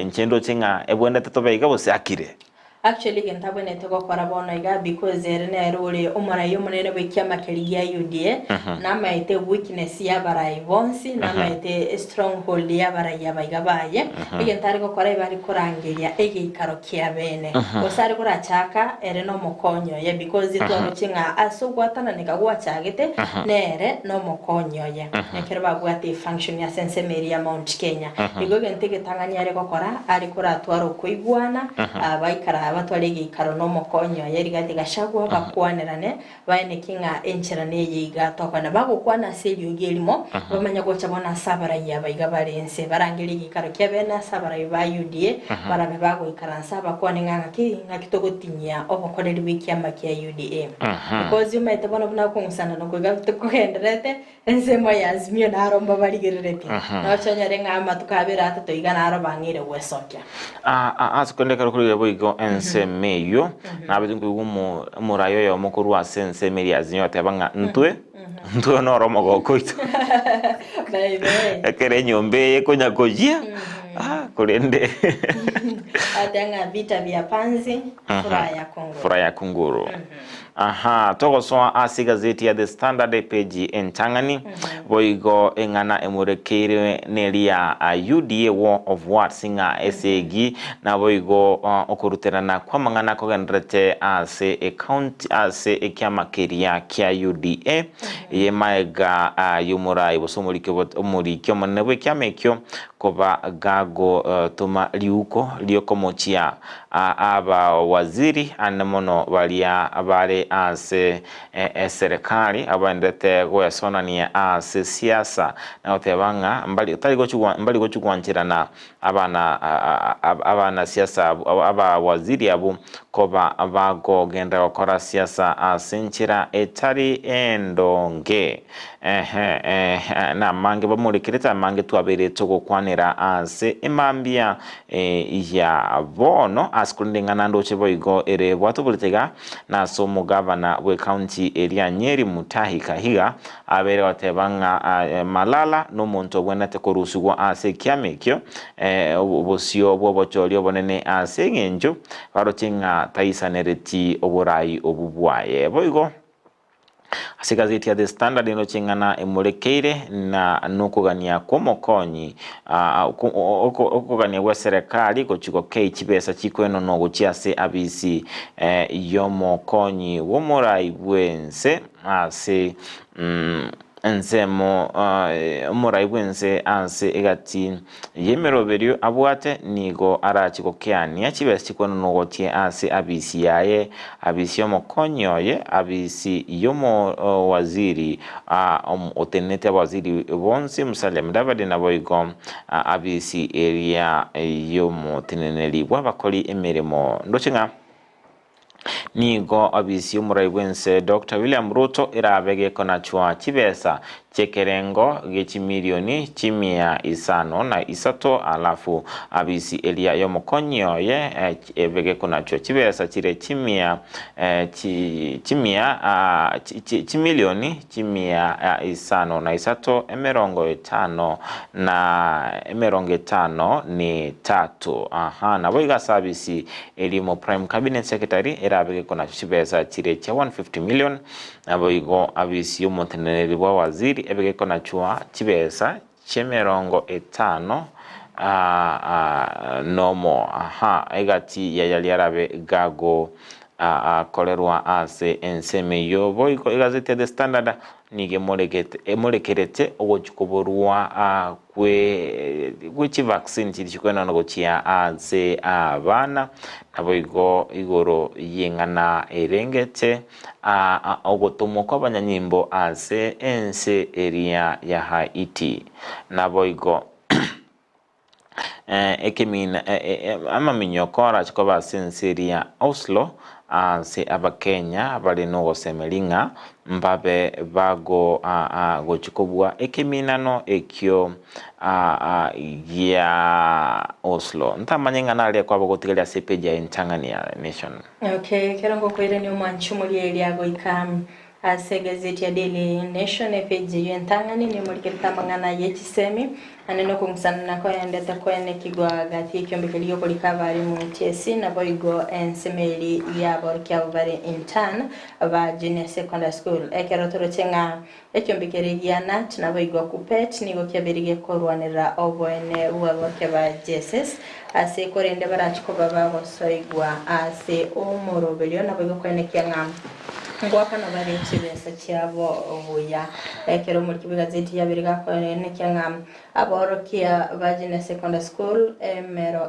nchendo chinga ebwenda tobe bose akire actually kentabone tego kora bono iga because erene role omara yo monene bwekia makeligia UDA na maite weakness ya barai bonsi na maite stronghold ya barai ya baiga baye igentari ko kora ibari korangeria igikaro kia bene osari kora chaka ereno mokonyo ye because twaro chinga asogwatana nikagwa chagete nere no mokonyo ye nekerba gwate function ya sense meria Mount Kenya igo gentege tanganya re ko kora ari kora twaro kuigwana abaikara abatwalege ikaro no mokonyo yeri gati gashagwa bakwanerane baine kinga encherane yiga tokana bagukwana serio gelimo bamanya gocha bona sabara yabaiga barense barangeli ikaro kebena sabara ba UDA barabe bago ikaransa bakwane nganga kitogotinya obokoreri wiki amakia UDA because you might bona buna kumusana no kwega tukohenderete ensemo yazimyo naromba barigerereti no chonyarenga amatukabera atato igana arobangire wesokya asukondeka kuri boigo ensemeyo nabedingu murayo yo mukuru wa sense meri azinyo tabanga ntwe no romo gokoito ekere nyombe konya kojia kurende atanga vita vya panzi fura ya kunguru togo so asi gazeti ya The Standard page entangani boigo engana emurekere nelia UDA War of What singa SAG na boigo okuruterana kwa mangana kogendrete ase account ase ekyama keria kya UDA yemaega yumura ibosomulike omurikyo manebwe kyamekyo koba gago tuma liuko liokomochia aba waziri anemono balia abale ase serikali abandete gwesonania ase siasa na otebanga mbali gochugwanchirana abana siasa aba waziri abu koba abago genda gukora siasa asenchira etari endonge na mange bamurikireta mange twabere tugukwanira ase imambia ya bono askundingana ndoche boigo ere bwatu bulitega na somo governor we county area Nyeri Mutahi Kahiga abere watebanga malala no muntu bwenate korusugwa ase kyamekyo obosio bwobochoryo bonene ase ngenjo barotinga taisanereti oburayi obubwaye boigo asigazeti ya The Standard ino chingana emurekeire na nukugania kwa mokonyi okugania kwa serikali kochiko kei chibesa chiko eno no guchiase abisi yomokonyi womurai bwense ase ensemo murai bwense ase egati yemeroberio abwate nigo arachiko keania chibesa chiko eno no gochie ase abisi yaye abisi yomokonyoye abisi yomo waziri otenete waziri bonsi Musalia Mudavadi na boigo abisi area yomo teneneli wabakoli emeremo ndochinga nigo abisi umurai bwense Dr. William Ruto irabege kona chwa chibesa chekerengo gechimilioni chimia isano na isato alafu abisi elia yomokonyoye ebege kunacho chibesa chire chimilioni chimia isano na isato emerongo etano ni tatu. Aha, na boiga sabisi elimo prime cabinet secretary erabege kunacho chibesa chire cha 150 million na boigo abisi yomonteneri wa waziri ebege kona chua chibesa chemerongo etano nomo. Aha, egati yayali arabe gago kolerwa ase enseme yobo iko egazeti The Standard nige molekerete ogochikoborwa kwe chi vaccine chiri chikwena no gochia ase abana nabo igoro yengana erengete ogotomo kwa banyanyimbo ase ense area ya Haiti nabo igo ekemina amaminyokora chikoba senseria Oslo se abakenya bali no semelinga mbabe bago gochikobwa ekeminano ekyo ya Oslo ntamanyenga nale kwa bogotigalia sepeja intangania nation. Okay, kerongo koire ni umwanchumuli eliago ikam ase gazeti ya Daily Nation epeji yentangani ni mulikita mangana yechisemi aneno kumsana nako yandeta kwene kigwa gati kyombekeliyo kolikavari mu TSC na boigo ensemeli ya borkia bari intern ba junior secondary school ekerotoro chenga ekyombekeliya nat na boigo kupet nigo kyabirige korwanira obwene wa borkia ba Jesus ase korende barachiko baba bosoigwa ase omorobelyo na boigo kwene kyangam ngwaka na bari chibesa cyabo obuya ekero muri kibigazeti yabiriga kwene kyangam aborokia Virginia Secondary School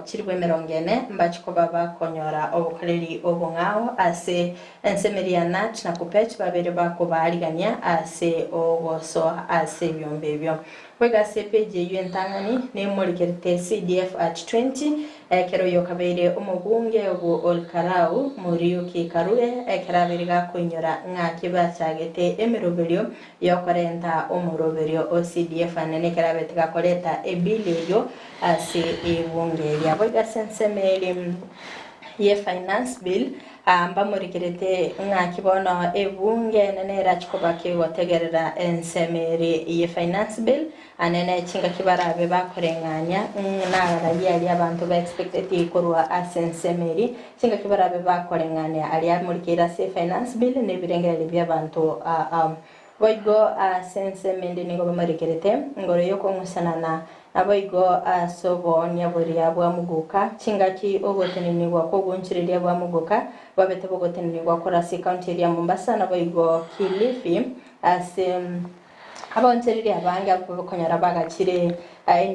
chiribwe merongene mbachiko baba konyora obukaleri obongao ase ensemeria nat na kupech babere bako baliganya ase ogoso ase byombebyo kwega sepeje yentangani ne molikerte CDF at 20 ekero yokabeire omubunge obu Olkarau Muriu Kikarue ekerabiriga konyora ngakibachagete emirobelyo yokorenta omurobelyo OCDF anene kerabetiga koleta ebilelyo ase ebunge lya kwega sensemeli ye finance bill mbamurikirete ngakibona ebunge nene rachikobake wategerera ensemeri ye finance bill anene chinga kibarabe bakorenganya n'abarali abantu ba expected ikorwa asensemeri chinga kibarabe bakorenganya ali amurikira se finance bill ne birengere by'abantu boigo asensemende nigo bamurikirete ngoro yoko musanana aboigo asobo nyaboria bwa muguka chingaki ogotenini gwa kogunchiriria bwa muguka babete bogotenini gwa korasi county ya Mombasa na boigo Kilifi ase abonchiriria abanga bokonyara bagachire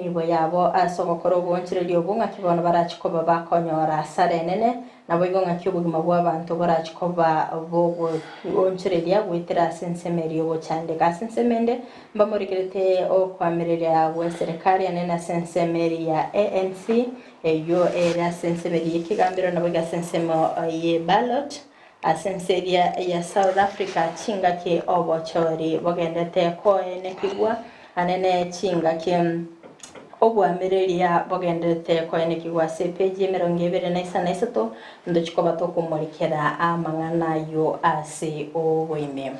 nibo yabo asogokoro bonchiriria obunga kibona barachikoba bakonyora sarenene na boigo ngakibugima bw'abantu barachikoba bogo bonchiriria gwitira sensemeri obo chande ka sensemende mbamurikirete okwamerera wa serikali anena sensemeri ya ANC yo era sensemeri y'ikigambiro na boiga sensemo ye ballot asenseria ya South Africa chinga ke obochori bogendete koene kigwa anene chinga ke obwamereria bogendete koene kigwa sepeji 223 ndochikoba tokumurikira amangana yo ase obwime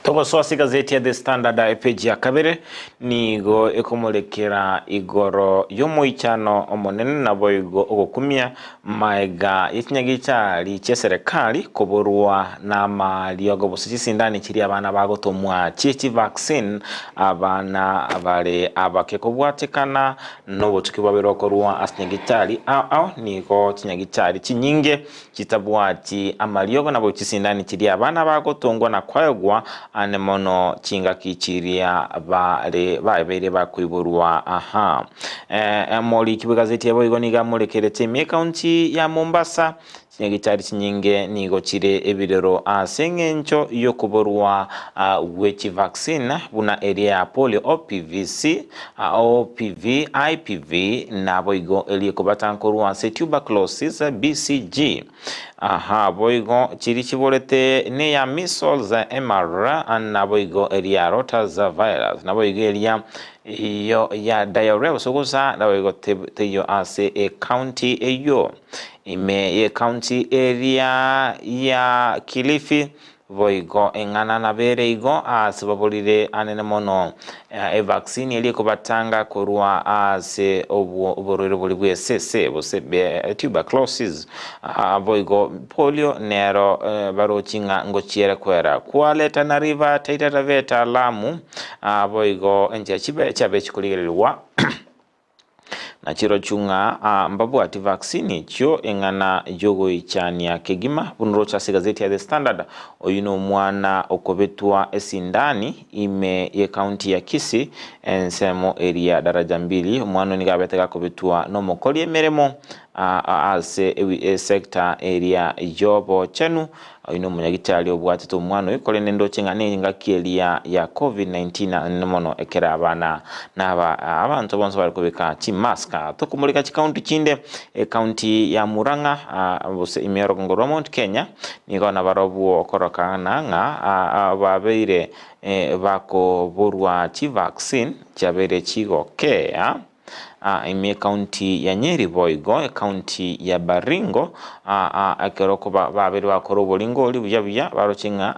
Togo soasi gazeti ya The Standard epeji ya kabere nigo ekomolekera igoro yomoichano omonene na boigo ogokumia maega y'ikinyagicyari cy'eserikali kuburwa n'amali ogobusichisindani kiri abana bagotomwa chichi vaccine abana abale abakekobwatekana n'obutuki babirokorwa asinyagicyari ao nigo kinyagicyari kinyinge kitabwati amaliogo nabo kisindani kiri abana bagotongwa na kwayogwa anemono chinga kichiria babere bakwiburwa aha moli kibugazeti yabo igoniga murekerete me county ya Mombasa kinyagicyari kinyinge nigo kire ebirero asengencho yo kuborwa wechi vaccine buna area polio OPVC OPV IPV nabo igo elie kubatankorwa tuberculosis BCG aha boigo chiri chibolete ne ya measles MR nabo igo eria rotavirus nabo igo eria iyo ya diarrhea usogosa nabo igo teyo ase a county eyo ime ye county area ya Kilifi voigo engana na bere igo asibabolire anene mono e vaccine eli kubatanga korwa ase oborore boli bwesese bose tuberculosis voigo polio nero barochinga ngochiera kwera kwaleta na river Taita Taveta Lamu voigo enje chabe chikuligelwa na chiro chunga mbabu ati vaccine chyo engana jogo ichania kegima bunrocha se gazeti ya The Standard oyino mwana okobetwa esindani ime ye county ya Kisii ensemo area daraja 2 mwana ni gabetega kobetwa no mokoli emeremo ase sector area jobo chenu oyino munyagitali obwati to mwana ikole nendo chengane ngakilia ya COVID-19 nemono ekera abana naba abantu bonso bali kubeka chimaska tokumulika chikaunti chinde county ya Murang'a bose imero ngoro Mount Kenya niko na barobu okorokana nga babeire bako borwa chi vaccine chabere chigo kea ime county ya Nyeri voigo county ya Baringo akeroko babiri bakoro bolingo oli buya barochinga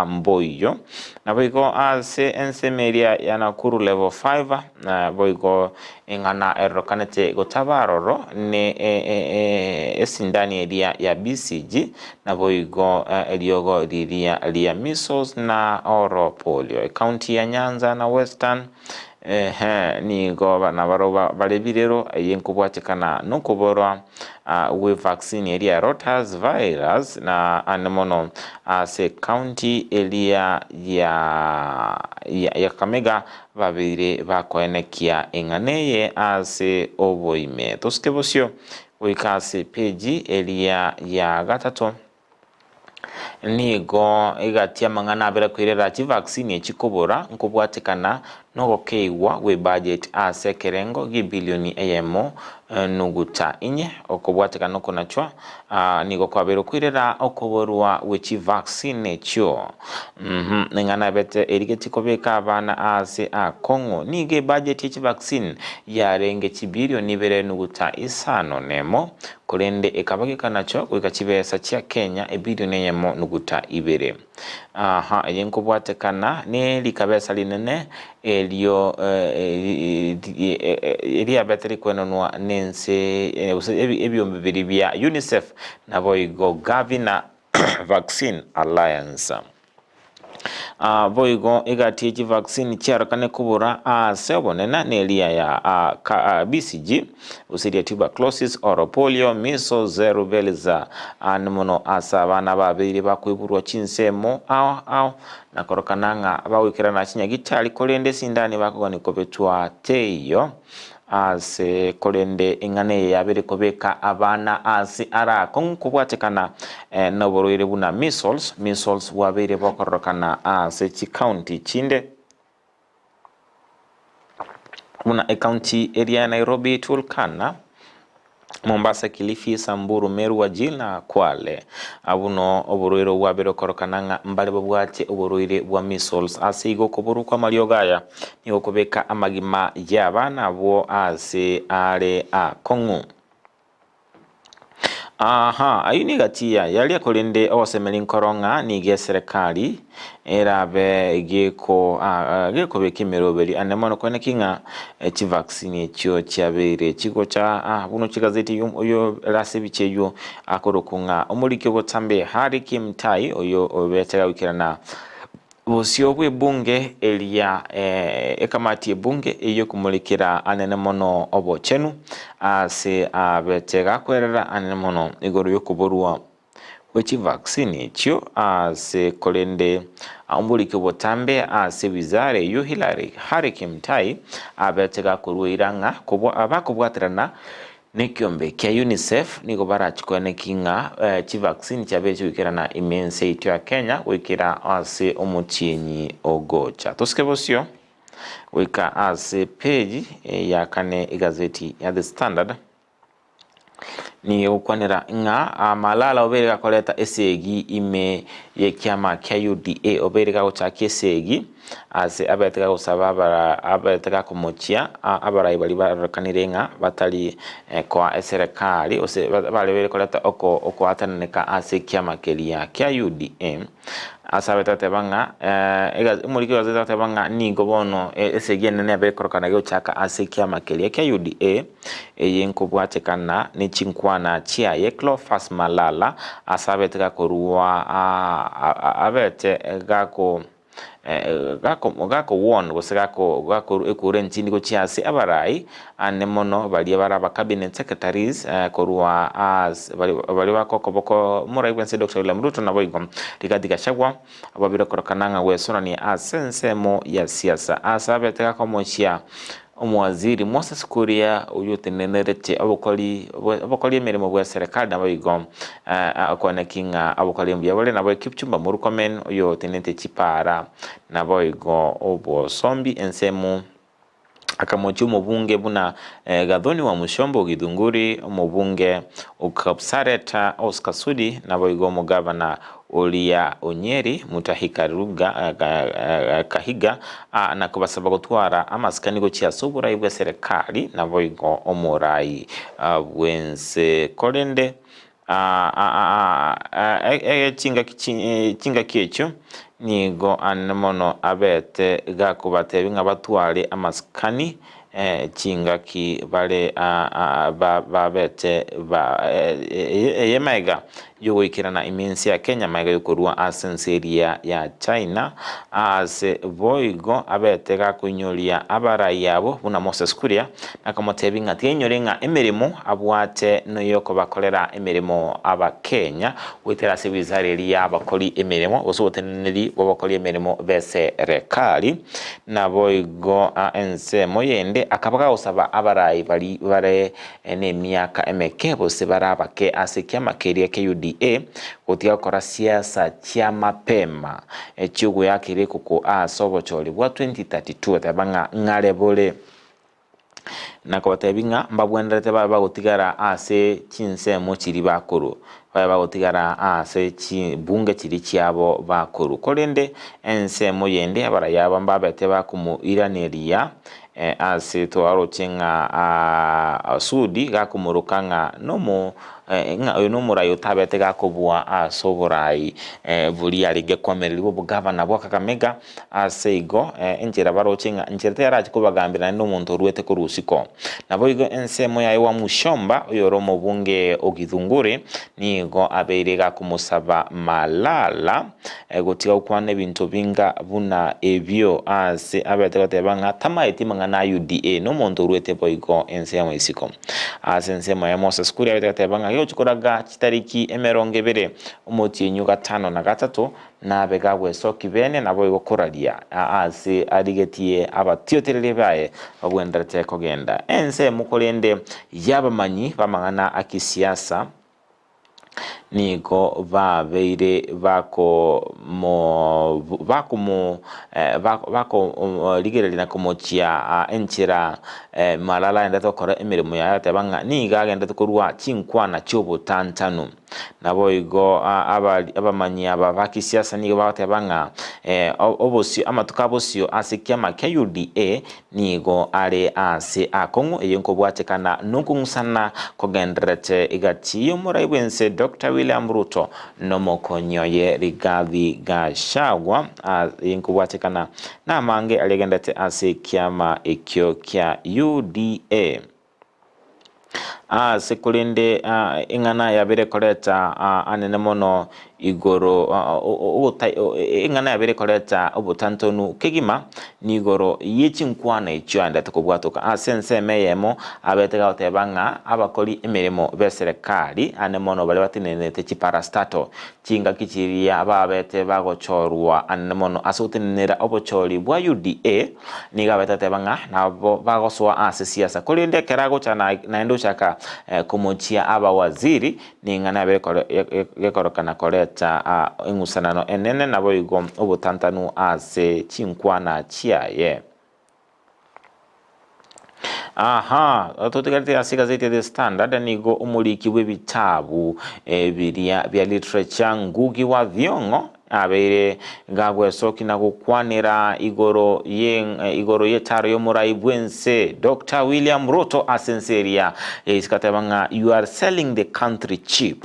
mboyo na voigo ase ensemeria ya Nakuru level 5 voigo engana erokanete gotabaroro ne esindani eria ya BCG na voigo eliogo liria measles na oro polio county ya Nyanza na Western ni go na baroba balebirero yenkubwatikana no kuborwa we vaccine area rotavirus na anemono se county area ya Kamega babire bakoenekia enganeye ase oboime toskebosio wikase page area ya gatato nigo igatia mangana abera kwirera chi vaccine chikobora nkobwatikana nogo keiwa we budget ase kerengo gibilioni eyemo nuguta inye okobwatikana no konachwa nigo kwabero kwirera okoborwa we chi vaccine chyo ngana bete erigeti kobeka abana ase Kongo nige budget chi vaccine yarenge chibilioni bere nuguta isano nemo kurende ekabagikana chyo kwikachibesa chia Kenya ebilioni eyemo nuguta ibere yenkobwatikana ne likabesa linene elio elia battery kwenonwa nense ebyombe bibiri bya UNICEF na boigo Gavina Vaccine Alliance boigo egati vaccine chiarakane kubura sebonena nelia ya BCG usiria tuberculosis oro polio measles rubella anmono asabana babiri bakwiburwa chinsemo au nakorokananga bawikira na chinya gitali kolende sindani bakogani kopetwa teyo ase kolende engane yabere kobeka abana ase ara konkubwatekana noborwire buna measles wabere bokorokana ase chi county chinde buna county area Nairobi Turkana Mombasa Kilifi Samburu Meru Wajir na Kwale abuno oborwire wabere korokananga mbale babwate oborwire bwa measles ase igo koboru kwa mariogaya nigo kobeka amagima y'abana bo ase are Kongo ayuni gatia yali akolende osemeli nkoronga nige serikali erabe geko bekimero beri anemono konekinga chi vaccine chyo cyabere kigo cha buno kigazeti oyo rasebiche yo akorokunga omulike botambe hari kimtai oyo obetega wikirana bosio bwe bunge elia ekamati bunge eyo kumulikira anene mono obochenu ase abetega kwerera anene mono igoro yokuborwa wechi vaccine chyo ase kolende ombulike botambe ase wizare yo Hilary Harikimtai abetega kurwiranga kubo abakubwatirana nekiombe kia UNICEF niko barachikwane kinga chi vaccine chabecho wikirana imense itu ya Kenya wikira ase omuchinyi ogocha toskebosio wika ase page ya kane igazeti ya The Standard ni ukwanira nga Malala obere gakoleta esegi ime ye kiama kia UDA obere gagochakia esegi ase abetega gusaba abetega kumuchia abarai bali barakanire nga batali kwa serikali ose bale bere koleta oko ataneka ase kiama kelia kia UDA asabeta tebanga ega umuriki wazeta tebanga ni gobono esegi nene abere korokana gochaka ase kiama kelia kia UDA yenko bwatekana ni chinkwana chia yeklo fas Malala asabetega korua abete gako won gako ekurenti niko chiase abarai anemono bali baraba cabinet secretaries korua as bali bakokoboko murai wense Dr. William Ruto na boigo Rigathi Gachagua ababira korokananga wesona ni asensemo ya siasa asabetega komochia omwaziri Moses Kuria uyotenenerete abokoli emirimo bwa serikali na boigo akwana kinga abokoli mbiyabole na boy Kipchumba Murkomen uyo tenente chipara na boigo obo sombi ensemu akamochi umubunge buna Gathoni wa Mushombo Githunguri umubunge ukapsareta Oscar Sudi na boigo mugavana Olia Onyeri Mutahika Ruga Kahiga na kubasaba gutwara amasikani go chia subura ibwe serikali na boigo omurai wense kolende chinga kicho nigo anemono abete gakubate binga batware amasikani chingaki bale babete yemaiga yogoikirana imensi ya Kenya maiga yokorua asenseria ya China ase boigo abete gakunyolia abarai yabo buna Moses Kuria nakamotebinga tienyorenga emirimo abwate no yoko bakolera emirimo aba Kenya witera sibizareri abakoli emirimo osoteneri bobakoli emirimo bese rekali na boigo ense moyende akabaga usaba abarai bali bare ne miaka emekebo se barabake ase kiama keria ke UDA kutia kora siasa chia mapema echugo yake reko ko sobocholi bwa 2032 tabanga ngare bole na kwa tabinga mbabwenderete baba gutigara ase chinse mo chiri bakuru baba gutigara ase bunge chiri chiabo bakuru kolende ense moyende abara yaba mbabete bakumu iraneria ase to arochenga Sudi gakumurukanga nomo no murayo tabete gakobwa asoborai buri arige kwamererwa bugavana bwa Kakamega aseigo enjera barochenga njerte yaraje kubagambira n'umuntu ruwete ko rusiko nabo igo ensemo yayi wa Mushomba uyoro mu bunge Ogithunguri nigo aberega kumusaba Malala gotiga ukwane bintu binga buna ebyo ase abete batebanga tamaiti mangana UDA no muntu ruwete boigo ensemo isiko asensemo ya Moses Kuria abete batebanga yo chikoraga chitariki emerongebere umutinyu gatano na gatatu na begagwe soki bene nabo igokoraria ase arigetie abatioterere baye babwenderete kogenda ense mukolende yabamanyi bamangana akisiasa niko babeire bako ligereri na kumochia enchira Malala enda tokora emirimo ya tabanga niga agenda tokorwa chinkwana chobo tantanu nabo igo abamanyi abakisiasa nigo batabanga obosi amatukabosio asikiama ke UDA nigo are ase akongo eyenko bwatekana nukungsana kogenderete igati yo muraibwense Dr. William Ruto nomokonyoye Rigathi Gachagua yenko bwatekana na mange alegendete ase kiama ekyo kya UDA sekulinde ingana ya bere koleta anene mono igoro ingana ya bere koleta obutantonu kegima ni igoro yechinkwana ichanda tukobwatoka asense meyemo abetega otebanga abakoli emirimo beserikali ane mono bale batinenete chiparastato chinga kichiria ababete bagochorwa ane mono asutinera obochori bwa UDA niga betatebanga nabo bagoswa ase siasa kulinde kerago chana naendo chaka kumochia aba waziri ningana bekorokana koleta ingusanano enene nabo igo obutantanu ase chinkwana chiaye Aha, tutegerete asi gazeti ya The Standard nigo umuliki w'ebitabu bya literature Ngugi wa Thiong'o abeire gagwesoki na gukwanira igoro yetaro y'omurai bwense Dr. William Ruto asenseria iskatabanga you are selling the country cheap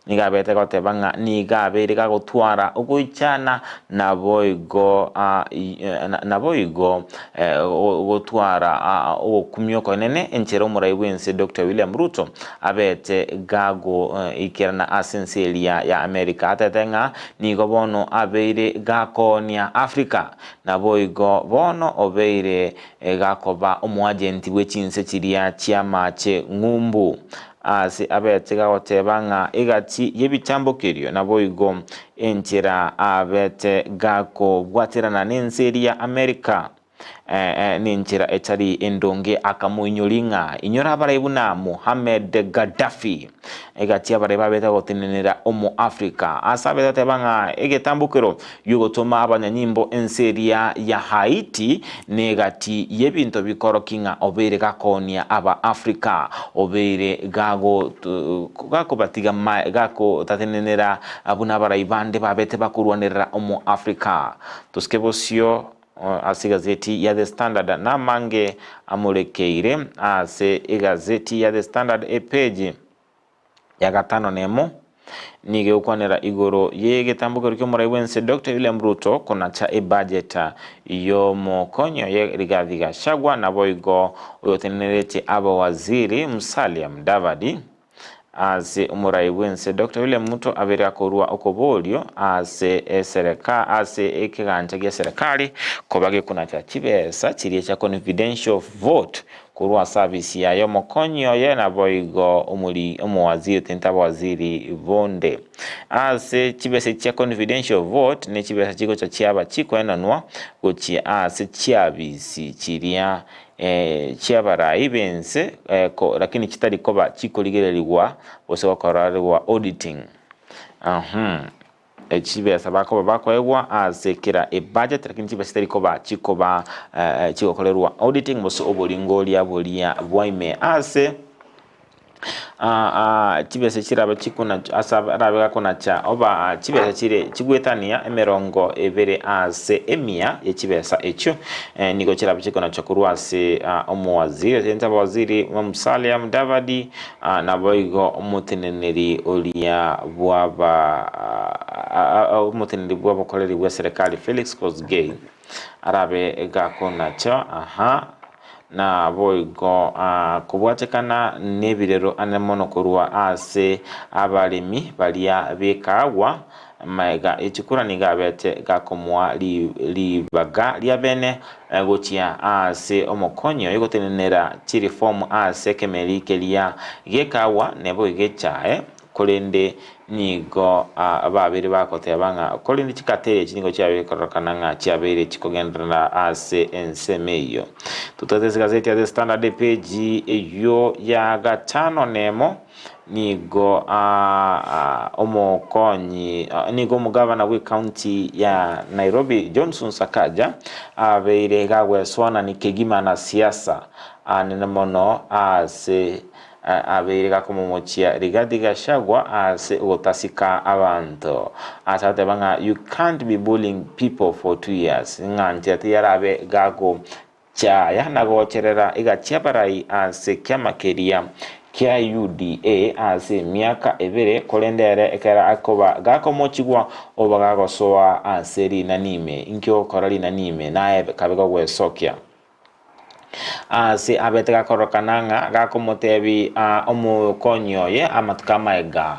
nigabete gotebanga nigabere gagotwara ugoichana naboigo gotwara okumyoko nene enchero murai bwense Dr. William Ruto abete gago ikirana asenseria ya America atetenga nigo bono abeire gakonia Africa naboigo bono obeire gakoba omuagenti w'echinse chiria chiamache ngumbu asi abete gagotebanga igati yebitambokerio naboigo enchera abete gako bwaterana n'enseria America ninchira etari endonge akamuinyolinga inyora baraibuna Mohamed Gaddafi egati abareba beta gotenenera omo Africa asabeta tebanga egetambukiro yugotoma abanyanyimbo enseria ya Haiti negati yebinto bikorokinga obere gakonia aba Africa obere gago batiga gako tatenenera abuna baraibande babete bakurwanira omo Africa tuskebosio asi gazeti ya The Standard na mange amulekeire ase gazeti ya The Standard page ya gatano nemo nige ukwanera igoro yegetambukiro ky'omurai bwense Dr. William Ruto kona cha budget yo mokonyo ye Rigathi Gachagua naboigo oyotenerete aba waziri Musalia Mudavadi ase umurai bwense Dr. William Ruto abere akorwa okobolio ase serikali ase ekiganja gya serikali kobage kuna cha chibesa chirie cha confidential vote kurwa service ya yomokonyo ye naboigo umuwaziri tentaba waziri Bonde ase chibesa cha confidential vote ne chibesa chiko cha chiaba chiko enanwa gochi ase chiabisi chiria chiabarai bense lakini kitari koba chikoligererwa bose bakorarwa auditing chibesa bakoegwa asekera budget lakini chibesa kitari koba chikoba chikokorerwa auditing bose obolingolia bolia bwaime ase chibesa chiraba chikuna asabarabe kona cha oba chibesa chire chigwetania emerongo ebere ase emia ye chibesa echo niko chiraba chikona chakurwa ase omuwaziri tentaba waziri Musalia Mudavadi naboigo omuteneneri olia bwaba omuteneneri bwaba koleri bwa serikali Felix Kosgei arabe gakona cha na boigo kubwatekana nebirero anemono kurwa ase abalimi balia bekawa maiga echikura nigabete gakomwa libaga lya bene gochia ase omokonyo yogotenenera chiri form ase kemelike lya gekawa nebo igechae kolende nigo ababiri bakotebanga kolindi chikatere chinigo cyabe korokananga cyabere chikogendera ase ensemeyo tutoteze gazeti ya The Standard page eyo ya gatano nemo nigo omokonyi nigo mugavana we county ya Nairobi Johnson Sakaja abeire gagwe swana nikegima na siasa nenemono ase abeire gakomomochia Rigathi Gachagua ase gotasika abantu asate banga you can't be bullying people for 2 years nganje atiyarabe gago chaya nagocherera igachiabarai ase kyamakeria kia UDA ase miaka ebere kolendere ekera akoba gakomochigwa oba gagosoa aseri nanime inkyo korali nanime nae kabego gwesokia ase abetega korokananga gakomotebi omukonyo ye amatukamaega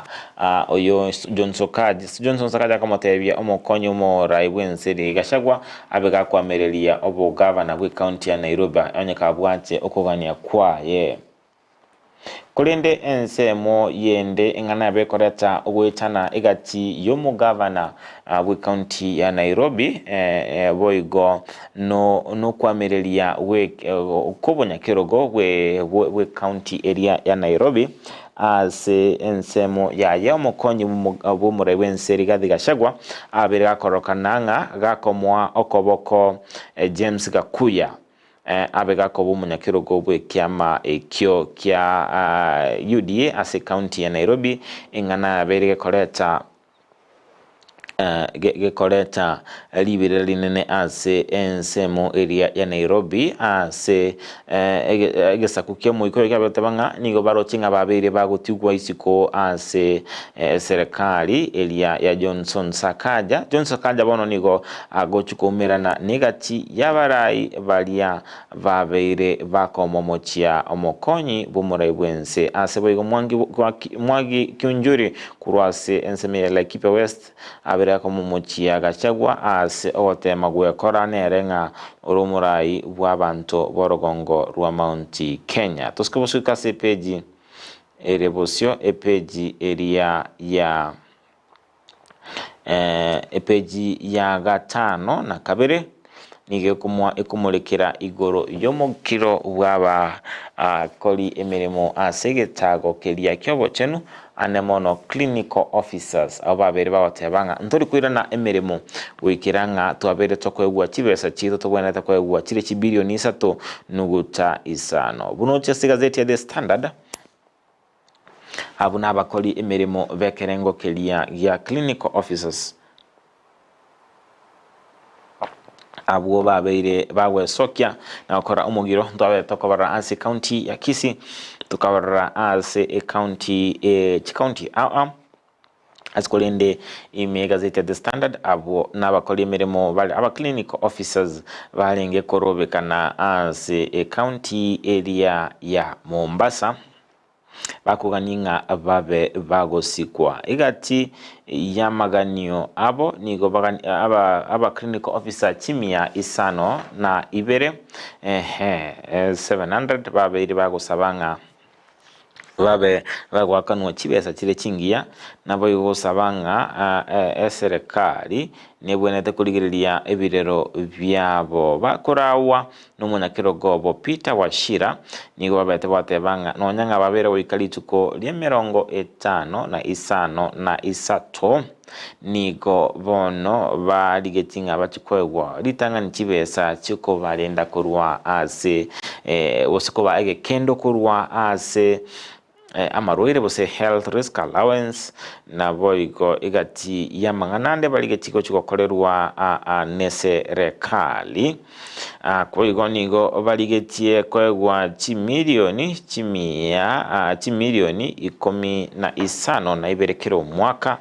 oyo Johnson Sakaja komotebi omukonyo mo raibwenseri Gachagua abega kwamerelia obo governor we county ya Nairobi onyeka bwache okogania kwa ye kolende ensemo yende engana bekoreta ogwetana egati yomu governor we county ya Nairobi boigo no kwamerelia we kobonya kirogo we county area ya Nairobi ase ensemo ya yomokonyi bumure wenseri Rigathi Gachagua abere gakorokananga gakomwa okoboko James Gakuya abega ko bumunyakiro bwe kiama ekyo kya UDA ase county ya Nairobi ingana aberege koleta gekoleta libire linene ase ensemo area ya Nairobi ase egesakukia muiko yabetabanga nigo barochinga babere bagutigwa isiko ase serikali elia ya Johnson Sakaja bono nigo agochukomerana negati yabarai balia babere bakomomochia omokonyi bumurai bwense ase boigo mwangi kyunjuri kurwase ensemere la Kipe West abere komomochia Gachagua ase otema gwekora nerenga urumurai bw'abantu borogongo rwa Mount Kenya tuskobosuka se page erebosio epeji area ya epeji ya gatano na kabere nige kumwa ikumulekera igoro yomukiro bwaba koli emirimo asegetago kelia kyobo chenu anemono clinical officers ababere bawatebanga ntori kwirana emirimo wikiranga twabere tokwegwa kibesa chito tobwena takwegwa kire kibilioni 3.5 buno chese gazeti ya The Standard abuna abakoli emirimo bekerengo kelia ya clinical officers abo babere bawe sokya na okora umugiro ntwabe tokobara ase county ya Kisii tukabara ase county asikolende imegazeti ya The Standard abo n'abakoli emirimo bali aba clinical officers balenge korobekana ase county area ya Mombasa bakuganinga babe bagosikwa igati yamaganio abo nigo aba clinical officer chimia isano na ibere 700 babiri bagosabanga babe bagwakanwa kibesa kire kingiya nabo yosabanga serikali nebwenete kuligiria ebirero byabo bakorawa n'umunyakiro gobo Peter Washira nigo babete batebanga nonyanga babere wikalituko lye 50 na isano na isato nigo bono baligetinga bachikwegwa litanga nikibesa chiko balenda kurwa ase osiko baege kendo kurwa ase amarwere bose health risk allowance na boigo igati yamanganande baligechiko chikokorerwa neserekali koigo nigo baligetie kwegwa chimilioni 15 na iberekero mwaka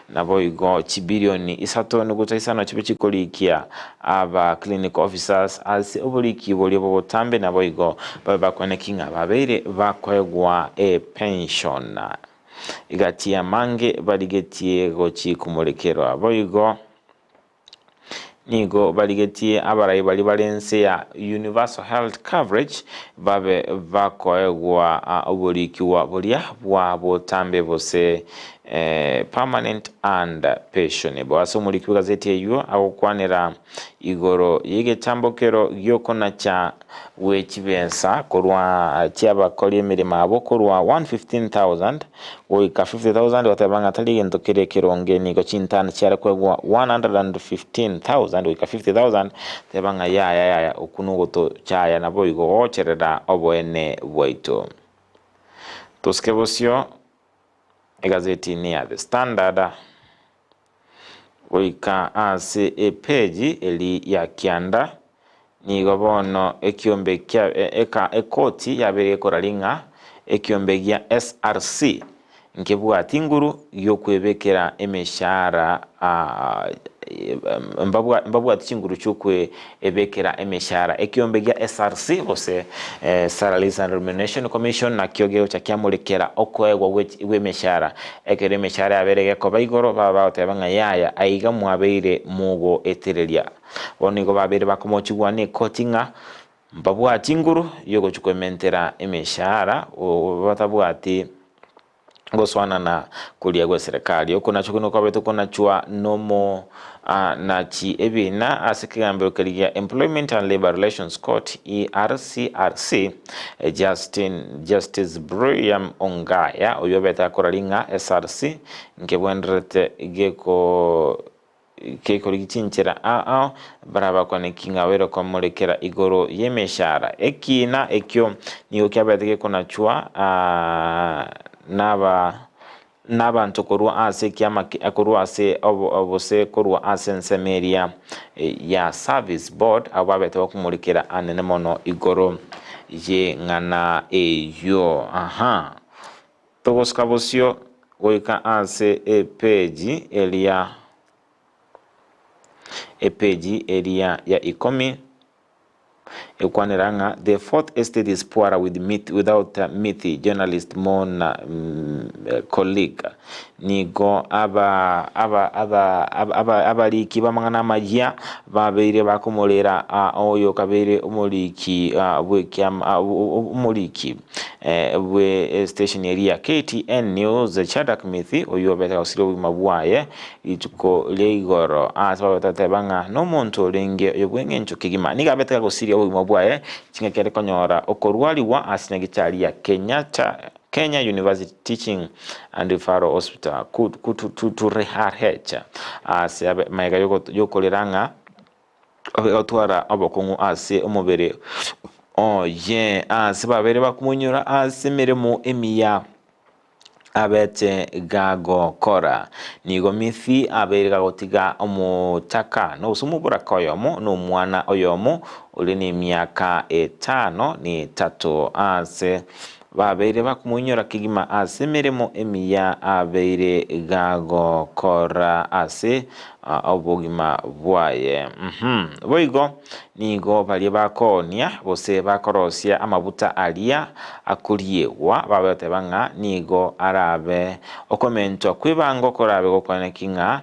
na boigo chibilioni 3.5 chibe chikolikia aba clinical officers as oboliki bolyo botambe na boigo bakonekinga babere bakwegwa pension igati ya mange baligetie gochi kumulekero boigo nigo baligetie abarayi bali balense ya universal health coverage babe bakwegwa oboliki wa bolia bwa botambe bose permanent and pensionable aso muri gazeti eyo akokwanira igoro yege tambokero gyokona cha wechibensa korwa cyaba koli emirimo abo korwa 115,000 oika 50,000 watabanga tali ntokere kironge niko chintana cyara kwegwa 115,000 oika 50,000 tebanga ya okunugoto cyaya nabo igo ocherera oboene bwaito toskebosio egazeti ni ya The Standard oika ase epeji eli ya kianda ni gobono ekiombe kya ekoti yabere koralinga ekiombe gya SRC nkebwati nguru yokwebekera emeshara mbabwati kinguru chukwe ebekera emeshara ekiombe gya SRC bose Salaries and Remuneration Commission na kyogeo chakyamulekera okwegwa wemeshara ekere emeshara yaberege ko baigoro baba otebanga yaya aiga mwabeire mugo eterelia bonigo babere bakomochigwa ne kotinga mbabwati nguru yogo chukwementera emeshara batabwati goswana na kulia gwa serikali okuna chukuno kwa betu kuna chua nomo na chi ebina asikigambiro kaliya Employment and Labor Relations Court ERCRC Justice Brian Ongaya oyobeta koralinga SRC nkebwendrete keko gichinchira baraba kwane kinga wero kwa molekera igoro yemeshara ekina ekyo niyo kyabetege kona chua n'abantu korwa ase kyama korwa ase obose korwa ase nsemeria ya service board ababete bakumurikira anene mono igoro ye ngana eyo togoskabosio goika ase epeji elia ya ikomi ekwaniranga the fourth estate is poorer without myth journalist Mona colleague nigo abaliki bamangana majia babeire bakumolera oyo kabere umuliki umuliki we station area KTN News Chadak Mithi oyo beta osiro mabwaye ituko leigoro asaba no monto lenge yobwenge ncho kigima niga beta gosiria oyo mabwaye kinga kere konyora okorwali wa asina gitari ya Kenya University Teaching and Referral Hospital to reharhecha asiabe maiga yokoleranga otwara abokungu ase omubere asibabere bakumunyura asemeremo emiya abete gago kora nigo mithi abere gagotiga omutaka no sumubura koyomo no mwana oyomo uli ni miaka 5 ni 3 ase babere bakumunyura kigima asemeremo emiya abere gago kora ase obugima bwaye boigo nigo bali bakonia bose bakorosia amabuta alia akuriewa babete banga nigo arabe okomento kwibango korabe gokwana kinga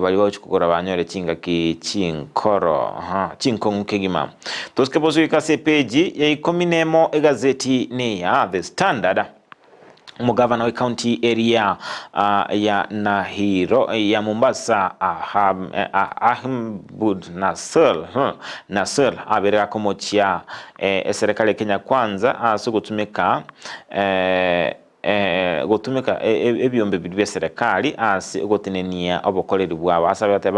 bali bachukura banyore chinga ki chinkoro chinkongu kigima toske bozo ikase page ya ikominemo egazeti ni ya The Standard Mugavana wa county area ya Nahiro ya Mombasa Ahmad Nasser abere komochia serikali ya Kenya Kwanza sugutumika gutumika ebyombe bibye serikali asi gotenenia obokoleri bwabo asabate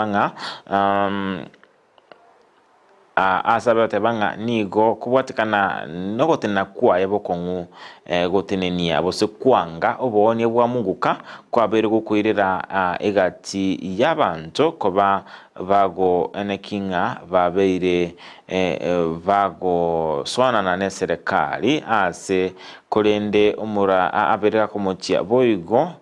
banga nigo kubwatikana nogotena kwa yebokongu gotenenia bose kwanga obonye bwa munguka kwabere gukwirira egati yabantu koba bago enekinga babeire bago swana na serikali ase kolende umura abere komochia boigo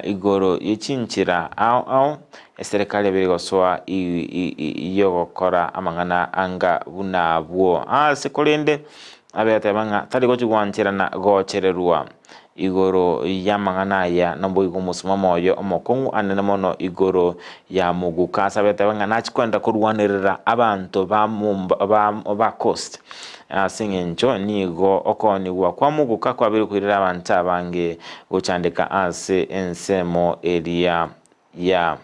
igoro yichinchira au serikali ebirigoswa yogokora amangana anga bunabwo sekolende abetabanga tali gochigwanchirana gochererwa igoro yamangana ya nombo igumusuma moyo omokongu anene mono igoro ya muguka sabetabanga nachikwenda kurwanirira abantu ba coast singencho nigo okoniwa kwa muguka kwa biri kwirira abantu abange gochandika ase ensemo area ya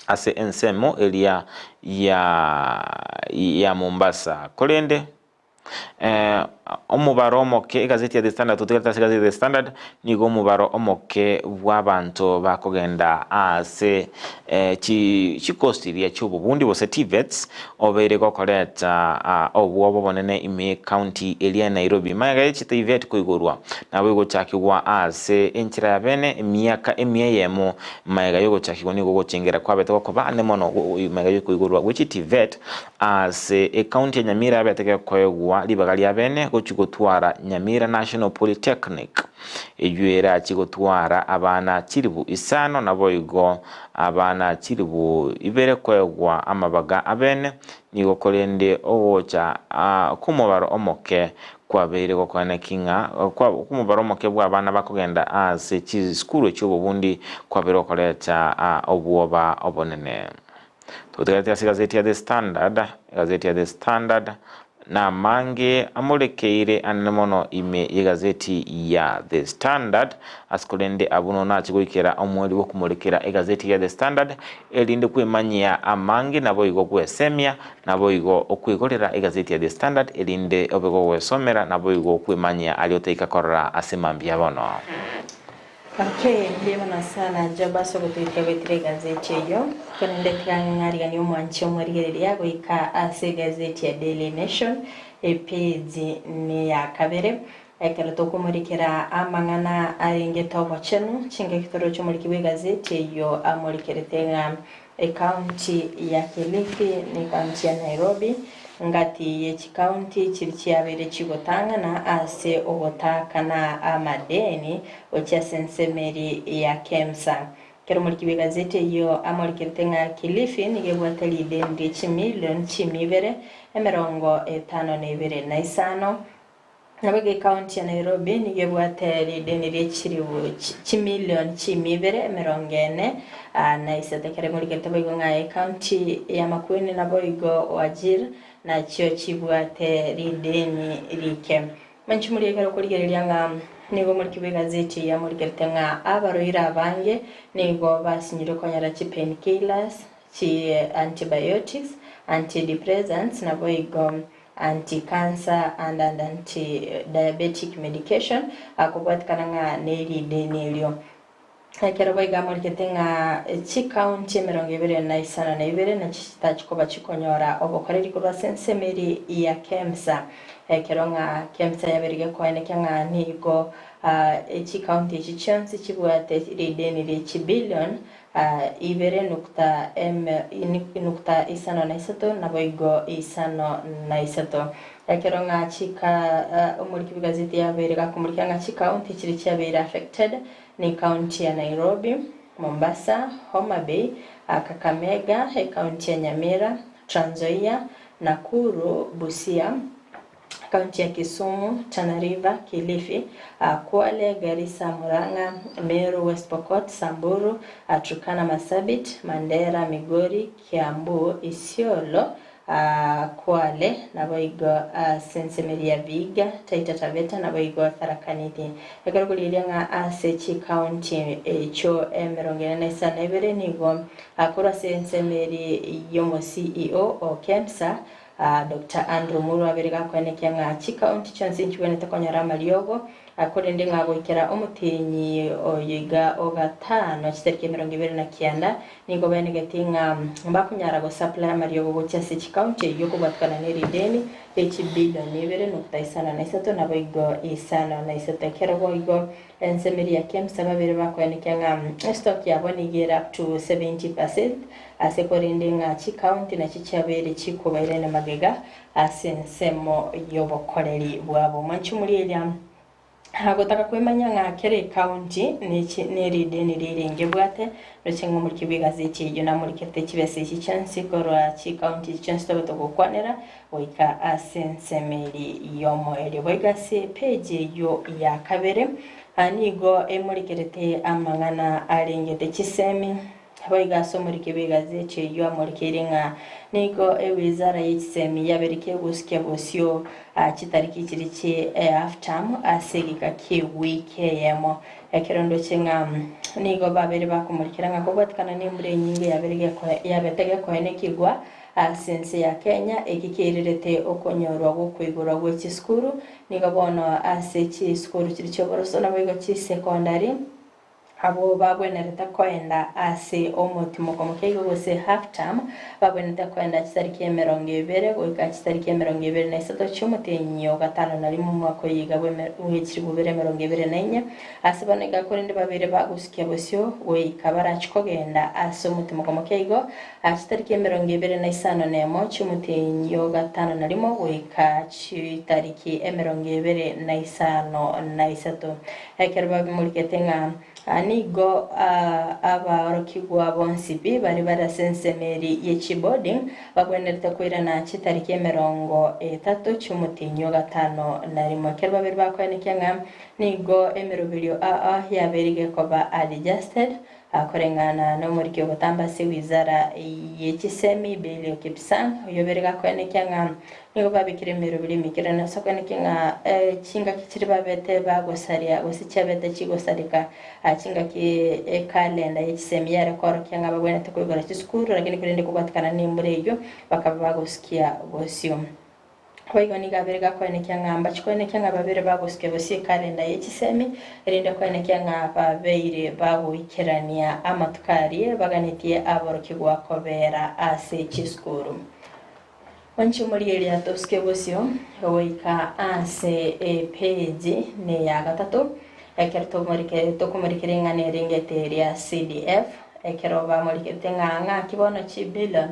ase ensemo area ya Mombasa kolende omubaro omoke gazeti ya The Standard tutegeta gazeti ya The Standard nigo omubaro omoke bw'abantu bakogenda ase chikostiria cy'ububundi bose TVETs obere gokoreta obwo bonene ime county area Nairobi maga TVET kuigurwa nabo gochakirwa ase enchira ya bene emyaka emyeyemo maga yogochakirwa nigo gochengera kwabete gokoba ane mono maga yokuigurwa which TVET ase county ya Nyamira abeteke koyegwa libagali ya bene gochigotwara Nyamira National Polytechnic ejuera chigotwara abana chiribu isano naboigo abana chiribu ibere kwegwa amabaga abene nigo kolende owocha kumubaro omoke kwabere gokwana kinga kumubaro omoke bwa abana bakogenda ase chiskuru cy'ububundi kwabere okoleta obwoba obonene tutegeta gazeti ya The Standard gazeti ya The Standard na mange amulekeire anemono ime gazeti ya The Standard askolende abuno na chigoikera omweli wo kumulekera gazeti ya The Standard elinde kwemanyia amange nabo igo kwesemia nabo igo okwigorera gazeti ya The Standard elinde obego wesomera nabo igo kwemanyia alioteika korra asemambia bono Okay, ndibona sana joba so gutwika gwitire gazeti iyo kana ndetangari ni umwanchi omwarigereria goika ase gazeti ya Daily Nation page ni ya kabere ekero tokumurikira amang'ana aringeta obochenu chinge kitoro cy'umurikiwe gazeti iyo amurikerete county ya Kilifi ni county ya Nairobi ngati yechi county chirichiabere chigotangana ase ogotakana amadeni ocha sensemeri ya KEMSA kero muri gazeti iyo amurikirtenga Kilifi nigebwateli deni 10 million chimibere emerongo 52 na isano nabage county ya Nairobi nigebwateli deni rechiriwo 10 million chimibere emerongo 4 na isate kero muri getabayigonga county ya Makueni naboigo wajir na chio chibwate rideni rike manchimuri kero kurigereria nga nigo muri gazeti ya muri kertenga abaroira abange nigo basinyiro konyara chi painkillers chi antibiotics antidepressants na boigo anti-cancer and anti-diabetic medication akubwatikana nga nerideni lyo kero boiga muri ketenga chi county 222 na chitachikoba chikonyora obokoreri kuba sensemeri ya KEMSA kero nga KEMSA yaberige koeneka nga nigo chi county chichansi chibwate rideni ri 1 billion ibere nukta isano na isato na boigo isano na isato kero nga chika umuri gazeti yaberega kumurika nga chi county chiri chabere affected ni county ya Nairobi, Mombasa, Homa Bay, Kakamega, county ya Nyamira, Trans Nzoia, Nakuru, Busia, county ya Kisumu, Tana River, Kilifi, Kwale, Garissa, Murang'a, Meru, West Pokot, Samburu, Turkana, Marsabit, Mandera, Migori, Kiambu, Isiolo, Kwale naboigo sensemeri ya Viga, Taita Taveta naboigo Tharaka-Nithi ekero kulirenga asechi county cho emerongenesa nigo akora sensemeri yomo CEO o KEMSA Dr. Andrew Muru aberega kwenekya nga chi county chonse nchibonete konyara mariogo akorende nga goikera omutinyi oyiga ogatano chitariki 29 nigo benegetinga mbakunyara go supply mariogo gocha sechi county yoko batkana neri deni billion nibere nokta isana na isato na boigo isana na isato kero boigo ensemeri ya KEMSA babere bakwenekya nga stock yabo nigera up to 70% asekorende nga chi county na chichabere chikubaire na magega asensemo yobokoreri bwabo manchumuri elya hagotaka kwemanya nga kere county neri deni rirenge bwate rucengo muri kibigazeti yo na muri kete kibese chichansi korwa chi county chichansi to gukwanera oika asensemeri yomo eri boiga se page yo ya kabere anigo emuri kerete amangana arengete chisemi boiga so muri kibigazeti yo muri kiringa nigo wizara y'isemi yabereke gusikia bosyo chitariki chirichi afterm asegika ki wike yemo ekerondo chenga nigo babere bakumurikira nga kobwatikana n'imbure nyinge yabetege koenekigwa sense ya Kenya ekikirerete okonyorwa gukwigura gw'ekisukuru nigo bono asechi skuru chiricho boroso na boigo chi secondary abo babwenereta koenda ase omutimo komukeigo gose half term babwenereta koenda chitariki 20 goika chitariki 23 cy'umutenyo gatano nari mu mwaka yiga w'ekiri bubere 24 ase banega korende babere bagusikia bosyo goika barachikogenda ase omutimo komukeigo chitariki 25 nemo cy'umutenyo gatano nari mu goika chitariki 25 na isato ekero babimuriketenga anigo abarokigwa bonsibi bari barasensemeri y'echiboding bagwenerete kwira na chitariki 30 cy'umutinyo gatano nari mu kero babiri bakwenekya nga nigo emerubiryo yaberige koba adjusted akorengana no muri kyo gutamba se wizara y'echisemi bele kipsang yoberega kwenekya nga nigo babikire merubiri mikira na sokwenekya nga chinga kichiri babete bagosaria gosicyabete chigosarika chinga ki kalenda y'echisemi yare korokya nga babwenete kwigora chisukuru lakini kurende kubatikana n'imbure yo bakaba bagosikia bosyo Hoigo ni gabere gakwenekia ngamba chikwenekia ngaba babere baguske bosie kalenda y'ekisemi erinde kwenekia ngaba beire baguikerania amatukarie baganitie aboroki gwakobera ase chiskuru. Wanchi muri elia toske bosio oika ase page ne ya gatatu ekerto morike tokumurikire ngane ringeteria CDF ekeroba morikete nganga kibono chi billion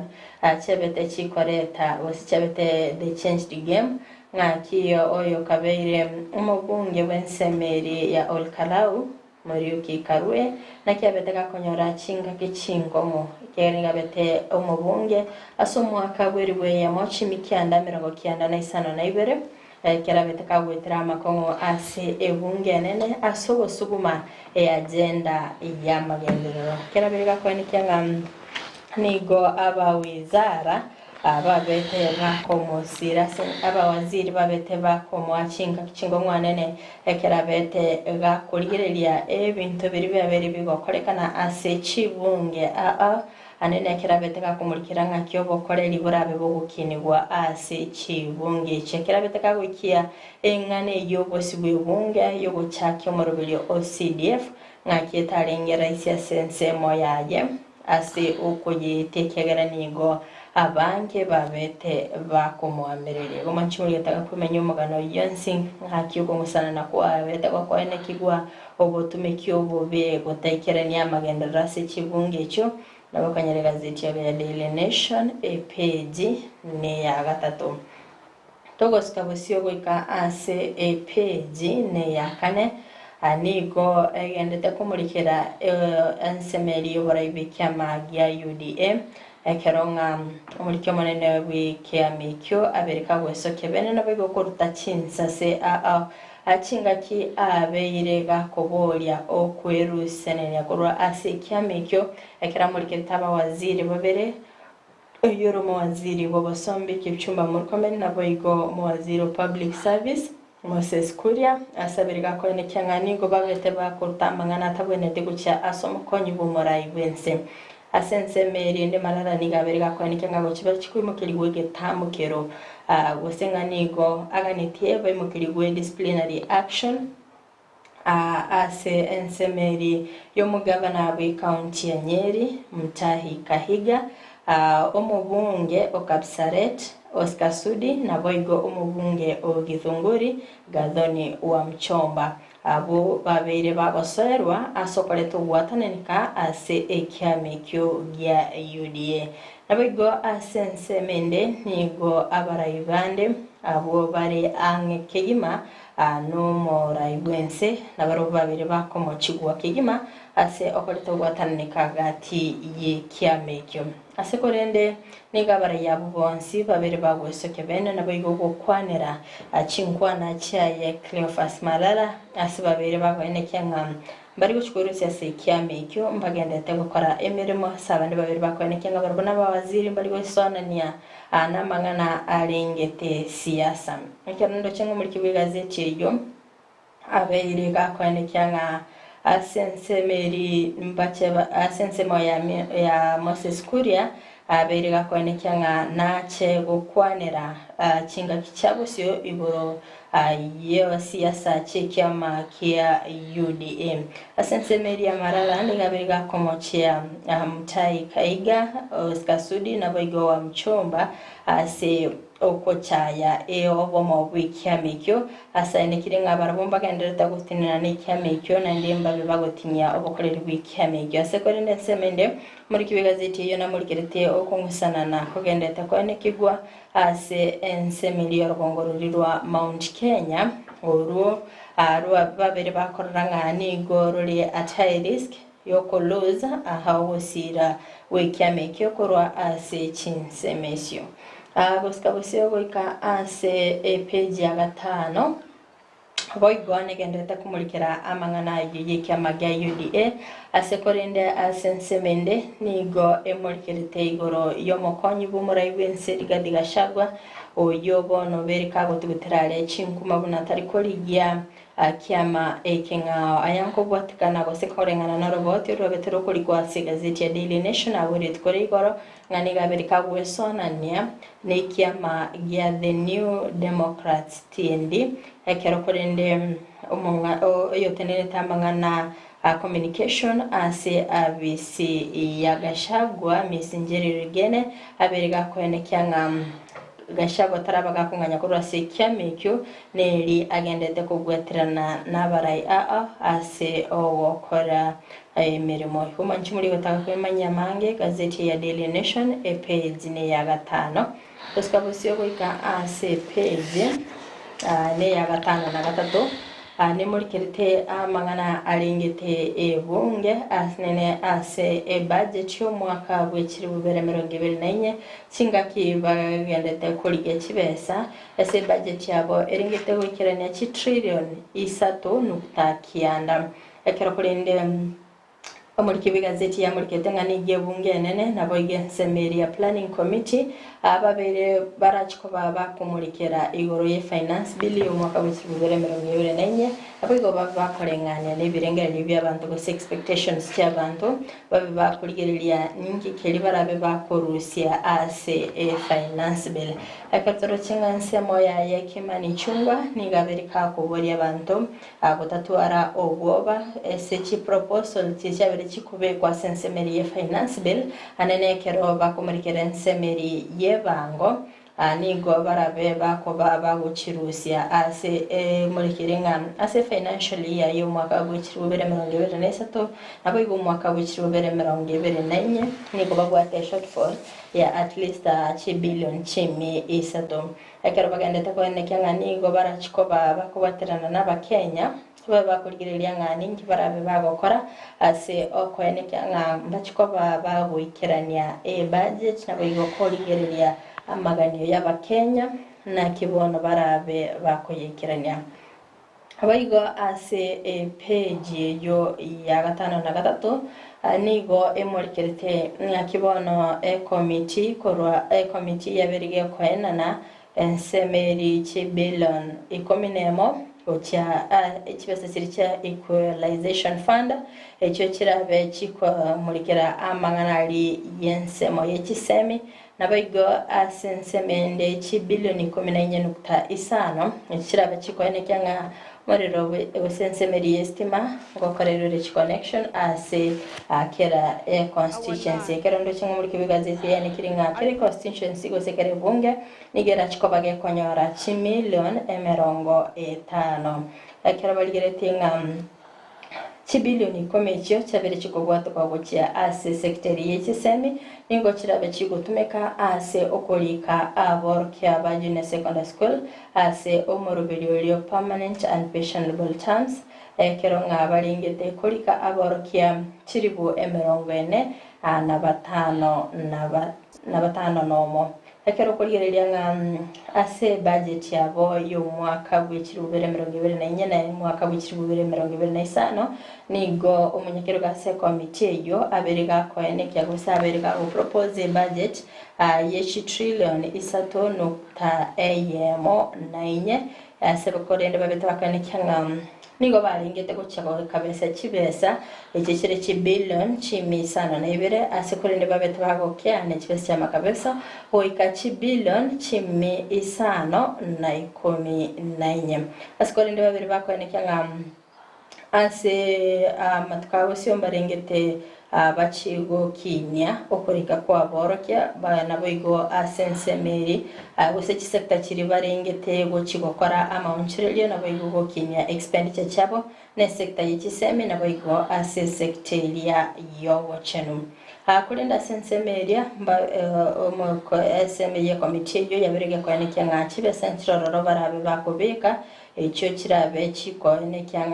chebete chi koreta chebete the change the game ngaki oyo kabeire umubunge wensemeri ya Olkalau Muriuki Karue na kiabete gakonyora chinga gichingomo keringa bete umubunge asomwaka bweriwe ya mochi mikianda 92 kerabete kagwetera makongo ase ebunge nene asobo suguma agenda ya magendero kerabere gakwanikia nigo abawizara ababete bakomo sirase abawaziri babete bakomo achinga kichingo mwanene ekerabete gakurigirelia ebintu biri bigokorekana ase chibunge anene kerabete gakumurikira ngakyo bokoreri burabe bogukinirwa ase chibunge chekerabete kagwikia engane yobosibwe bunge yogochakyo morobelio OCDF ngakiyetarengera isia sense moyaye ase ukoyetekegera nigo abange babete bakomwamerere gomanchimuri gataga kumenya umugano yonsi ngakyo gongusana nako abete kwakwene kigwa obotumekyo bobe gotayikerania amagendera ase chibunge cyo nabakanyere gazeti ya Daily Nation page ne ya gatatu togosika bosio goika ase page ne ya kane anigo egendete kumurikira ansemeri yoboraibikia magia UDM ekeronga umurikyo manene w'ikiamikyo abereka gwesoke bene nabwo koruta chinsa se achingaki abeire gakoboria okwerusenenya korwa ase kiamikyo ekeramurikira abawaziri babere yoro mawaziri wabasombi kibchumba murkomeni nabo igo mawaziri public service Moses Kuria asabirga ko ne kyangani go bagete bakorta mangana tabwene tegucha asomukonyi bumorai wense asense meri ndi malala nigaberga ko ne kyanga go chiba chikwimukiri gwege tamukero gosenganigo aganitie bayimukiri gwe disciplinary action ase ensemeri yomugabana wa county ya Nyeri Mutahi Kahiga omubunge Okapsaret Oscar Sudi na boigo umubunge Ogithunguri Gathoni wa Mchomba abo babere bagoserwa asokoleto gwatanenika ase ekiamekyo gya UDA na boigo asense mende nigo abaraibande abo bare ange kegima no moraibwense na baro babere bakomo chigwa kegima ase okoleto gwatanenika gati ye kiamekyo ase korende nigabara yabo bonsi babere bagwesoke bene na boigo gukwanira achinkwana chaye Cleophas Malala ase babere bagwene kyanga bari guchikurusia se kiamekyo mbagende gukora emirimo sabande babere bakwene kyanga barabona abawaziri bari gusonania namangana arengete siasa ekyarundo cyengo muri kibigazeti eyo abeire gakwene kyanga asense meri mbache asense moya ya Moses Kuria abeire gakwene kyanga nache gukwanira chinga kichabusyo iboro yewa siasa chekiama kia UDM asense meri ya Marala ngabere gakomochia Mutahi Kaiga Oscar Sudi na boigo wa Mchomba ase okochaya obomo bw'ikiamekyo asane kirenga barabomba kandereta gutinira n'ikiamekyo na ndemba bibagotinya obokorera bw'ikiamekyo asekore nsemende muri kibigazeti yo na muri kerete okongusanana kogendeta kone kigwa ase ensemeli yorongorulirwa Mount Kenya oruo babere bakoranga n'igorore at high risk yokoloza ahawosira w'ikiamekyo korwa ase chinsemesyo Goskabusio goika ase page ya gatano boigwane gendeta kumurikira amangana yiki amaga UDA ase korende asensemende nigo emurikirite igoro yomokonyi bumurai wense digashagwa oyo bono bereka gotuguterare chinkuma bunatari koligia kiama eking'ao ayanko bwatikana gosekoreng'ana na roboti rwabetero kuri kwasi gazeti ya Daily Nation awurit kuri igoro ng'ani gaberika gwesonania ni kiama gya The New Democrats TND ekero kurinde umunga yotenere tamangana communication ase abisi ya Gashagwa Messenger Rigene aberega kwenekya Gashagwa tarabaga kunganya kurwa sekya mekyo neri agendete kugweterana n'abarai ase okora emirimo humanchi muri gutaka kwemanya mange gazeti ya Daily Nation page ne ya 5 tuskabusyo goika ase page ne ya 5 na 3 ne muri kirite amangana aringete ebunge asnene ase budget yo mwaka bwekiri bubere 2024 singaki bagendete kurige kibesa ase budget yabo eringete wikirania chi trillion 3.9 ekero kurinde Amuriki bigazeti ya murikete ngani gebunge nene nabo igensemeri ya planning committee ababere barachiko baba kumurikira igoro ye finance bill yo mwaka w'ibibere 2024 abigo bava korenganya n'ibirengere by'abantu go expectations cy'abantu babe bakurigereria ningi keri barabe bakorusia ase finance bill akatoro chinganse moya ya Kimani Chungwa nigaberika kubori abantu agotatuara ogoba sechi proposal cyabere chikube kwa sensemeri ye finance bill anene kero bakumurikira ensemeri ye bango nigo barabe bako baba guchirusia ase murikirenga ase financial year yo mwaka w'ibibere 2023 nabo igo mwaka w'ibibere 2024 nigo bagwate shortfall ya at least chi billion chimi isato akero bagandeta ko nekanga nigo barachiko baba kubaterana n'abakenya baba kurigireria ngani nkibarabe bagokora ase okwenekanga mbachiko baba guikirania budget nabo igo kurigireria amaganio y'abakenya na kibono barabe bakoyekirania abayigo ase page yo ya 5 na 3 nigo emorkerete na kibono committee korwa committee yaberige koenana ensemeri chibillion ikominemo ocha ekibese siricha equalization fund ekyo kirabe chiko murikira amanganali yensemo yekisemi nabayigo asensemende chibillion 14.5 ekirabe chiko enekyanga mariro wesensemeri estima ngokorero connection ase akera constituency kerondo chinga muri kibigazeti yani kiringa kere constituency go sekere bunge nigera chikobage konyora chi million 50 akera baligeretinga chibilioni komechio chabere chikogwato kwa gochia ase secretary yechisemi ningo chirabe chigotumeka ase okolika aborkia bajune secondary school ase omorobelio permanent and pensionable terms keronga balingete kolika aborkia chiribu 40 na batano nomo ekero kurigereria ase budget yabo yo mwaka w'ibibere 2024 na mwaka w'ibibere 2025 nigo umunyekero gase committee yo aberega koenekya gusa aberega propose budget yechi trillion 3.9 ase bakorende babeta bakanekya nigo baringete gochako kabesa chibesa ekikire chi billion chimisana na ibere asekorende babete bagokya ne chibesa cha makabesa oika chi billion chimisano na 14 asekorende babere bakonekya ase matkawo sio barengete bachigo kinya okorika kwa borokya bana boigo asensemeri gusechi sector chiri barengete gochigokora amaunchirelio na boigo go kinya expenditure chabo ne sector yichiseme na boigo ase sectoria yo chenu kulinda sensemeria omoko SME committee yo yaberege kwanekya ngachibe central barabe bakobeka ekyo kirabe chikoenekya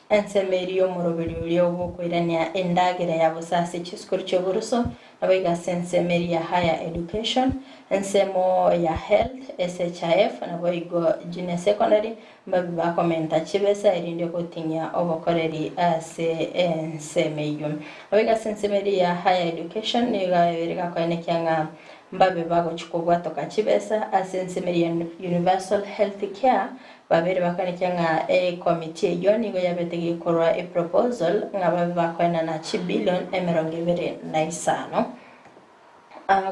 ensemeri omurobelio obukwirania endagera ya busase chiskuru choburuso abiga sensemeri ya higher education ensemo ya health SHIF naboigo junior secondary mbabi bakomenta chibesa irinde kotinya obokoreri ase ensemeyo abiga sensemeri ya higher education niga bereka kwanekya mbabe bago chikobwa toka chibesa ase ensemeri ya universal health care babere bakanekia nga committee eyo nigo yabete gikorwa proposal nga babe bakwena na $1 billion 25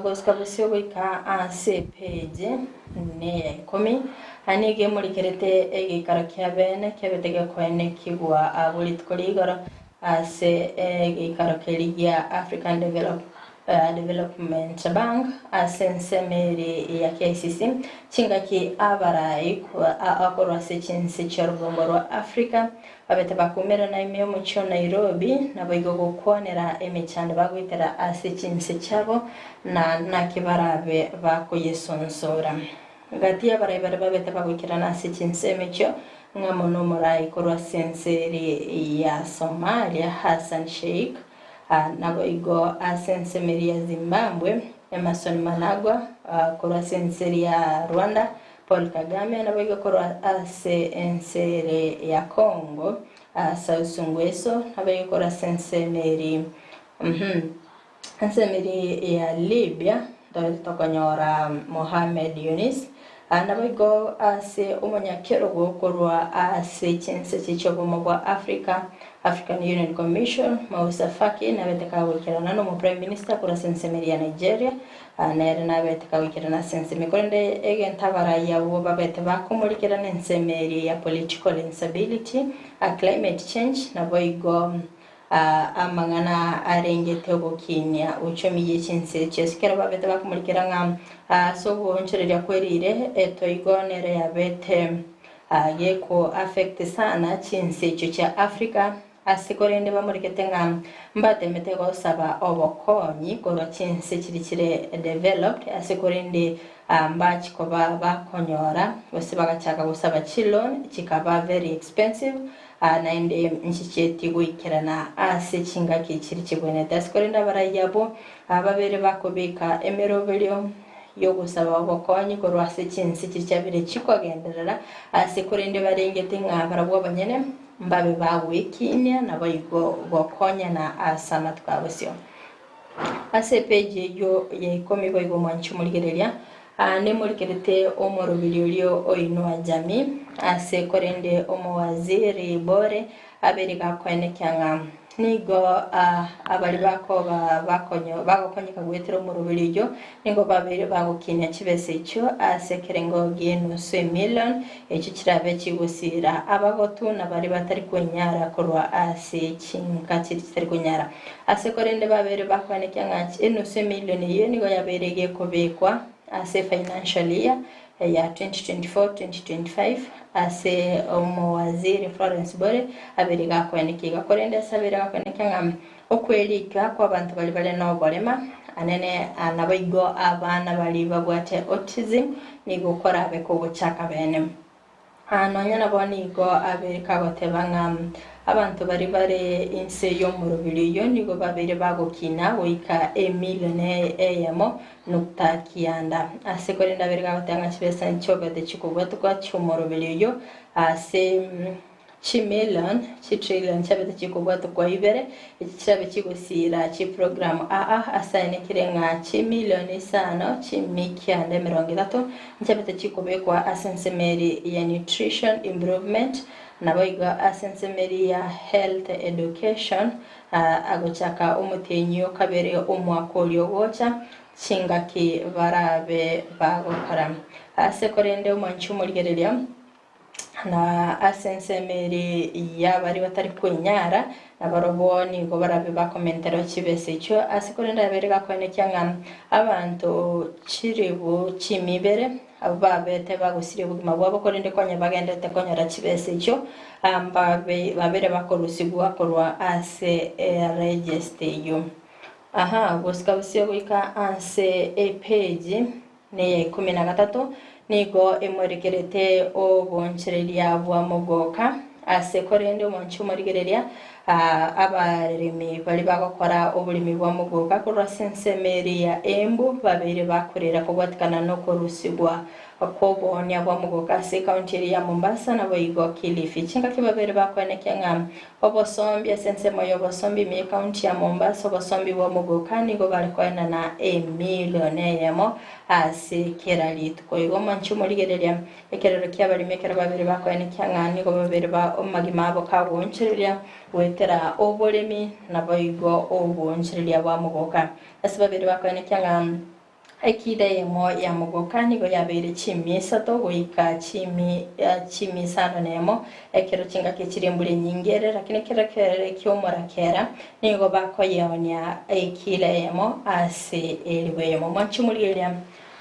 gosika busio goika ase page ne 10 anige mulikerete egikaro kya bene kyabetege kwene kigwa abulit koligoro ase egikaro keligia African Development Bank asensemeri ya KCC chingaki abarai akorwa sechinsi chorubongorwa Africa babete bakumera na imeo mucho Nairobi na baigogo kuonera emechande bagwitera asechinsi chabo na kibarabe bakuyesonsora gati abarai babete bagwikira na sechinsi emecho ngamono morai korwa senseri ya Somalia Hassan Sheikh nabo igo asenseri ya Zimbabwe Emerson Mnangagwa korwa senseri ya Rwanda Paul Kagame nabo igo korwa senseri ya Congo Sassou Nguesso nabo igo korwa senseri senseri ya Libya tokonyora Mohamed Yunus nabo igo ase umonyakero gokorwa ase chense chichobomo bwa African Union Commission Moussa Faki nabeteka wikirana no Prime Minister kura sensemeri ya Nigeria nere nabeteka wikirana sensemeri konde egentabara yabo babete bakumulikirana ensemeri ya political instability climate change nabo igo amangana arengete obukinya uchomi yechinse chesikera babete bakumulikirana so boncherera kwerire etoigonere yabete yeko affect sana chinse cyo cha Africa asikorende bamurikete nga mbate metego saba obokonyi koro chinse kirikire developed asikorende mbachi koba bakonyora bose bagachaka gusaba chilon kikaba very expensive na inde nchicheti guikirana ase chinga kikiri kibone asikorende barayabo ababere bakobeka emerobelyo yo gusaba obokonyi koro ase chinse kirichabire chikogenderera asikorende barengete nga barabwo banyene mbabe bawikinya na bayigo bokonya na asana tukabosyo ase page yo ye komi bayigo mwanchi muligereria ne muligerete omorobilyo oinwa jami ase korende omowaziri bore aberiga kwene kyanga nigo abali bako bakonyeka gwetero omorobilyo ningo babere bagokinya kibese icho ase kerengo genu $1 million echi kirabe kigusira abagotuna bari batari kunyara korwa ase chinka kitari kunyara ase korende babere bakwane kyanga $1 million ye nigo yaberege kobekwa ase financial year ya 2024-2025 ase omowaziri Florence Bore aberiga kwenikiga korende sabira kwenikyanga okwelika kwa abantu bali bale no bolema anene anabigo abana bali babwate autism ni gukora abe ko buchaka bene nonyana bonigo aberika gotebanga abantu bari bare inse yo mu rubiliyo nigo babere bagokina wika $1 million eyamo nukta kiyanda asekorenda berga batanga kibesa nchobede chikubwatwa cyumurubiliyo ase $1 trillion chabete chikubwatwa kwa ibere ikichabe kigusira chi program asane kirenga $1 million chimikyande 30 chabete chikubekwa asensemeri ya nutrition improvement naboiga asensemeri ya health education agochaka umutenyo kabere omwakolyo gocha chingaki barabe bagokara asekorende umwanchu muligereria na asensemeri ya bari batari kunyara nabaroboni ngo barabe bakomentero kibese cyo asikorenda berega kwene cyanga abantu chiribu chimibere ababete bagusire bugima bwabo korende kwanya bagendete konyara kibese cyo babere bakorusigwa korwa ase register yo gusikabisiyo gwika anse page ne 13 nigo emorigerete obonchereria bwa mugoka ase korende omonchu morigereria abarimi bali bagokora obulimi bwa mugoka korwa sensemeri ya Embu babere bakorera kubwatikana no korusigwa okobonia bwa mugoka se county ya Mombasa na boigo Kilifi chinga kibabere bakweneke ngam obosombi esense moyo bosombi mi county ya Mombasa obosombi bwa mugoka nigo bali kwena na millione yemo ase keralit koigo manchu moligereria ekerero kyabali mekera babere bakweneke ngam nigo babere ba omagima abo kabonchereria wetera obolemi na boigo obonchereria bwa mugoka ase babere bakweneke ngam ekide yemo ya mugoka nigo yabere chimi sato goika chimi sano nemo ekero chinga kechirimbule nyingere lakini kera kyomora kera nigo bakoyonya ekile yemo ase eliwe yemo manchumuliria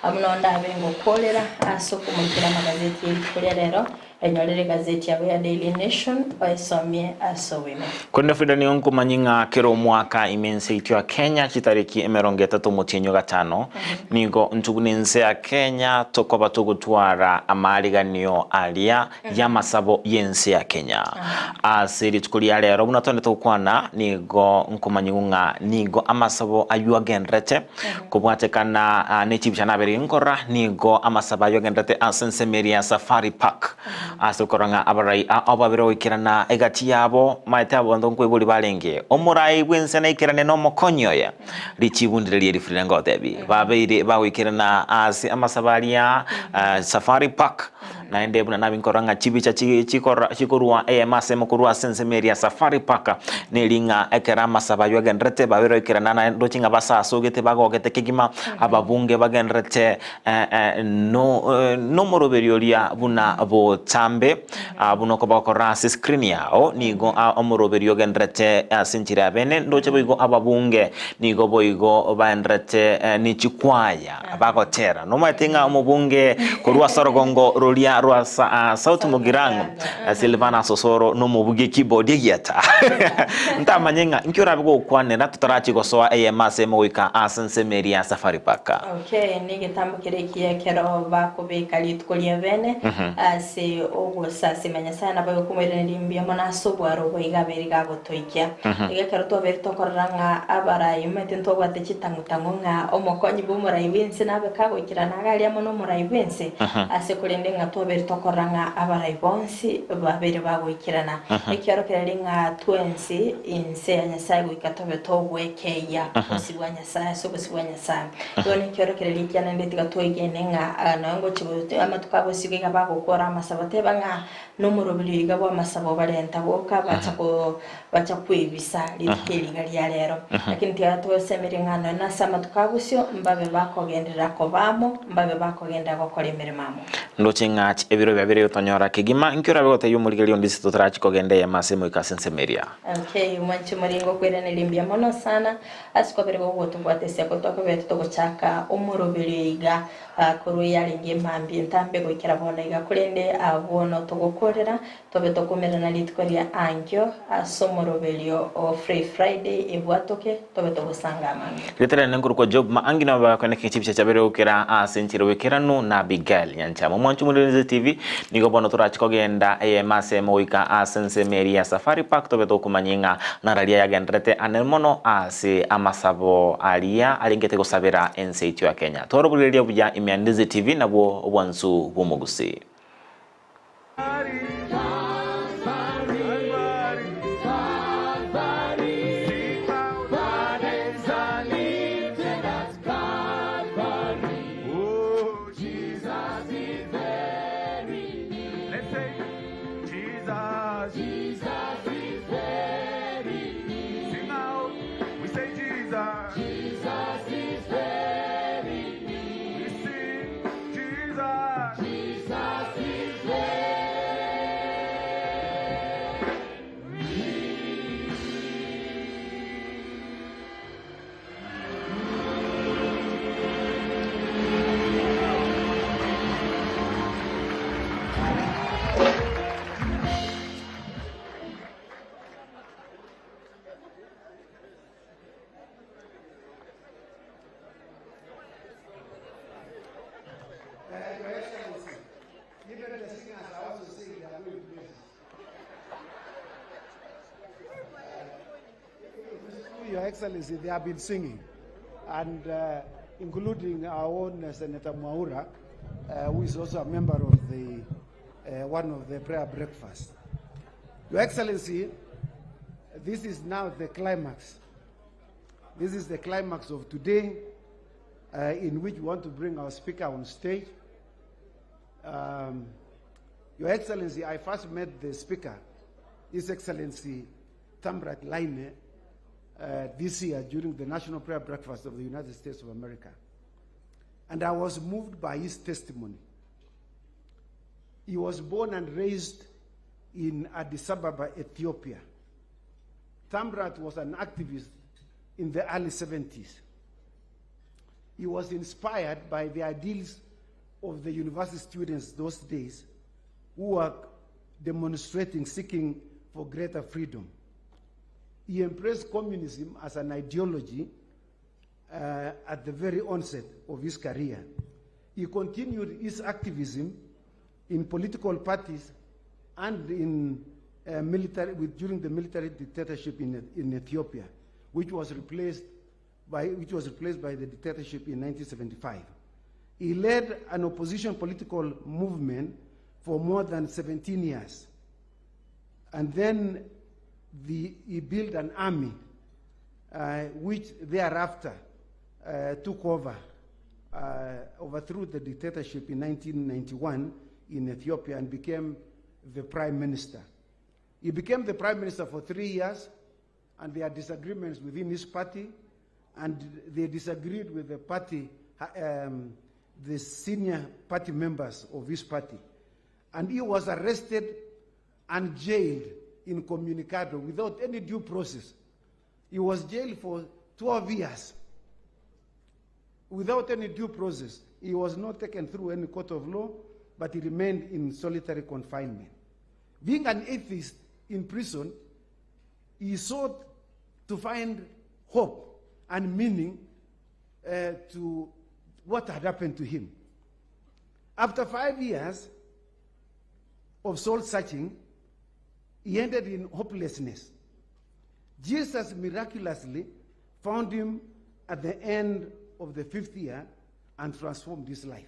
amunonda bengo kolera asokumukira magazeti y'ikulia rero enyorere gazeti ya Daily Nation oisomie asowime kwenda Frida ni onko manyinga kero mwaka imense itwa Kenya chitariki emerongeta to mutinyo gatano nigo ntubunense ya Kenya tokoba tugutwara amaliganio alia ya masabo yense ya Kenya asiri tukulia rero bunatonde tukwana nigo nkomanyinga nigo amasabo ayuagenrete kubwatekana nechibishana beri nkora nigo amasabo ayuagenrete asense meria Safari Park asokoranga abarai ababiro ikirana egati yabo maite abondo nkwebuli balenge omurai bwense na ikirane no mokonyoya lichibundire lifirengo debi babeire bawikirana asi amasabaria Safari Park na ende buna nabinkoranga chibicha chikorwa amase mokurwa sense meria Safari Park nelinga ekera masabayo agenrete babiro ikirana na dochinga basa sogete bagogete kigima ababunge bagenrete no moroberiolia buna bo tambe buno ko bakora screen yao nigo omoroberio genrete sinchira bene ndoche boigo ababunge nigo boigo bandrete ni chikwaya bagotera no matinga omubunge kurwa sorogongo rolia rwa South Mugirango Silvana Sosoro no mubuge keyboard yeta ntamanyenga nkyora bigo kwane natutarachi gosoa amase moika asense meria Safari Park okay nige tambukire kiyekero bakubika litkulia bene ase ogosa simenya sana bayo kumere ndimbia mona sobwaro boigaberi gagotoikia igekero to berto koranga abarayi metento gwate chitangutango nga omokonyi bumurayi wense nabe kago kirana galia mono murayi wense ase kulende nga to berto koranga abarayi bonsi babere bago ikirana ekero kerenga twensi inse anyasai gwikatobe to gwekeya osibwanya sa sobusibwanya sa doni kero kerelikiana ndetiga to igenenga nango chibuto amatukabo sigega bago kora amasabate banga nomurobili bwa masabo balenta boka bacha kwibisa likeli gali ya lero lakini tiato semeringano na sama tukabusyo mbabe bakogendera ko bamo mbabe bakogenda bakora imirimo ndochenga ebiro byabire utonyora kigima nkira bigote yumuligeli ondisi tutarachi kogende ya masemo ikasense meria okay mwanchi muringo kwirene limbia mono sana asiko berego goto kwatese ko toko beto guchaka umurobili kuru yalinge mambi ntambe gukira bona iga kurende abono togokorera tobe tokomera na litkoria angyo asomorobelio o Free Friday ebwatoke tobe togosanga amangi litera nenguru ko job ma angina ba kone kichipisha chabere ukira asentiro wekirano na Bigal yanchama mwanchu muleze TV nigo bono turachi kogenda amase moika asense meria Safari Park tobe tokumanyinga na ralia ya gendrete anemono ase amasabo alia alingete gosabera enseitio ya Kenya toro bulelia buja imiandize TV na bo obwansu bomogusi Your Excellency, they have been singing, and including our own Senator Mwaura, who is also a member of the one of the prayer breakfasts. Your Excellency, this is now the climax. This is the climax of today, in which we want to bring our speaker on stage. Your Excellency, I first met the speaker, His Excellency Tamrat Laine, this year during the National Prayer Breakfast of the United States of America. And I was moved by his testimony. He was born and raised in Addis Ababa, Ethiopia. Tamrat was an activist in the early 70s. He was inspired by the ideals of the university students those days who were demonstrating, seeking for greater freedom. He embraced communism as an ideology at the very onset of his career. He continued his activism in political parties and in during the military dictatorship in Ethiopia, which was replaced by the dictatorship in 1975. He led an opposition political movement for more than 17 years. And then he built an army which thereafter took over, overthrew the dictatorship in 1991 in Ethiopia and became the prime minister. He became the prime minister for 3 years, and there are disagreements within his party, and they disagreed with the party, the senior party members of his party. And he was arrested and jailed in Communicado without any due process. He was jailed for 12 years without any due process. He was not taken through any court of law, but he remained in solitary confinement. Being an atheist in prison, he sought to find hope and meaning to what had happened to him. After 5 years of soul searching, he ended in hopelessness. Jesus miraculously found him at the end of the 5th year and transformed his life.